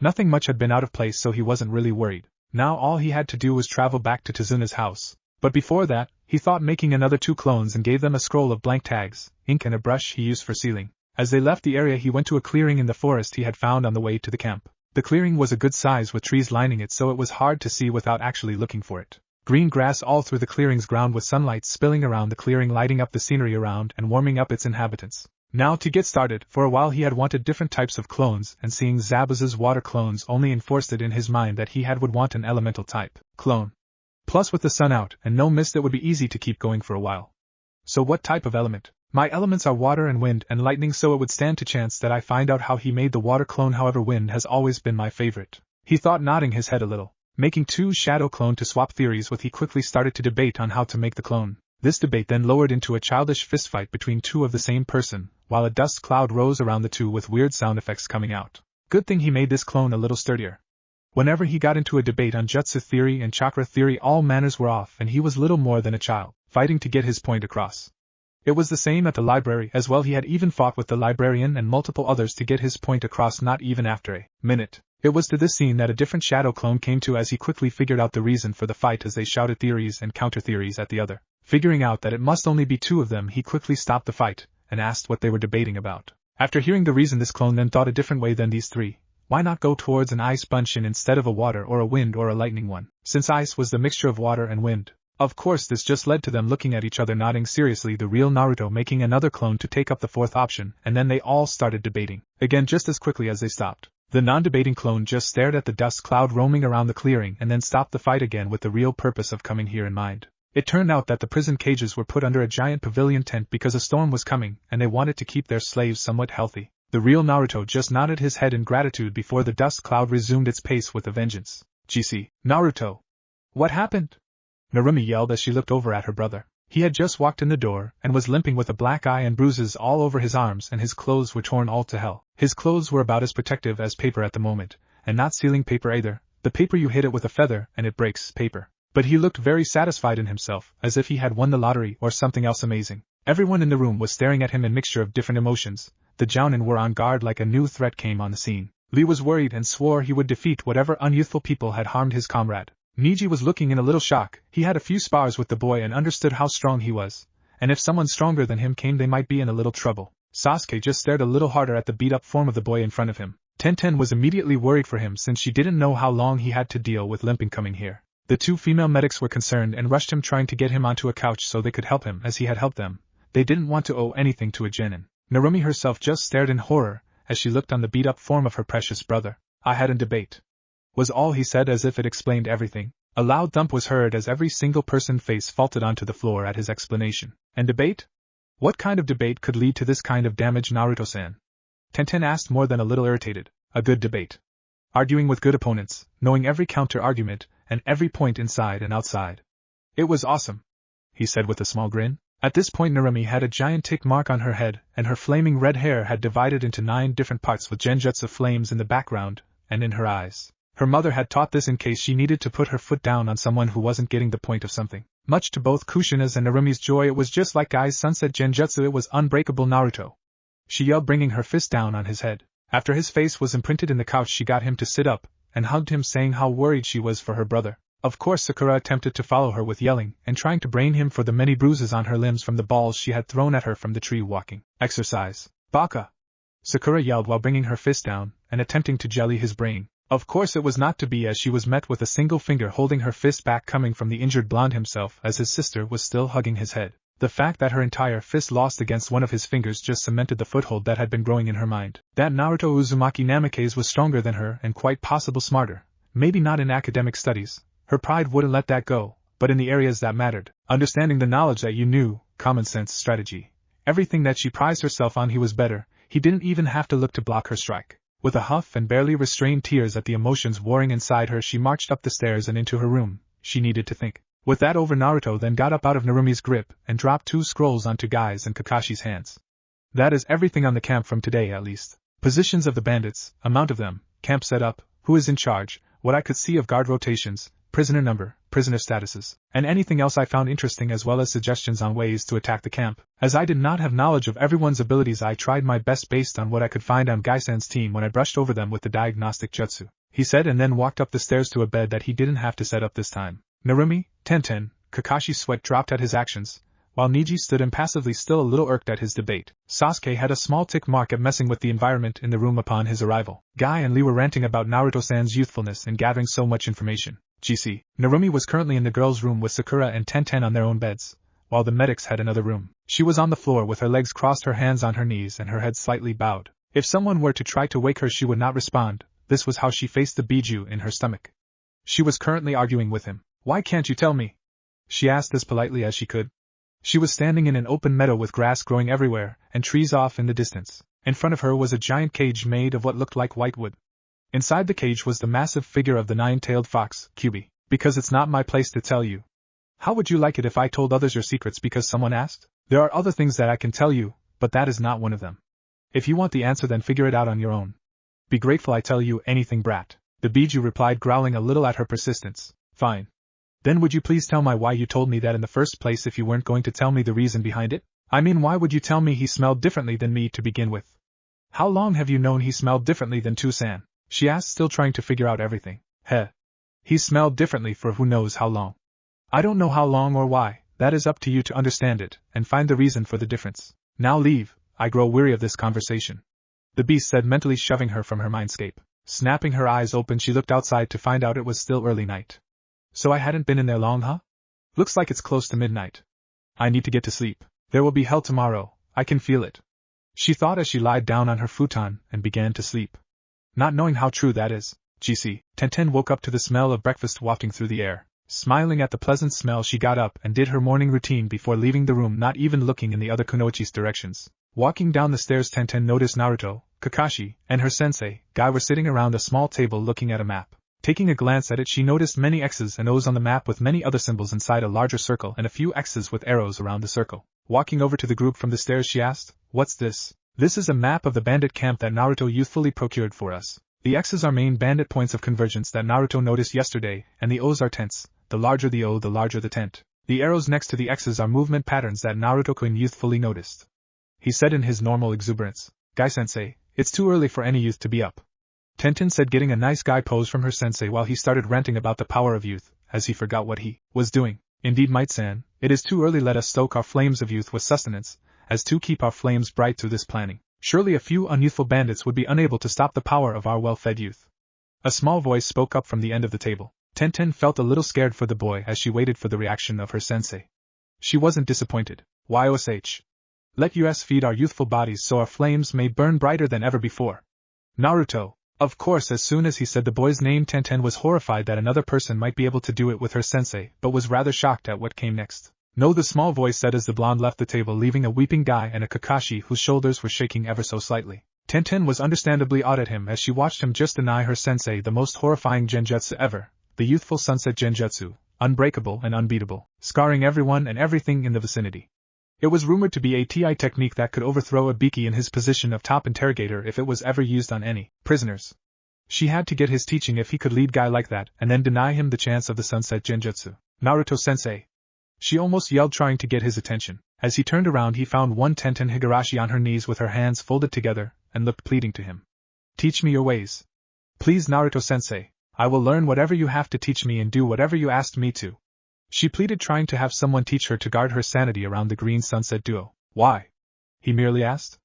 Nothing much had been out of place, so he wasn't really worried. Now all he had to do was travel back to Tazuna's house. But before that, he thought making another 2 clones and gave them a scroll of blank tags, ink and a brush he used for sealing. As they left the area, he went to a clearing in the forest he had found on the way to the camp. The clearing was a good size with trees lining it, so it was hard to see without actually looking for it. Green grass all through the clearing's ground with sunlight spilling around the clearing, lighting up the scenery around and warming up its inhabitants. Now to get started, for a while he had wanted different types of clones, and seeing Zabuza's water clones only enforced it in his mind that he would want an elemental type clone. Plus with the sun out and no mist, it would be easy to keep going for a while. So what type of element? My elements are water and wind and lightning, so it would stand to chance that I find out how he made the water clone. However, wind has always been my favorite, he thought, nodding his head a little. Making 2 shadow clone to swap theories with, he quickly started to debate on how to make the clone. This debate then lowered into a childish fistfight between 2 of the same person, while a dust cloud rose around the 2 with weird sound effects coming out. Good thing he made this clone a little sturdier. Whenever he got into a debate on jutsu theory and chakra theory, all manners were off and he was little more than a child, fighting to get his point across. It was the same at the library as well. He had even fought with the librarian and multiple others to get his point across. Not even after a minute. It was to this scene that a different shadow clone came to, as he quickly figured out the reason for the fight as they shouted theories and counter-theories at the other. Figuring out that it must only be 2 of them, he quickly stopped the fight and asked what they were debating about. After hearing the reason, this clone then thought a different way than these 3. Why not go towards an ice bunch instead of a water or a wind or a lightning one, since ice was the mixture of water and wind? Of course, this just led to them looking at each other, nodding seriously, the real Naruto making another clone to take up the 4th option, and then they all started debating. Again, just as quickly as they stopped, the non-debating clone just stared at the dust cloud roaming around the clearing and then stopped the fight again with the real purpose of coming here in mind. It turned out that the prison cages were put under a giant pavilion tent because a storm was coming and they wanted to keep their slaves somewhat healthy. The real Naruto just nodded his head in gratitude before the dust cloud resumed its pace with a vengeance. GC. Naruto. What happened? Narumi yelled as she looked over at her brother. He had just walked in the door and was limping with a black eye and bruises all over his arms, and his clothes were torn all to hell. His clothes were about as protective as paper at the moment, and not sealing paper either. The paper, you hit it with a feather and it breaks paper. But he looked very satisfied in himself, as if he had won the lottery or something else amazing. Everyone in the room was staring at him in mixture of different emotions. The Jounin were on guard like a new threat came on the scene. Lee was worried and swore he would defeat whatever unyouthful people had harmed his comrade. Niji was looking in a little shock. He had a few spars with the boy and understood how strong he was, and if someone stronger than him came, they might be in a little trouble. Sasuke just stared a little harder at the beat-up form of the boy in front of him. Tenten was immediately worried for him since she didn't know how long he had to deal with limping coming here. The 2 female medics were concerned and rushed him, trying to get him onto a couch so they could help him as he had helped them. They didn't want to owe anything to a genin. Narumi herself just stared in horror as she looked on the beat-up form of her precious brother. I had a debate, was all he said, as if it explained everything. A loud thump was heard as every single person's face faulted onto the floor at his explanation. And debate? What kind of debate could lead to this kind of damage, Naruto-san? Tenten asked, more than a little irritated. A good debate. Arguing with good opponents, knowing every counter-argument, and every point inside and outside. It was awesome, he said with a small grin. At this point Narumi had a giant tick mark on her head, and her flaming red hair had divided into 9 different parts with genjutsu flames in the background, and in her eyes. Her mother had taught this in case she needed to put her foot down on someone who wasn't getting the point of something. Much to both Kushina's and Narumi's joy, it was just like Guy's sunset genjutsu, it was unbreakable Naruto. She yelled, bringing her fist down on his head. After his face was imprinted in the couch, she got him to sit up, and hugged him, saying how worried she was for her brother. Of course Sakura attempted to follow her with yelling, and trying to brain him for the many bruises on her limbs from the balls she had thrown at her from the tree walking. Exercise. Baka! Sakura yelled while bringing her fist down, and attempting to jelly his brain. Of course it was not to be, as she was met with a single finger holding her fist back coming from the injured blonde himself, as his sister was still hugging his head. The fact that her entire fist lost against one of his fingers just cemented the foothold that had been growing in her mind. That Naruto Uzumaki Namikaze was stronger than her and quite possible smarter. Maybe not in academic studies. Her pride wouldn't let that go, but in the areas that mattered. Understanding the knowledge that you knew, common sense, strategy. Everything that she prized herself on, he was better. He didn't even have to look to block her strike. With a huff and barely restrained tears at the emotions warring inside her, she marched up the stairs and into her room. She needed to think. With that over, Naruto then got up out of Narumi's grip and dropped 2 scrolls onto Guy's and Kakashi's hands. That is everything on the camp from today, at least. Positions of the bandits, amount of them, camp setup, who is in charge, what I could see of guard rotations, prisoner number, prisoner statuses, and anything else I found interesting, as well as suggestions on ways to attack the camp. As I did not have knowledge of everyone's abilities, I tried my best based on what I could find on Gaisan's team when I brushed over them with the diagnostic jutsu, he said, and then walked up the stairs to a bed that he didn't have to set up this time. Narumi, Tenten, Kakashi's sweat dropped at his actions, while Niji stood impassively, still a little irked at his debate. Sasuke had a small tick mark at messing with the environment in the room upon his arrival. Guy and Lee were ranting about Naruto-san's youthfulness and gathering so much information. GC. Narumi was currently in the girls' room with Sakura and Tenten on their own beds, while the medics had another room. She was on the floor with her legs crossed, her hands on her knees, and her head slightly bowed. If someone were to try to wake her, she would not respond. This was how she faced the biju in her stomach. She was currently arguing with him. Why can't you tell me? She asked as politely as she could. She was standing in an open meadow with grass growing everywhere, and trees off in the distance. In front of her was a giant cage made of what looked like white wood. Inside the cage was the massive figure of the 9-tailed fox, Kyubi. Because it's not my place to tell you. How would you like it if I told others your secrets because someone asked? There are other things that I can tell you, but that is not one of them. If you want the answer, then figure it out on your own. Be grateful I tell you anything, brat. The biju replied, growling a little at her persistence. Fine. Then would you please tell me why you told me that in the first place if you weren't going to tell me the reason behind it? I mean, why would you tell me he smelled differently than me to begin with? How long have you known he smelled differently than Toussaint? She asked, still trying to figure out everything. Heh. He smelled differently for who knows how long. I don't know how long or why, that is up to you to understand it, and find the reason for the difference. Now leave, I grow weary of this conversation. The beast said, mentally shoving her from her mindscape. Snapping her eyes open, she looked outside to find out it was still early night. So I hadn't been in there long, huh? Looks like it's close to midnight. I need to get to sleep. There will be hell tomorrow, I can feel it. She thought as she lied down on her futon and began to sleep. Not knowing how true that is, GC, Tenten woke up to the smell of breakfast wafting through the air. Smiling at the pleasant smell, she got up and did her morning routine before leaving the room, not even looking in the other kunoichi's directions. Walking down the stairs, Tenten noticed Naruto, Kakashi, and her sensei, Guy, were sitting around a small table looking at a map. Taking a glance at it, she noticed many X's and O's on the map with many other symbols inside a larger circle and a few X's with arrows around the circle. Walking over to the group from the stairs, she asked, "What's this?" "This is a map of the bandit camp that Naruto youthfully procured for us. The X's are main bandit points of convergence that Naruto noticed yesterday, and the O's are tents. The larger the O, the larger the tent. The arrows next to the X's are movement patterns that Naruto-kun youthfully noticed," he said in his normal exuberance. "Guy-sensei, it's too early for any youth to be up," Tenten said, getting a nice guy pose from her sensei while he started ranting about the power of youth, as he forgot what he was doing. "Indeed, Might-san, it is too early. Let us stoke our flames of youth with sustenance, as to keep our flames bright through this planning. Surely a few unyouthful bandits would be unable to stop the power of our well-fed youth." A small voice spoke up from the end of the table. Tenten felt a little scared for the boy as she waited for the reaction of her sensei. She wasn't disappointed. "YOSH. Let us feed our youthful bodies so our flames may burn brighter than ever before. Naruto." Of course, as soon as he said the boy's name, Tenten was horrified that another person might be able to do it with her sensei, but was rather shocked at what came next. "No," the small voice said as the blonde left the table, leaving a weeping Guy and a Kakashi whose shoulders were shaking ever so slightly. Tenten was understandably awed at him as she watched him just deny her sensei the most horrifying genjutsu ever, the youthful sunset genjutsu, unbreakable and unbeatable, scarring everyone and everything in the vicinity. It was rumored to be a TI technique that could overthrow a Biki in his position of top interrogator if it was ever used on any prisoners. She had to get his teaching if he could lead guy like that and then deny him the chance of the sunset genjutsu. Naruto-sensei! She almost yelled, trying to get his attention. As he turned around, he found one Tenten Higurashi on her knees with her hands folded together and looked pleading to him. Teach me your ways. Please, Naruto-sensei. I will learn whatever you have to teach me and do whatever you asked me to. She pleaded, trying to have someone teach her to guard her sanity around the green sunset duo. Why? He merely asked.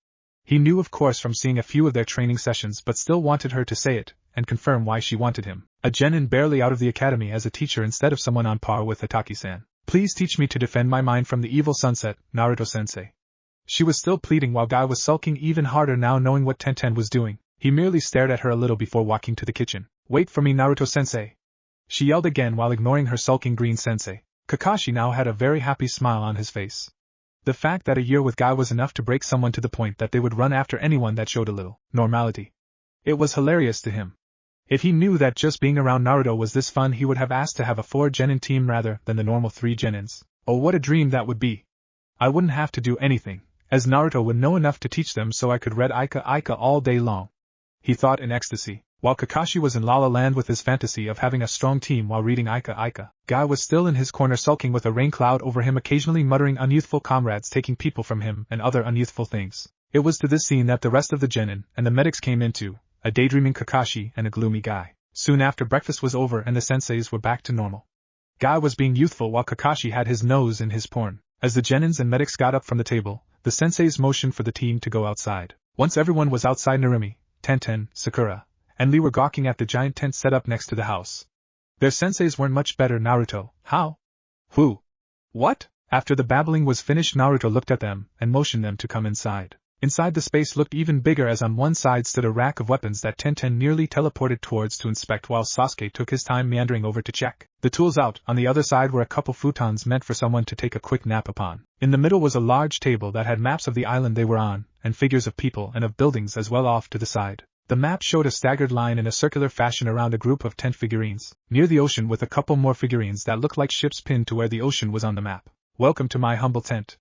He knew, of course, from seeing a few of their training sessions, but still wanted her to say it and confirm why she wanted him, a genin barely out of the academy, as a teacher instead of someone on par with Hataki-san. Please teach me to defend my mind from the evil sunset, Naruto-sensei. She was still pleading while Guy was sulking even harder now, knowing what Tenten was doing. He merely stared at her a little before walking to the kitchen. Wait for me, Naruto-sensei. She yelled again while ignoring her sulking green sensei. Kakashi now had a very happy smile on his face. The fact that a year with Guy was enough to break someone to the point that they would run after anyone that showed a little normality. It was hilarious to him. If he knew that just being around Naruto was this fun, he would have asked to have a 4-genin team rather than the normal 3 genins. Oh, what a dream that would be. I wouldn't have to do anything, as Naruto would know enough to teach them, so I could read Ika all day long. He thought in ecstasy. While Kakashi was in La La Land with his fantasy of having a strong team while reading Ika, Guy was still in his corner sulking with a rain cloud over him, occasionally muttering unyouthful comrades taking people from him and other unyouthful things. It was to this scene that the rest of the genin and the medics came into, a daydreaming Kakashi and a gloomy Guy. Soon after, breakfast was over and the senseis were back to normal. Guy was being youthful while Kakashi had his nose in his porn. As the genins and medics got up from the table, the senseis motioned for the team to go outside. Once everyone was outside, Narumi, Tenten, Sakura, and Lee were gawking at the giant tent set up next to the house. Their senseis weren't much better. Naruto, how? Who? What? After the babbling was finished, Naruto looked at them and motioned them to come inside. Inside, the space looked even bigger, as on one side stood a rack of weapons that Tenten nearly teleported towards to inspect, while Sasuke took his time meandering over to check the tools out. On the other side were a couple futons meant for someone to take a quick nap upon. In the middle was a large table that had maps of the island they were on, and figures of people and of buildings as well. Off to the side, the map showed a staggered line in a circular fashion around a group of tent figurines, near the ocean, with a couple more figurines that looked like ships pinned to where the ocean was on the map. Welcome to my humble tent,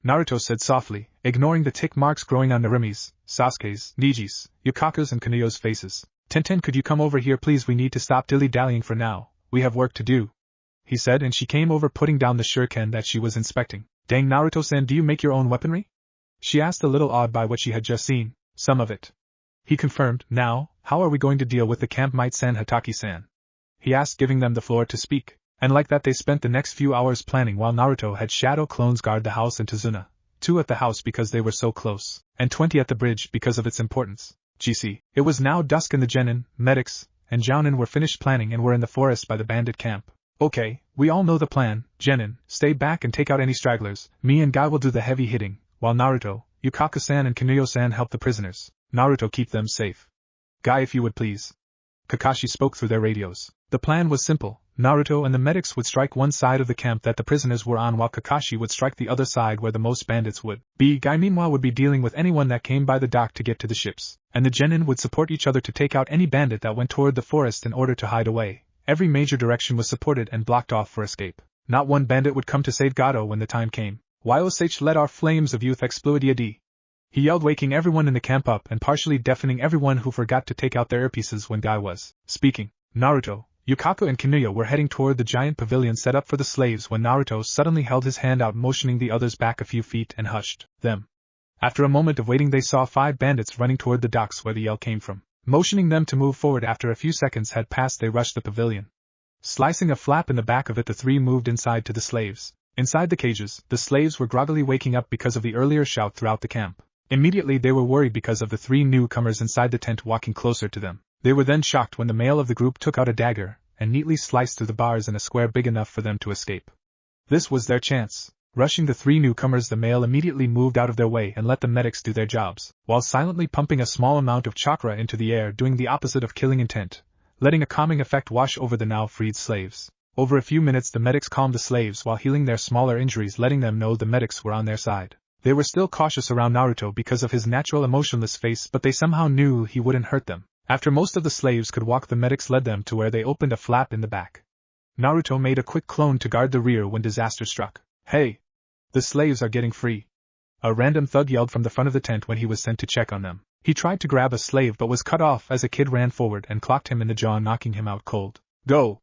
Naruto said softly, ignoring the tick marks growing on Narumi's, Sasuke's, Niji's, Yukaku's and Kunoyo's faces. Tenten, could you come over here please? We need to stop dilly-dallying for now, we have work to do, he said, and she came over, putting down the shuriken that she was inspecting. Dang, Naruto-san, do you make your own weaponry? She asked, a little awed by what she had just seen. Some of it, he confirmed. Now, how are we going to deal with the camp mate-san, Hataki-san? He asked, giving them the floor to speak. And like that they spent the next few hours planning, while Naruto had shadow clones guard the house and Tazuna, 2 at the house because they were so close, and 20 at the bridge because of its importance. GC. It was now dusk and the genin, medics, and jounin were finished planning and were in the forest by the bandit camp. Okay, we all know the plan. Genin, stay back and take out any stragglers. Me and Guy will do the heavy hitting, while Naruto, Yukaku-san and Kunoyo-san help the prisoners. Naruto, keep them safe. Guy, if you would please. Kakashi spoke through their radios. The plan was simple. Naruto and the medics would strike one side of the camp that the prisoners were on, while Kakashi would strike the other side where the most bandits would be. Guy meanwhile would be dealing with anyone that came by the dock to get to the ships, and the genin would support each other to take out any bandit that went toward the forest in order to hide away. Every major direction was supported and blocked off for escape. Not one bandit would come to save Gato when the time came. Yosh, let our flames of youth explode, he yelled, waking everyone in the camp up and partially deafening everyone who forgot to take out their earpieces when Guy was speaking. Naruto, Yukaku and Kunoyo were heading toward the giant pavilion set up for the slaves when Naruto suddenly held his hand out, motioning the others back a few feet, and hushed them. After a moment of waiting, they saw 5 bandits running toward the docks where the yell came from. Motioning them to move forward, after a few seconds had passed, they rushed the pavilion. Slicing a flap in the back of it, the 3 moved inside to the slaves. Inside the cages, the slaves were groggily waking up because of the earlier shout throughout the camp. Immediately they were worried because of the 3 newcomers inside the tent walking closer to them. They were then shocked when the male of the group took out a dagger and neatly sliced through the bars in a square big enough for them to escape. This was their chance. Rushing the 3 newcomers, the male immediately moved out of their way and let the medics do their jobs, while silently pumping a small amount of chakra into the air, doing the opposite of killing intent, letting a calming effect wash over the now freed slaves. Over a few minutes the medics calmed the slaves while healing their smaller injuries, letting them know the medics were on their side. They were still cautious around Naruto because of his natural emotionless face, but they somehow knew he wouldn't hurt them. After most of the slaves could walk, the medics led them to where they opened a flap in the back. Naruto made a quick clone to guard the rear when disaster struck. "Hey! The slaves are getting free!" A random thug yelled from the front of the tent when he was sent to check on them. He tried to grab a slave but was cut off as a kid ran forward and clocked him in the jaw, knocking him out cold. "Go!"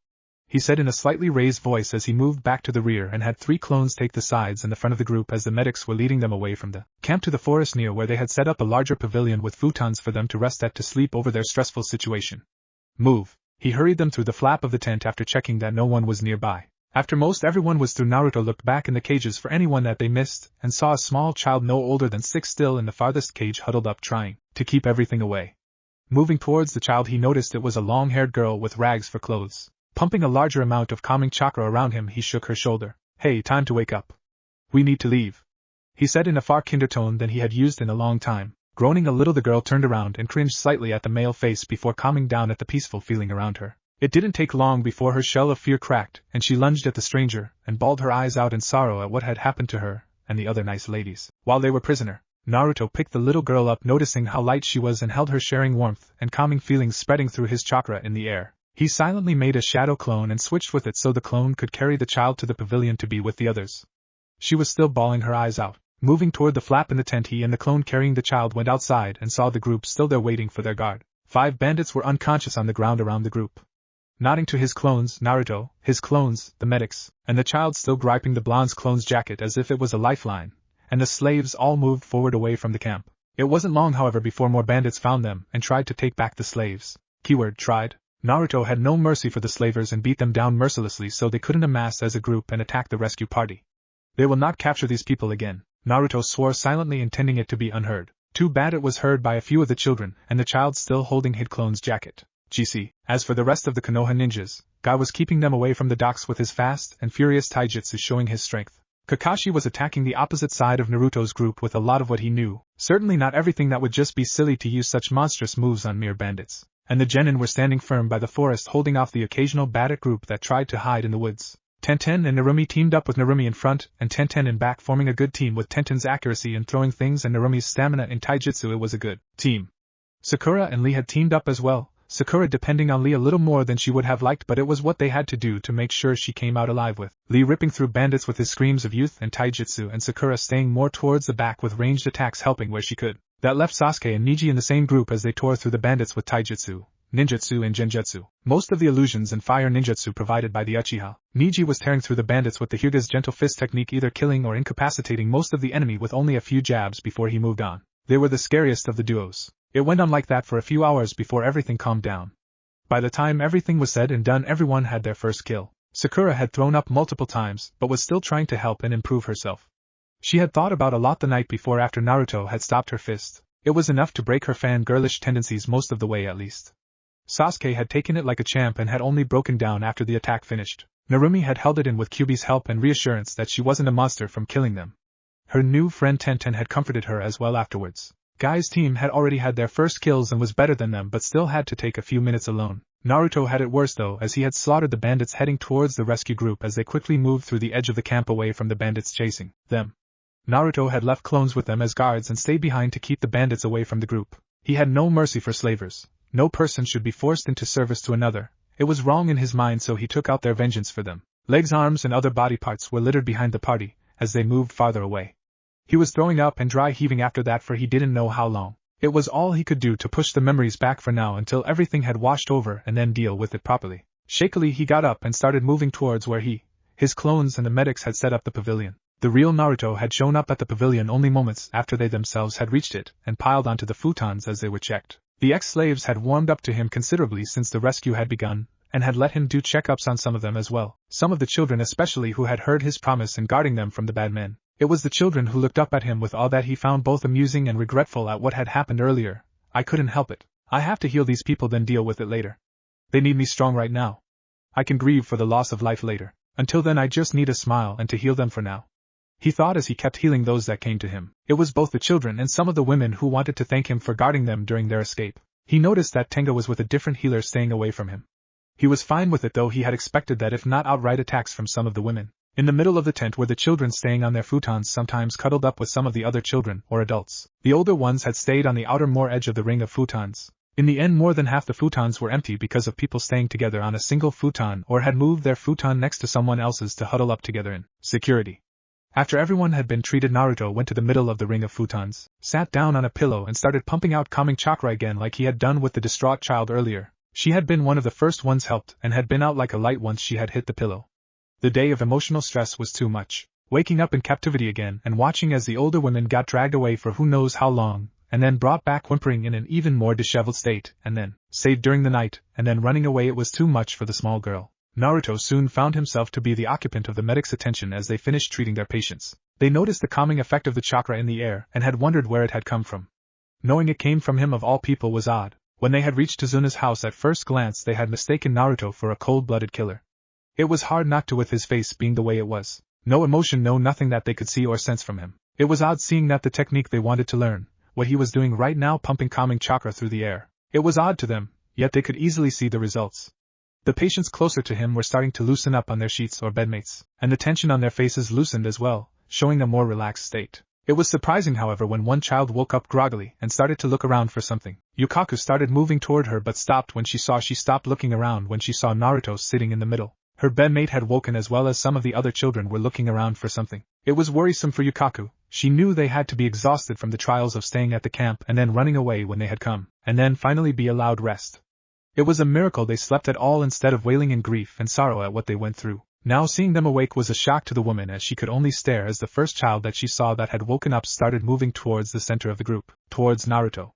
he said in a slightly raised voice as he moved back to the rear and had 3 clones take the sides and the front of the group as the medics were leading them away from the camp to the forest near where they had set up a larger pavilion with futons for them to rest at to sleep over their stressful situation. "Move!" He hurried them through the flap of the tent after checking that no one was nearby. After most everyone was through, Naruto looked back in the cages for anyone that they missed and saw a small child no older than 6 still in the farthest cage, huddled up trying to keep everything away. Moving towards the child, he noticed it was a long-haired girl with rags for clothes. Pumping a larger amount of calming chakra around him, he shook her shoulder. "Hey, time to wake up. We need to leave," he said in a far kinder tone than he had used in a long time. Groaning a little, the girl turned around and cringed slightly at the male face before calming down at the peaceful feeling around her. It didn't take long before her shell of fear cracked, and she lunged at the stranger and bawled her eyes out in sorrow at what had happened to her and the other nice ladies. While they were prisoner, Naruto picked the little girl up, noticing how light she was, and held her, sharing warmth and calming feelings spreading through his chakra in the air. He silently made a shadow clone and switched with it so the clone could carry the child to the pavilion to be with the others. She was still bawling her eyes out. Moving toward the flap in the tent, he and the clone carrying the child went outside and saw the group still there waiting for their guard. 5 bandits were unconscious on the ground around the group. Nodding to his clones, Naruto, his clones, the medics, and the child still gripping the blonde's clone's jacket as if it was a lifeline, and the slaves all moved forward away from the camp. It wasn't long, however, before more bandits found them and tried to take back the slaves. Keyword tried. Naruto had no mercy for the slavers and beat them down mercilessly so they couldn't amass as a group and attack the rescue party. They will not capture these people again, Naruto swore silently, intending it to be unheard. Too bad it was heard by a few of the children, and the child still holding his clone's jacket. GC. As for the rest of the Konoha ninjas, Guy was keeping them away from the docks with his fast and furious taijutsu, showing his strength. Kakashi was attacking the opposite side of Naruto's group with a lot of what he knew, certainly not everything. That would just be silly to use such monstrous moves on mere bandits. And the genin were standing firm by the forest, holding off the occasional bandit group that tried to hide in the woods. Tenten and Narumi teamed up with Narumi in front and Tenten in back, forming a good team with Tenten's accuracy in throwing things and Narumi's stamina in taijutsu. It was a good team. Sakura and Lee had teamed up as well, Sakura depending on Lee a little more than she would have liked, but it was what they had to do to make sure she came out alive, with Lee ripping through bandits with his screams of youth and taijutsu, and Sakura staying more towards the back with ranged attacks, helping where she could. That left Sasuke and Niji in the same group as they tore through the bandits with taijutsu, ninjutsu and genjutsu, most of the illusions and fire ninjutsu provided by the Uchiha. Niji was tearing through the bandits with the Hyuga's gentle fist technique, either killing or incapacitating most of the enemy with only a few jabs before he moved on. They were the scariest of the duos. It went on like that for a few hours before everything calmed down. By the time everything was said and done, everyone had their first kill. Sakura had thrown up multiple times, but was still trying to help and improve herself. She had thought about a lot the night before after Naruto had stopped her fist. It was enough to break her fangirlish tendencies most of the way, at least. Sasuke had taken it like a champ and had only broken down after the attack finished. Narumi had held it in with Kyuubi's help and reassurance that she wasn't a monster from killing them. Her new friend Tenten had comforted her as well afterwards. Guy's team had already had their first kills and was better than them, but still had to take a few minutes alone. Naruto had it worse though, as he had slaughtered the bandits heading towards the rescue group as they quickly moved through the edge of the camp away from the bandits chasing them. Naruto had left clones with them as guards and stayed behind to keep the bandits away from the group. He had no mercy for slavers. No person should be forced into service to another. It was wrong in his mind, so he took out their vengeance for them. Legs, arms and other body parts were littered behind the party as they moved farther away. He was throwing up and dry heaving after that, for he didn't know how long. It was all he could do to push the memories back for now until everything had washed over and then deal with it properly. Shakily he got up and started moving towards where he, his clones and the medics had set up the pavilion. The real Naruto had shown up at the pavilion only moments after they themselves had reached it and piled onto the futons as they were checked. The ex-slaves had warmed up to him considerably since the rescue had begun, and had let him do checkups on some of them as well, some of the children especially who had heard his promise in guarding them from the bad men. It was the children who looked up at him with awe that he found both amusing and regretful at what had happened earlier. I couldn't help it. I have to heal these people, then deal with it later. They need me strong right now. I can grieve for the loss of life later. Until then I just need a smile and to heal them for now. He thought as he kept healing those that came to him. It was both the children and some of the women who wanted to thank him for guarding them during their escape. He noticed that Tenga was with a different healer staying away from him. He was fine with it though he had expected that, if not outright attacks from some of the women. In the middle of the tent were the children staying on their futons, sometimes cuddled up with some of the other children or adults. The older ones had stayed on the outermost edge of the ring of futons. In the end, more than half the futons were empty because of people staying together on a single futon or had moved their futon next to someone else's to huddle up together in security. After everyone had been treated, Naruto went to the middle of the ring of futons, sat down on a pillow and started pumping out calming chakra again like he had done with the distraught child earlier. She had been one of the first ones helped and had been out like a light once she had hit the pillow. The day of emotional stress was too much. Waking up in captivity again and watching as the older women got dragged away for who knows how long, and then brought back whimpering in an even more disheveled state, and then saved during the night, and then running away, it was too much for the small girl. Naruto soon found himself to be the occupant of the medic's attention as they finished treating their patients. They noticed the calming effect of the chakra in the air and had wondered where it had come from. Knowing it came from him of all people was odd. When they had reached Tazuna's house, at first glance they had mistaken Naruto for a cold-blooded killer. It was hard not to, with his face being the way it was. No emotion, no nothing that they could see or sense from him. It was odd seeing that the technique they wanted to learn, what he was doing right now, pumping calming chakra through the air. It was odd to them, yet they could easily see the results. The patients closer to him were starting to loosen up on their sheets or bedmates, and the tension on their faces loosened as well, showing a more relaxed state. It was surprising, however, when one child woke up groggily and started to look around for something. Yukaku started moving toward her but stopped when she stopped looking around when she saw Naruto sitting in the middle. Her bedmate had woken as well as some of the other children were looking around for something. It was worrisome for Yukaku. She knew they had to be exhausted from the trials of staying at the camp and then running away when they had come, and then finally be allowed rest. It was a miracle they slept at all instead of wailing in grief and sorrow at what they went through. Now seeing them awake was a shock to the woman, as she could only stare as the first child that she saw that had woken up started moving towards the center of the group, towards Naruto.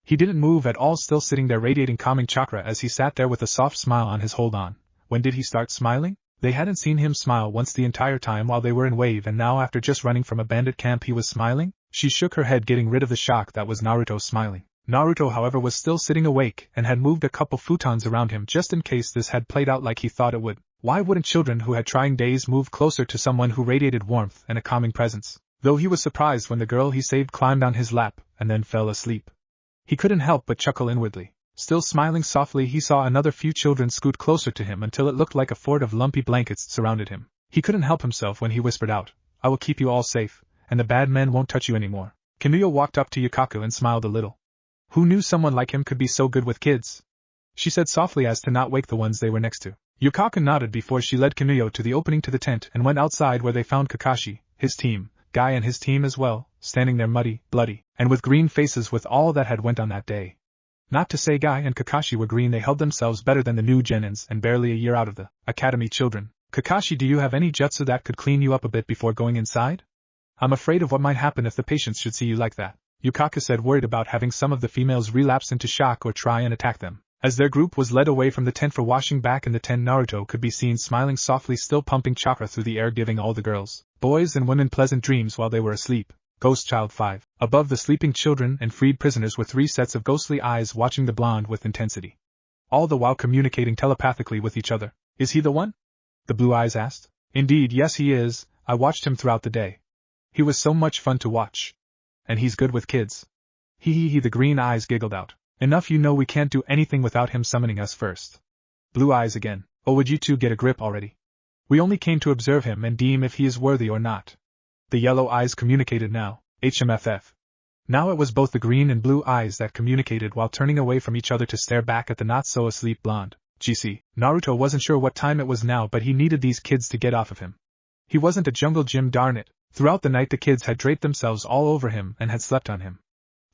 He didn't move at all, still sitting there radiating calming chakra as he sat there with a soft smile on his hold on. When did he start smiling? They hadn't seen him smile once the entire time while they were in Wave, and now after just running from a bandit camp he was smiling? She shook her head, getting rid of the shock that was Naruto smiling. Naruto, however, was still sitting awake and had moved a couple futons around him just in case this had played out like he thought it would. Why wouldn't children who had trying days move closer to someone who radiated warmth and a calming presence? Though he was surprised when the girl he saved climbed on his lap and then fell asleep. He couldn't help but chuckle inwardly. Still smiling softly, he saw another few children scoot closer to him until it looked like a fort of lumpy blankets surrounded him. He couldn't help himself when he whispered out, "I will keep you all safe, and the bad men won't touch you anymore." Kinuyo walked up to Yukaku and smiled a little. Who knew someone like him could be so good with kids? She said softly as to not wake the ones they were next to. Yukaku nodded before she led Kinuyo to the opening to the tent and went outside, where they found Kakashi, his team, Guy and his team as well, standing there muddy, bloody, and with green faces with all that had went on that day. Not to say Guy and Kakashi were green, they held themselves better than the new Genins and barely a year out of the academy children. Kakashi, do you have any jutsu that could clean you up a bit before going inside? I'm afraid of what might happen if the patients should see you like that, Yukaku said, worried about having some of the females relapse into shock or try and attack them. As their group was led away from the tent for washing back in the tent, Naruto could be seen smiling softly, still pumping chakra through the air, giving all the girls, boys and women pleasant dreams while they were asleep. Ghost Child 5. Above the sleeping children and freed prisoners were 3 sets of ghostly eyes watching the blonde with intensity, all the while communicating telepathically with each other. Is he the one? The blue eyes asked. Indeed, yes he is. I watched him throughout the day. He was so much fun to watch. And he's good with kids. He, the green eyes giggled out. Enough, you know we can't do anything without him summoning us first. Blue eyes again. Oh, would you two get a grip already? We only came to observe him and deem if he is worthy or not. The yellow eyes communicated now. HMFF. Now it was both the green and blue eyes that communicated while turning away from each other to stare back at the not-so-asleep blonde. GC. Naruto wasn't sure what time it was now, but he needed these kids to get off of him. He wasn't a jungle gym, darn it. Throughout the night the kids had draped themselves all over him and had slept on him.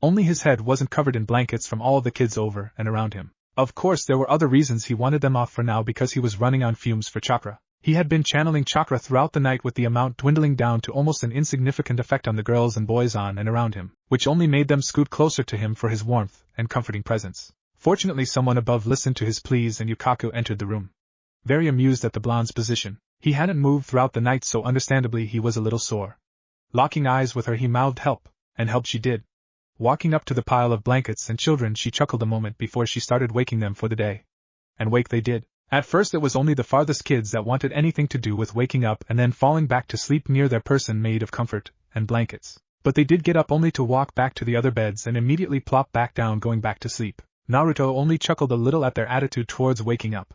Only his head wasn't covered in blankets from all the kids over and around him. Of course there were other reasons he wanted them off for now, because he was running on fumes for chakra. He had been channeling chakra throughout the night, with the amount dwindling down to almost an insignificant effect on the girls and boys on and around him, which only made them scoot closer to him for his warmth and comforting presence. Fortunately someone above listened to his pleas and Yukaku entered the room. Very amused at the blonde's position. He hadn't moved throughout the night, so understandably he was a little sore. Locking eyes with her he mouthed help, and help she did. Walking up to the pile of blankets and children she chuckled a moment before she started waking them for the day. And wake they did. At first it was only the farthest kids that wanted anything to do with waking up and then falling back to sleep near their person made of comfort and blankets. But they did get up only to walk back to the other beds and immediately plop back down, going back to sleep. Naruto only chuckled a little at their attitude towards waking up.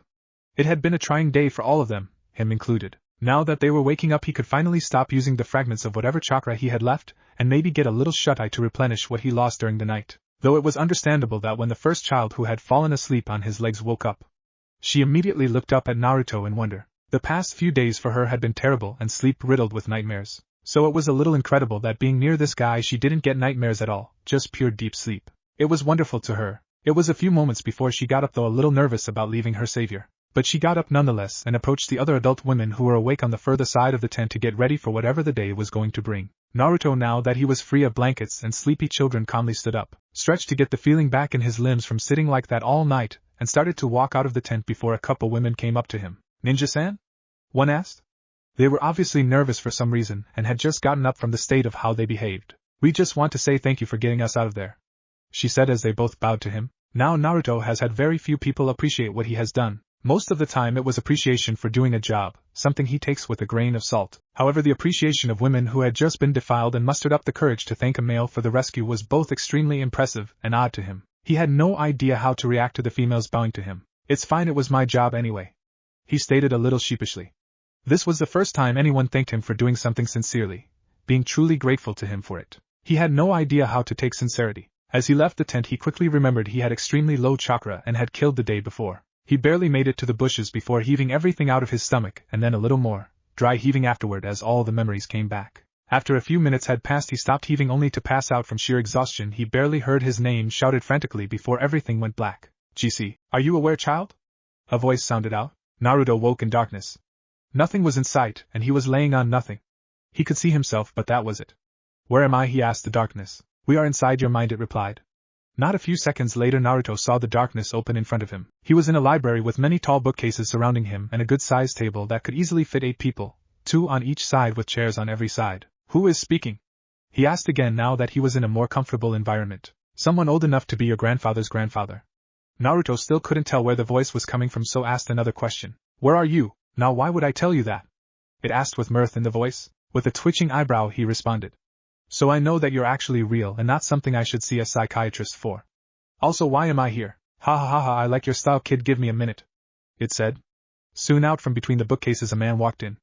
It had been a trying day for all of them, him included. Now that they were waking up, he could finally stop using the fragments of whatever chakra he had left, and maybe get a little shut-eye to replenish what he lost during the night. Though it was understandable that when the first child who had fallen asleep on his legs woke up, she immediately looked up at Naruto in wonder. The past few days for her had been terrible and sleep-riddled with nightmares. So it was a little incredible that being near this guy she didn't get nightmares at all, just pure deep sleep. It was wonderful to her. It was a few moments before she got up, though a little nervous about leaving her savior. But she got up nonetheless and approached the other adult women who were awake on the further side of the tent to get ready for whatever the day was going to bring. Naruto, now that he was free of blankets and sleepy children, calmly stood up, stretched to get the feeling back in his limbs from sitting like that all night, and started to walk out of the tent before a couple women came up to him. "Ninja-san?" one asked. They were obviously nervous for some reason and had just gotten up from the state of how they behaved. "We just want to say thank you for getting us out of there," she said as they both bowed to him. Now Naruto has had very few people appreciate what he has done. Most of the time it was appreciation for doing a job, something he takes with a grain of salt. However, the appreciation of women who had just been defiled and mustered up the courage to thank a male for the rescue was both extremely impressive and odd to him. He had no idea how to react to the females bowing to him. "It's fine, it was my job anyway," he stated a little sheepishly. This was the first time anyone thanked him for doing something sincerely, being truly grateful to him for it. He had no idea how to take sincerity. As he left the tent, he quickly remembered he had extremely low chakra and had killed the day before. He barely made it to the bushes before heaving everything out of his stomach, and then a little more, dry heaving afterward as all the memories came back. After a few minutes had passed, he stopped heaving only to pass out from sheer exhaustion. He barely heard his name shouted frantically before everything went black. "GC, are you aware, child?" a voice sounded out. Naruto woke in darkness. Nothing was in sight, and he was laying on nothing. He could see himself, but that was it. "Where am I?" he asked the darkness. "We are inside your mind," it replied. Not a few seconds later, Naruto saw the darkness open in front of him. He was in a library with many tall bookcases surrounding him and a good-sized table that could easily fit 8 people, 2 on each side with chairs on every side. "Who is speaking?" he asked again now that he was in a more comfortable environment. "Someone old enough to be your grandfather's grandfather." Naruto still couldn't tell where the voice was coming from, so asked another question. "Where are you?" "Now why would I tell you that?" it asked with mirth in the voice. With a twitching eyebrow he responded. "So I know that you're actually real and not something I should see a psychiatrist for. Also, why am I here?" "Ha ha ha ha, I like your style, kid, give me a minute," it said. Soon out from between the bookcases a man walked in.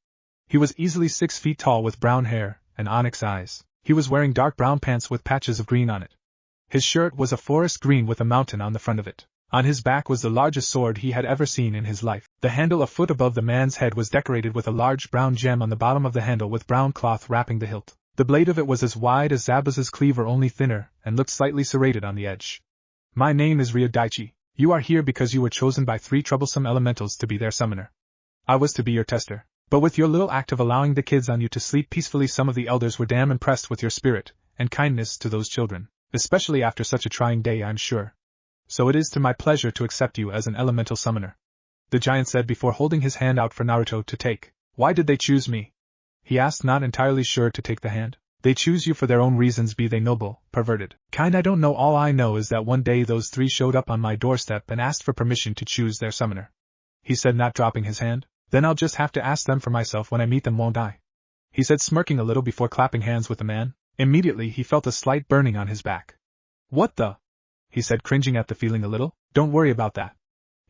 He was easily 6 feet tall with brown hair and onyx eyes. He was wearing dark brown pants with patches of green on it. His shirt was a forest green with a mountain on the front of it. On his back was the largest sword he had ever seen in his life. The handle a foot above the man's head was decorated with a large brown gem on the bottom of the handle with brown cloth wrapping the hilt. The blade of it was as wide as Zabuza's cleaver, only thinner, and looked slightly serrated on the edge. "My name is Ryodaichi. You are here because you were chosen by 3 troublesome elementals to be their summoner. I was to be your tester. But with your little act of allowing the kids on you to sleep peacefully, some of the elders were damn impressed with your spirit and kindness to those children, especially after such a trying day, I'm sure. So it is to my pleasure to accept you as an elemental summoner," the giant said before holding his hand out for Naruto to take. "Why did they choose me?" he asked, not entirely sure to take the hand. "They choose you for their own reasons, be they noble, perverted, kind. I don't know. All I know is that one day those 3 showed up on my doorstep and asked for permission to choose their summoner," he said, not dropping his hand. "Then I'll just have to ask them for myself when I meet them, won't I?" he said, smirking a little before clapping hands with the man. Immediately he felt a slight burning on his back. "What the?" he said, cringing at the feeling a little. "Don't worry about that.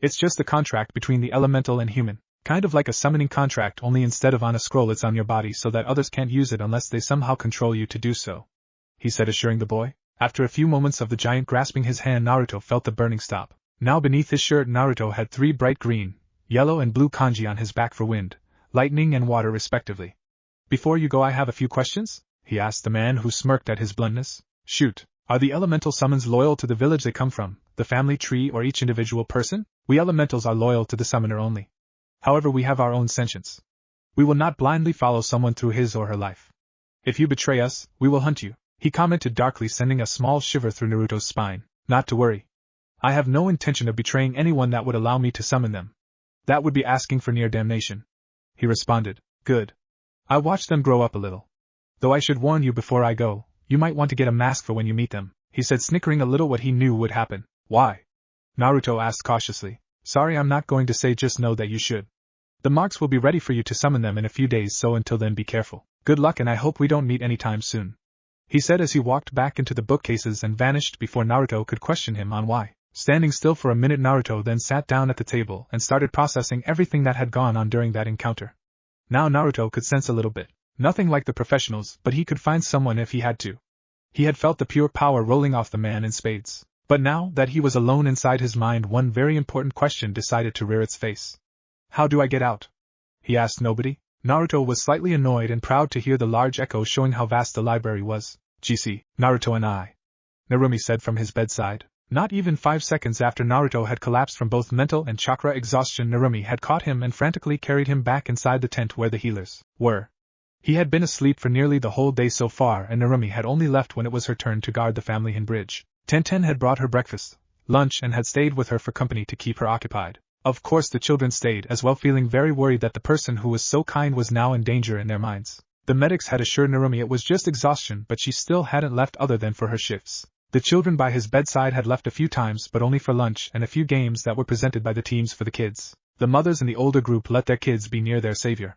It's just a contract between the elemental and human. Kind of like a summoning contract, only instead of on a scroll it's on your body so that others can't use it unless they somehow control you to do so," he said, assuring the boy. After a few moments of the giant grasping his hand, Naruto felt the burning stop. Now beneath his shirt Naruto had 3 bright green, yellow and blue kanji on his back for wind, lightning and water respectively. "Before you go, I have a few questions?" he asked the man, who smirked at his bluntness. "Shoot. Are the elemental summons loyal to the village they come from, the family tree, or each individual person?" "We elementals are loyal to the summoner only. However, we have our own sentience. We will not blindly follow someone through his or her life. If you betray us, we will hunt you," he commented darkly, sending a small shiver through Naruto's spine. "Not to worry. I have no intention of betraying anyone that would allow me to summon them. That would be asking for near damnation," he responded. "Good. I watched them grow up a little. Though I should warn you before I go, you might want to get a mask for when you meet them," he said, snickering a little what he knew would happen. "Why?" Naruto asked cautiously. "Sorry, I'm not going to say, just know that you should. The marks will be ready for you to summon them in a few days, so until then be careful. Good luck, and I hope we don't meet anytime soon," he said as he walked back into the bookcases and vanished before Naruto could question him on why. Standing still for a minute, Naruto then sat down at the table and started processing everything that had gone on during that encounter. Now Naruto could sense a little bit. Nothing like the professionals, but he could find someone if he had to. He had felt the pure power rolling off the man in spades. But now that he was alone inside his mind, one very important question decided to rear its face. How do I get out? He asked nobody. Naruto was slightly annoyed and proud to hear the large echo showing how vast the library was. GC, Naruto and I, Narumi said from his bedside. Not even 5 seconds after Naruto had collapsed from both mental and chakra exhaustion, Narumi had caught him and frantically carried him back inside the tent where the healers were. He had been asleep for nearly the whole day so far, and Narumi had only left when it was her turn to guard the family in bridge. Tenten had brought her breakfast, lunch, and had stayed with her for company to keep her occupied. Of course the children stayed as well, feeling very worried that the person who was so kind was now in danger in their minds. The medics had assured Narumi it was just exhaustion, but she still hadn't left other than for her shifts. The children by his bedside had left a few times, but only for lunch and a few games that were presented by the teams for the kids. The mothers in the older group let their kids be near their savior.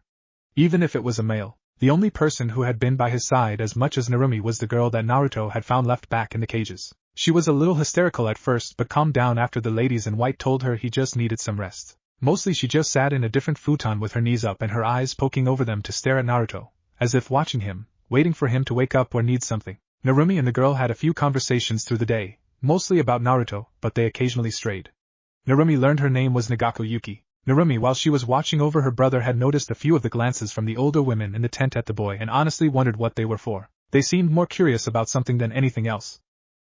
Even if it was a male. The only person who had been by his side as much as Narumi was the girl that Naruto had found left back in the cages. She was a little hysterical at first but calmed down after the ladies in white told her he just needed some rest. Mostly she just sat in a different futon with her knees up and her eyes poking over them to stare at Naruto, as if watching him, waiting for him to wake up or need something. Narumi and the girl had a few conversations through the day, mostly about Naruto, but they occasionally strayed. Narumi learned her name was Nagako Yuki. Narumi, while she was watching over her brother, had noticed a few of the glances from the older women in the tent at the boy and honestly wondered what they were for. They seemed more curious about something than anything else.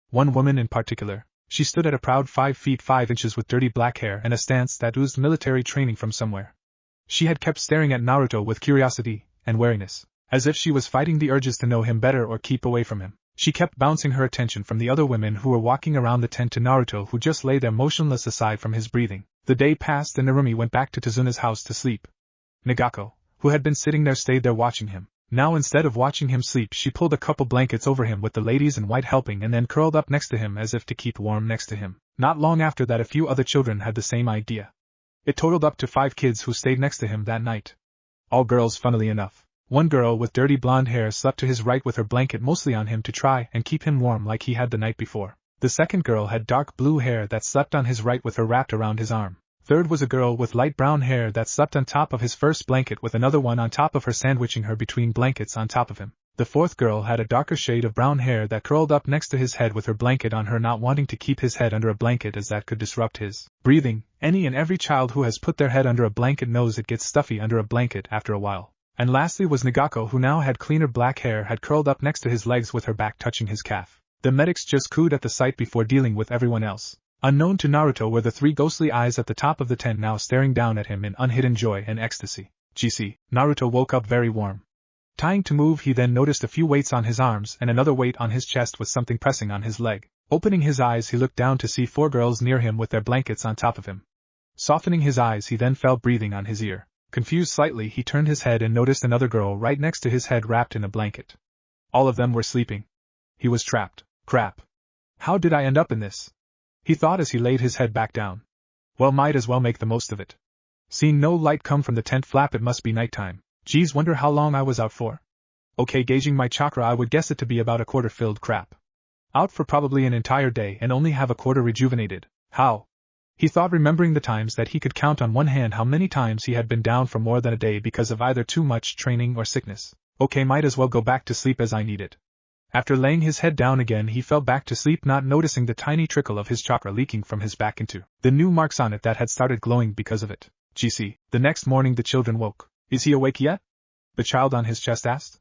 One woman in particular. She stood at a proud 5 feet 5 inches with dirty black hair and a stance that oozed military training from somewhere. She had kept staring at Naruto with curiosity and wariness, as if she was fighting the urges to know him better or keep away from him. She kept bouncing her attention from the other women who were walking around the tent to Naruto, who just lay there motionless aside from his breathing. The day passed and Narumi went back to Tazuna's house to sleep. Nagako, who had been sitting there, stayed there watching him. Now instead of watching him sleep, she pulled a couple blankets over him with the ladies in white helping and then curled up next to him as if to keep warm next to him. Not long after that, a few other children had the same idea. It totaled up to 5 kids who stayed next to him that night. All girls, funnily enough. One girl with dirty blonde hair slept to his right with her blanket mostly on him to try and keep him warm like he had the night before. The second girl had dark blue hair that slept on his right with her wrapped around his arm. Third was a girl with light brown hair that slept on top of his first blanket with another one on top of her, sandwiching her between blankets on top of him. The fourth girl had a darker shade of brown hair that curled up next to his head with her blanket on her, not wanting to keep his head under a blanket as that could disrupt his breathing. Any and every child who has put their head under a blanket knows it gets stuffy under a blanket after a while. And lastly was Nagako, who now had cleaner black hair, had curled up next to his legs with her back touching his calf. The medics just cooed at the sight before dealing with everyone else. Unknown to Naruto were the 3 ghostly eyes at the top of the tent, now staring down at him in unhidden joy and ecstasy. GC. Naruto woke up very warm. Trying to move, he then noticed a few weights on his arms and another weight on his chest with something pressing on his leg. Opening his eyes, he looked down to see 4 girls near him with their blankets on top of him. Softening his eyes, he then felt breathing on his ear. Confused slightly, he turned his head and noticed another girl right next to his head wrapped in a blanket. All of them were sleeping. He was trapped. Crap. How did I end up in this? He thought as he laid his head back down. Well, might as well make the most of it. Seeing no light come from the tent flap, it must be nighttime. Geez, wonder how long I was out for. Okay, gauging my chakra, I would guess it to be about a quarter filled. Crap. Out for probably an entire day and only have a quarter rejuvenated. How? He thought, remembering the times that he could count on one hand how many times he had been down for more than a day because of either too much training or sickness. Okay, might as well go back to sleep as I need it. After laying his head down again, he fell back to sleep, not noticing the tiny trickle of his chakra leaking from his back into the new marks on it that had started glowing because of it. GC. The next morning the children woke. Is he awake yet? The child on his chest asked.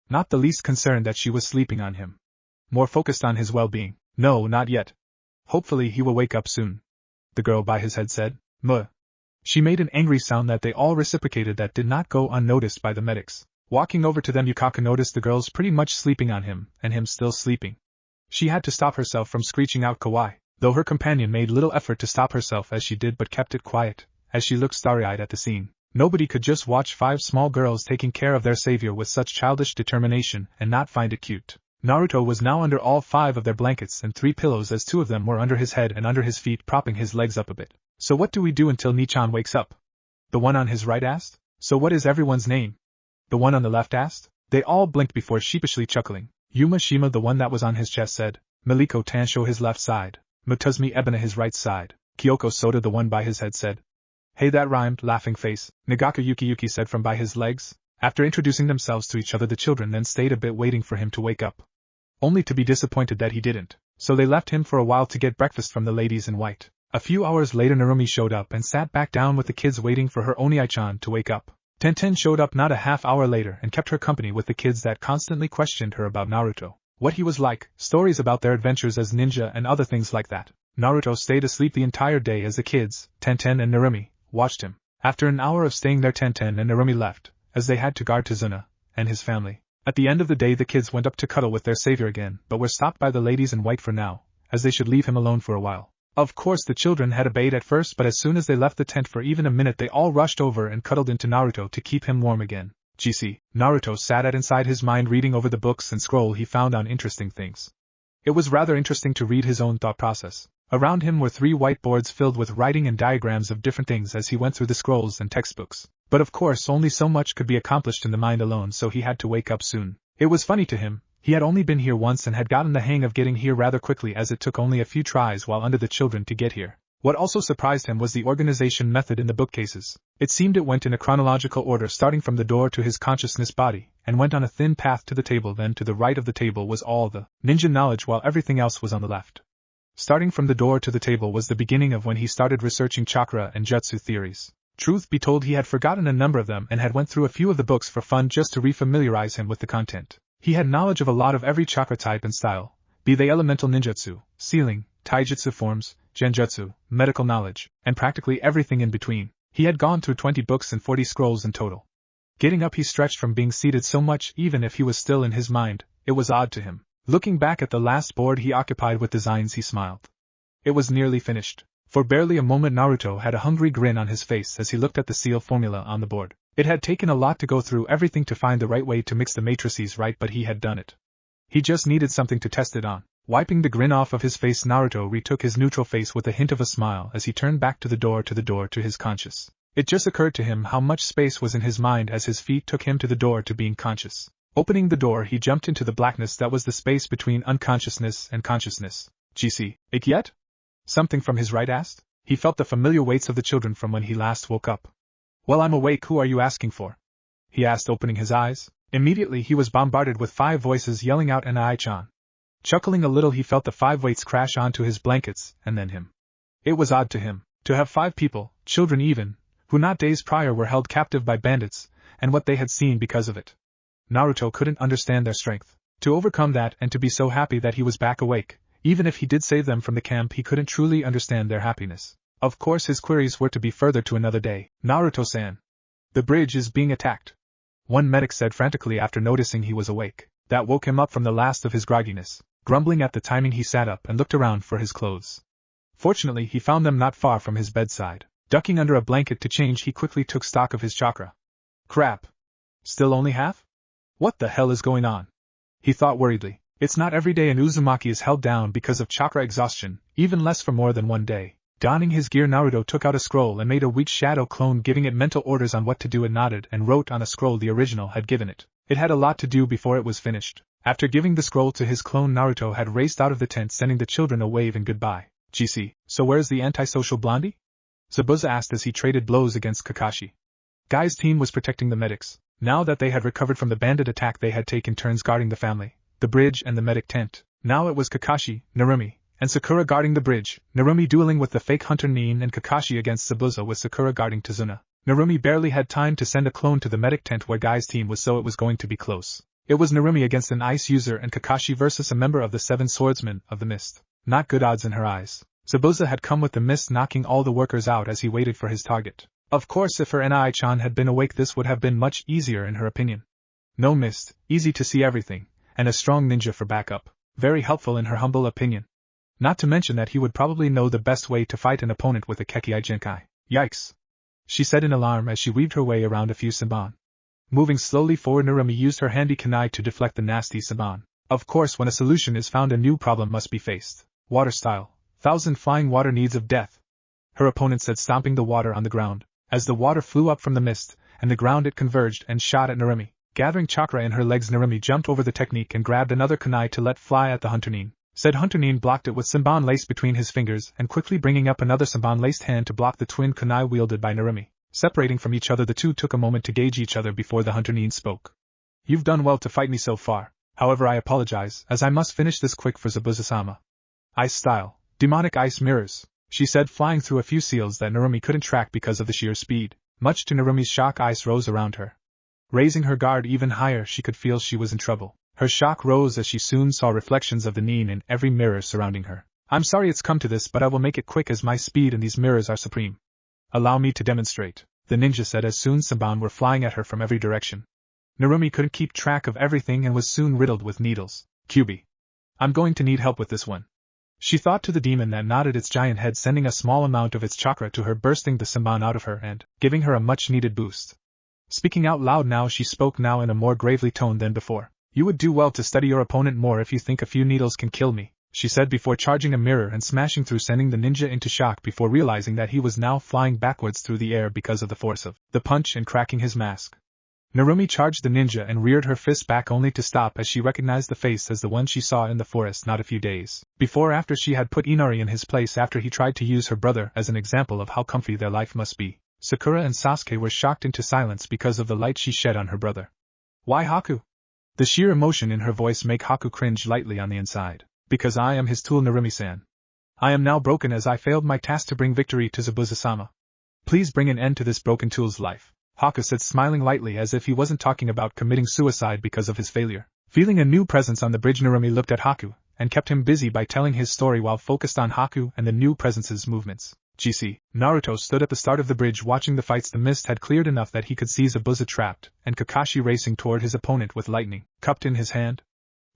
Not the least concerned that she was sleeping on him. More focused on his well-being. No, not yet. Hopefully he will wake up soon. The girl by his head said. Muh. She made an angry sound that they all reciprocated that did not go unnoticed by the medics. Walking over to them, Yukaka noticed the girls pretty much sleeping on him, and him still sleeping. She had to stop herself from screeching out kawaii, though her companion made little effort to stop herself as she did, but kept it quiet, as she looked starry-eyed at the scene. Nobody could just watch 5 small girls taking care of their savior with such childish determination and not find it cute. Naruto was now under all 5 of their blankets and 3 pillows, as 2 of them were under his head and under his feet, propping his legs up a bit. So what do we do until Nichan wakes up? The one on his right asked. So what is everyone's name? The one on the left asked. They all blinked before sheepishly chuckling. Yuma Shima, the one that was on his chest, said. Miliko Tansho, his left side. Mutazumi Ebina, his right side. Kyoko Soda, the one by his head, said. Hey, that rhymed, laughing face, Nagaka Yuki said from by his legs. After introducing themselves to each other, the children then stayed a bit waiting for him to wake up. Only to be disappointed that he didn't, so they left him for a while to get breakfast from the ladies in white. A few hours later, Narumi showed up and sat back down with the kids waiting for her Oni-chan to wake up. Tenten showed up not a half hour later and kept her company with the kids that constantly questioned her about Naruto, what he was like, stories about their adventures as ninja and other things like that. Naruto stayed asleep the entire day as the kids, Tenten and Narumi, watched him. After an hour of staying there, Tenten and Narumi left, as they had to guard Tazuna and his family. At the end of the day, the kids went up to cuddle with their savior again, but were stopped by the ladies in white for now, as they should leave him alone for a while. Of course, the children had obeyed at first, but as soon as they left the tent for even a minute, they all rushed over and cuddled into Naruto to keep him warm again. GC. Naruto sat at inside his mind reading over the books and scroll he found on interesting things. It was rather interesting to read his own thought process. Around him were 3 whiteboards filled with writing and diagrams of different things as he went through the scrolls and textbooks. But of course, only so much could be accomplished in the mind alone, so he had to wake up soon. It was funny to him. He had only been here once and had gotten the hang of getting here rather quickly, as it took only a few tries while under the children to get here. What also surprised him was the organization method in the bookcases. It seemed it went in a chronological order, starting from the door to his consciousness body, and went on a thin path to the table. Then to the right of the table was all the ninja knowledge, while everything else was on the left. Starting from the door to the table was the beginning of when he started researching chakra and jutsu theories. Truth be told, he had forgotten a number of them and had went through a few of the books for fun just to refamiliarize him with the content. He had knowledge of a lot of every chakra type and style, be they elemental ninjutsu, sealing, taijutsu forms, genjutsu, medical knowledge, and practically everything in between. He had gone through 20 books and 40 scrolls in total. Getting up, he stretched from being seated so much. Even if he was still in his mind, it was odd to him. Looking back at the last board he occupied with designs, he smiled. It was nearly finished. For barely a moment Naruto had a hungry grin on his face as he looked at the seal formula on the board. It had taken a lot to go through everything to find the right way to mix the matrices right, but he had done it. He just needed something to test it on. Wiping the grin off of his face, Naruto retook his neutral face with a hint of a smile as he turned back to the door to his conscious. It just occurred to him how much space was in his mind as his feet took him to the door to being conscious. Opening the door, he jumped into the blackness that was the space between unconsciousness and consciousness. GC, awake yet? Something from his right asked. He felt the familiar weights of the children from when he last woke up. Well, I'm awake. Who are you asking for? He asked, opening his eyes. Immediately he was bombarded with 5 voices yelling out Anai-chan. Chuckling a little, he felt the 5 weights crash onto his blankets, and then him. It was odd to him, to have 5 people, children even, who not days prior were held captive by bandits, and what they had seen because of it. Naruto couldn't understand their strength. To overcome that and to be so happy that he was back awake, even if he did save them from the camp, he couldn't truly understand their happiness. Of course, his queries were to be furthered to another day. Naruto-san. The bridge is being attacked. One medic said frantically after noticing he was awake. That woke him up from the last of his grogginess. Grumbling at the timing, he sat up and looked around for his clothes. Fortunately, he found them not far from his bedside. Ducking under a blanket to change, he quickly took stock of his chakra. Crap. Still only half? What the hell is going on? He thought worriedly. It's not every day an Uzumaki is held down because of chakra exhaustion, even less for more than one day. Donning his gear, Naruto took out a scroll and made a weak shadow clone, giving it mental orders on what to do. It nodded and wrote on a scroll the original had given it. It had a lot to do before it was finished. After giving the scroll to his clone, Naruto had raced out of the tent, sending the children a wave and goodbye. GC, so where's the antisocial blondie? Zabuza asked as he traded blows against Kakashi. Guy's team was protecting the medics. Now that they had recovered from the bandit attack, they had taken turns guarding the family, the bridge and the medic tent. Now it was Kakashi, Narumi, and Sakura guarding the bridge, Narumi dueling with the fake hunter Nin, and Kakashi against Zabuza with Sakura guarding Tazuna. Narumi barely had time to send a clone to the medic tent where Guy's team was, so it was going to be close. It was Narumi against an ice user and Kakashi versus a member of the 7 Swordsmen of the Mist. Not good odds in her eyes. Zabuza had come with the mist, knocking all the workers out as he waited for his target. Of course, if her Nai-chan had been awake, this would have been much easier in her opinion. No mist, easy to see everything, and a strong ninja for backup. Very helpful in her humble opinion. Not to mention that he would probably know the best way to fight an opponent with a Kekei Jinkai. Yikes! She said in alarm as she weaved her way around a few Saban. Moving slowly forward, Narumi used her handy kunai to deflect the nasty Saban. Of course, when a solution is found, a new problem must be faced. Water style. 1,000 flying water needs of death. Her opponent said, stomping the water on the ground. As the water flew up from the mist and the ground, it converged and shot at Narumi. Gathering chakra in her legs, Narumi jumped over the technique and grabbed another kunai to let fly at the hunter Nin. said Hunternin, blocked it with Simban lace between his fingers and quickly bringing up another Simban laced hand to block the twin kunai wielded by Narumi. Separating from each other, the two took a moment to gauge each other before the Hunternin spoke. You've done well to fight me so far, however I apologize, as I must finish this quick for Zabuza-sama. Ice style, demonic ice mirrors, she said, flying through a few seals that Narumi couldn't track because of the sheer speed. Much to Narumi's shock, ice rose around her. Raising her guard even higher, she could feel she was in trouble. Her shock rose as she soon saw reflections of the Nin in every mirror surrounding her. I'm sorry it's come to this, but I will make it quick as my speed and these mirrors are supreme. Allow me to demonstrate, the ninja said as soon Simban were flying at her from every direction. Narumi couldn't keep track of everything and was soon riddled with needles. QB. I'm going to need help with this one. She thought to the demon that nodded its giant head, sending a small amount of its chakra to her, bursting the Simban out of her and giving her a much-needed boost. Speaking out loud now, she spoke now in a more gravely tone than before. You would do well to study your opponent more if you think a few needles can kill me, she said before charging a mirror and smashing through, sending the ninja into shock before realizing that he was now flying backwards through the air because of the force of the punch and cracking his mask. Narumi charged the ninja and reared her fist back only to stop as she recognized the face as the one she saw in the forest not a few days before, after she had put Inari in his place after he tried to use her brother as an example of how comfy their life must be. Sakura and Sasuke were shocked into silence because of the light she shed on her brother. Why Haku? The sheer emotion in her voice made Haku cringe lightly on the inside. Because I am his tool, Narumi-san. I am now broken as I failed my task to bring victory to Zabuza-sama. Please bring an end to this broken tool's life, Haku said, smiling lightly as if he wasn't talking about committing suicide because of his failure. Feeling a new presence on the bridge, Narumi looked at Haku and kept him busy by telling his story while focused on Haku and the new presence's movements. GC. Naruto stood at the start of the bridge watching the fights. The mist had cleared enough that he could see Zabuza trapped, and Kakashi racing toward his opponent with lightning cupped in his hand.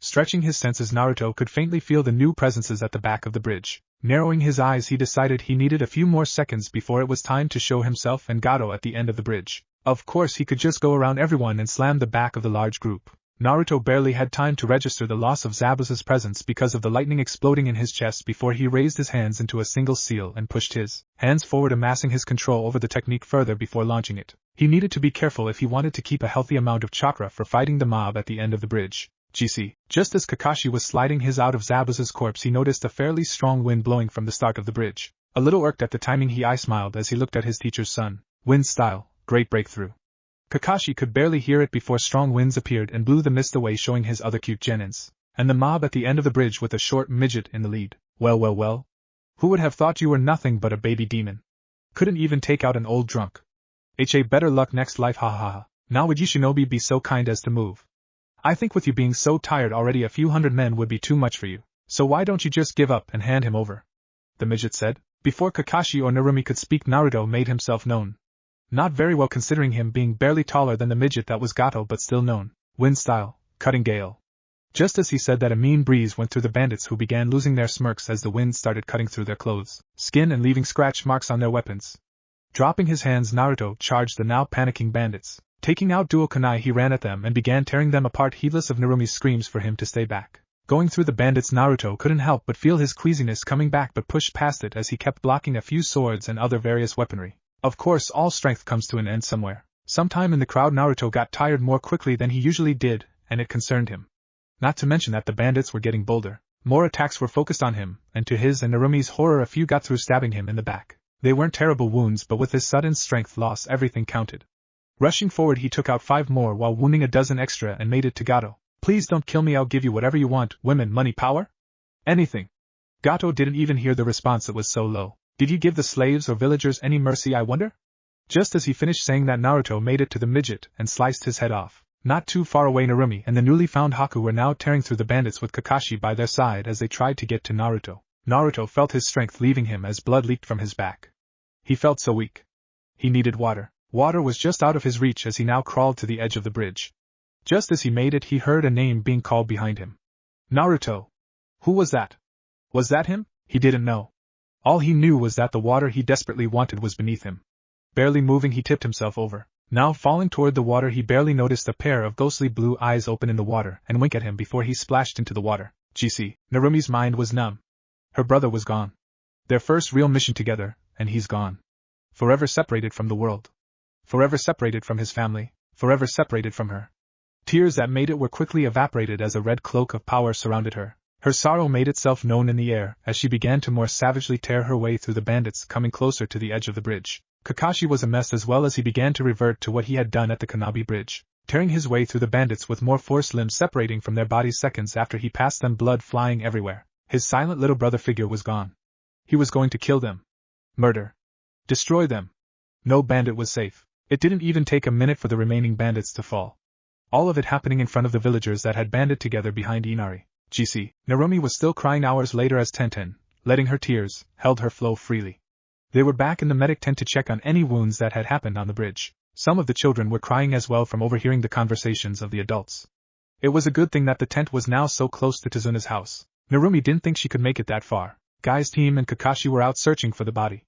Stretching his senses, Naruto could faintly feel the new presences at the back of the bridge. Narrowing his eyes, he decided he needed a few more seconds before it was time to show himself and Gato at the end of the bridge. Of course he could just go around everyone and slam the back of the large group. Naruto barely had time to register the loss of Zabuza's presence because of the lightning exploding in his chest before he raised his hands into a single seal and pushed his hands forward, amassing his control over the technique further before launching it. He needed to be careful if he wanted to keep a healthy amount of chakra for fighting the mob at the end of the bridge. GC. Just as Kakashi was sliding his out of Zabuza's corpse, he noticed a fairly strong wind blowing from the start of the bridge. A little irked at the timing, he smiled as he looked at his teacher's son. Wind style, great breakthrough. Kakashi could barely hear it before strong winds appeared and blew the mist away, showing his other cute genins, and the mob at the end of the bridge with a short midget in the lead. Well. Who would have thought you were nothing but a baby demon? Couldn't even take out an old drunk. Better luck next life, ha. Now would you shinobi be so kind as to move? I think with you being so tired already, a few hundred men would be too much for you, so why don't you just give up and hand him over? The midget said. Before Kakashi or Narumi could speak, Naruto made himself known. Not very well considering him being barely taller than the midget that was Gato, but still known. Wind style, cutting gale. Just as he said that, a mean breeze went through the bandits, who began losing their smirks as the wind started cutting through their clothes, skin, and leaving scratch marks on their weapons. Dropping his hands, Naruto charged the now panicking bandits. Taking out dual kunai, he ran at them and began tearing them apart, heedless of Narumi's screams for him to stay back. Going through the bandits, Naruto couldn't help but feel his queasiness coming back, but pushed past it as he kept blocking a few swords and other various weaponry. Of course, all strength comes to an end somewhere. Sometime in the crowd, Naruto got tired more quickly than he usually did, and it concerned him. Not to mention that the bandits were getting bolder. More attacks were focused on him, and to his and Narumi's horror, a few got through, stabbing him in the back. They weren't terrible wounds, but with his sudden strength loss, everything counted. Rushing forward, he took out 5 more while wounding a dozen extra and made it to Gato. Please don't kill me, I'll give you whatever you want. Women, money, power? Anything. Gato didn't even hear the response, it was so low. Did you give the slaves or villagers any mercy, I wonder? Just as he finished saying that, Naruto made it to the midget and sliced his head off. Not too far away, Narumi and the newly found Haku were now tearing through the bandits with Kakashi by their side as they tried to get to Naruto. Naruto felt his strength leaving him as blood leaked from his back. He felt so weak. He needed water. Water was just out of his reach as he now crawled to the edge of the bridge. Just as he made it, he heard a name being called behind him. Naruto. Who was that? Was that him? He didn't know. All he knew was that the water he desperately wanted was beneath him. Barely moving, he tipped himself over. Now falling toward the water, he barely noticed a pair of ghostly blue eyes open in the water and wink at him before he splashed into the water. GC. Narumi's mind was numb. Her brother was gone. Their first real mission together, and he's gone. Forever separated from the world. Forever separated from his family, forever separated from her. Tears that made it were quickly evaporated as a red cloak of power surrounded her. Her sorrow made itself known in the air as she began to more savagely tear her way through the bandits coming closer to the edge of the bridge. Kakashi was a mess as well as he began to revert to what he had done at the Kanabi Bridge, tearing his way through the bandits with more force, limbs separating from their bodies seconds after he passed them, blood flying everywhere. His silent little brother figure was gone. He was going to kill them. Murder. Destroy them. No bandit was safe. It didn't even take a minute for the remaining bandits to fall. All of it happening in front of the villagers that had banded together behind Inari. GC. Narumi was still crying hours later as Tenten, letting her tears, held her flow freely. They were back in the medic tent to check on any wounds that had happened on the bridge. Some of the children were crying as well from overhearing the conversations of the adults. It was a good thing that the tent was now so close to Tazuna's house. Narumi didn't think she could make it that far. Guy's team and Kakashi were out searching for the body.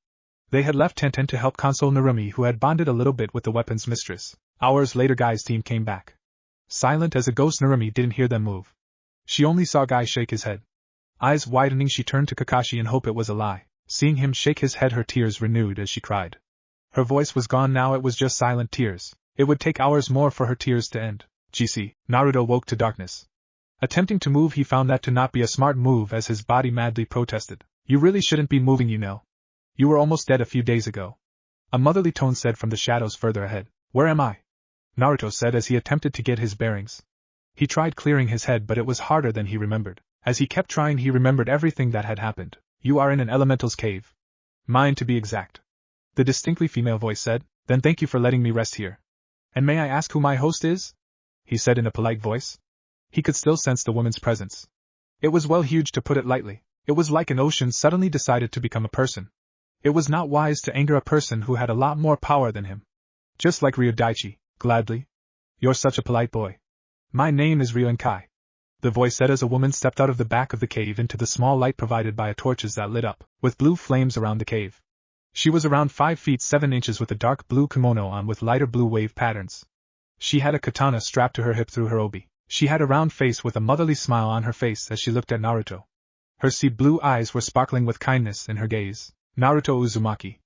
They had left Tenten to help console Narumi, who had bonded a little bit with the weapons mistress. Hours later, Guy's team came back. Silent as a ghost, Narumi didn't hear them move. She only saw Guy shake his head. Eyes widening, she turned to Kakashi in hope it was a lie. Seeing him shake his head, her tears renewed as she cried. Her voice was gone now, it was just silent tears. It would take hours more for her tears to end. GC. Naruto woke to darkness. Attempting to move, he found that to not be a smart move as his body madly protested. You really shouldn't be moving, you know. You were almost dead a few days ago. A motherly tone said from the shadows further ahead. Where am I? Naruto said as he attempted to get his bearings. He tried clearing his head, but it was harder than he remembered. As he kept trying, he remembered everything that had happened. You are in an elemental's cave. Mine, to be exact. The distinctly female voice said. Then thank you for letting me rest here. And may I ask who my host is? He said in a polite voice. He could still sense the woman's presence. It was well huge, to put it lightly. It was like an ocean suddenly decided to become a person. It was not wise to anger a person who had a lot more power than him. Just like Ryodaichi, gladly. You're such a polite boy. My name is Ryo Kai. The voice said as a woman stepped out of the back of the cave into the small light provided by torches that lit up, with blue flames around the cave. She was around 5 feet 7 inches with a dark blue kimono on with lighter blue wave patterns. She had a katana strapped to her hip through her obi. She had a round face with a motherly smile on her face as she looked at Naruto. Her sea blue eyes were sparkling with kindness in her gaze. Naruto Uzumaki.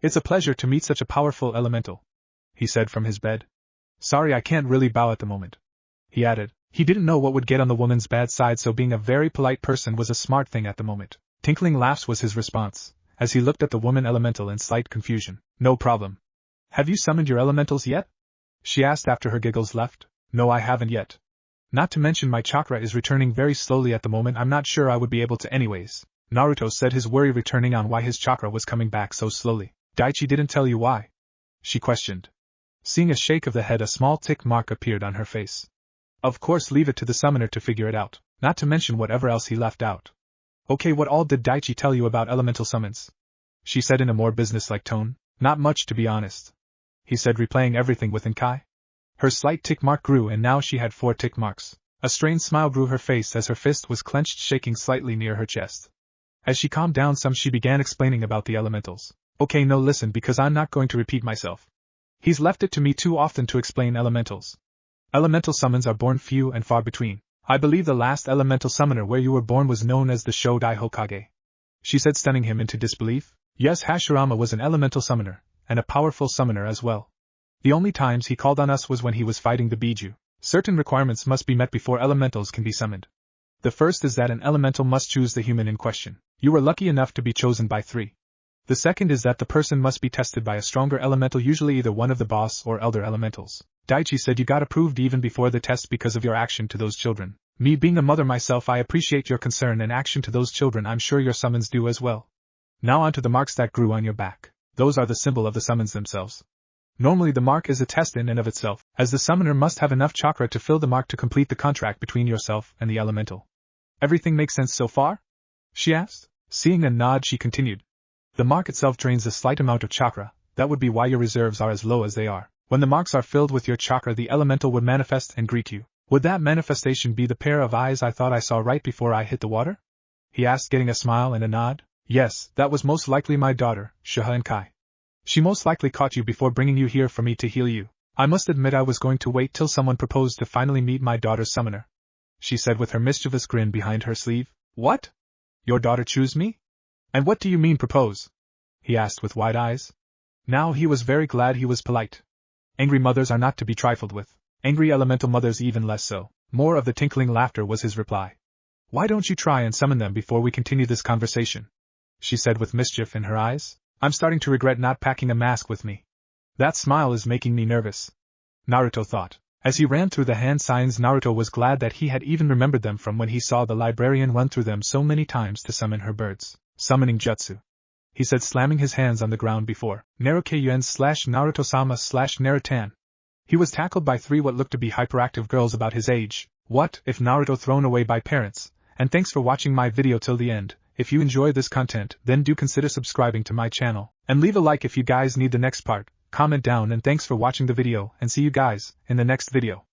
It's a pleasure to meet such a powerful elemental, he said from his bed. Sorry, I can't really bow at the moment, he added. He didn't know what would get on the woman's bad side, so being a very polite person was a smart thing at the moment. Tinkling laughs was his response, as he looked at the woman elemental in slight confusion. No problem. Have you summoned your elementals yet? She asked after her giggles left. No, I haven't yet. Not to mention my chakra is returning very slowly at the moment. I'm not sure I would be able to anyways. Naruto said, his worry returning on why his chakra was coming back so slowly. Daichi didn't tell you why? She questioned. Seeing a shake of the head, a small tick mark appeared on her face. Of course, leave it to the summoner to figure it out, not to mention whatever else he left out. Okay, what all did Daichi tell you about elemental summons? She said in a more businesslike tone. Not much, to be honest, he said, replaying everything within Kai. Her slight tick mark grew and now she had 4 tick marks. A strained smile grew her face as her fist was clenched, shaking slightly near her chest. As she calmed down some, she began explaining about the elementals. Okay, no, listen, because I'm not going to repeat myself. He's left it to me too often to explain elementals. Elemental summons are born few and far between. I believe the last elemental summoner where you were born was known as the Shodai Hokage, she said, stunning him into disbelief. Yes, Hashirama was an elemental summoner, and a powerful summoner as well. The only times he called on us was when he was fighting the Biju. Certain requirements must be met before elementals can be summoned. The first is that an elemental must choose the human in question. You were lucky enough to be chosen by 3. The second is that the person must be tested by a stronger elemental, usually either one of the boss or elder elementals. Daichi said you got approved even before the test because of your action to those children. Me being a mother myself, I appreciate your concern and action to those children. I'm sure your summons do as well. Now on to the marks that grew on your back. Those are the symbol of the summons themselves. Normally the mark is a test in and of itself, as the summoner must have enough chakra to fill the mark to complete the contract between yourself and the elemental. Everything makes sense so far? She asked. Seeing a nod, she continued. The mark itself drains a slight amount of chakra. That would be why your reserves are as low as they are. When the marks are filled with your chakra, the elemental would manifest and greet you. Would that manifestation be the pair of eyes I thought I saw right before I hit the water? He asked, getting a smile and a nod. Yes, that was most likely my daughter, Shiha Kai. She most likely caught you before bringing you here for me to heal you. I must admit I was going to wait till someone proposed to finally meet my daughter's summoner, she said with her mischievous grin behind her sleeve. What? Your daughter choose me? And what do you mean propose? He asked with wide eyes. Now he was very glad he was polite. Angry mothers are not to be trifled with. Angry elemental mothers even less so. More of the tinkling laughter was his reply. Why don't you try and summon them before we continue this conversation? She said with mischief in her eyes. I'm starting to regret not packing a mask with me. That smile is making me nervous, Naruto thought. As he ran through the hand signs, Naruto was glad that he had even remembered them from when he saw the librarian run through them so many times to summon her birds. Summoning jutsu, he said, slamming his hands on the ground before Naruto-sama/Naruto-Narutan. He was tackled by 3 what looked to be hyperactive girls about his age. What if Naruto thrown away by parents? And thanks for watching my video till the end. If you enjoy this content, then do consider subscribing to my channel, and leave a like if you guys need the next part. Comment down, and thanks for watching the video, and see you guys in the next video.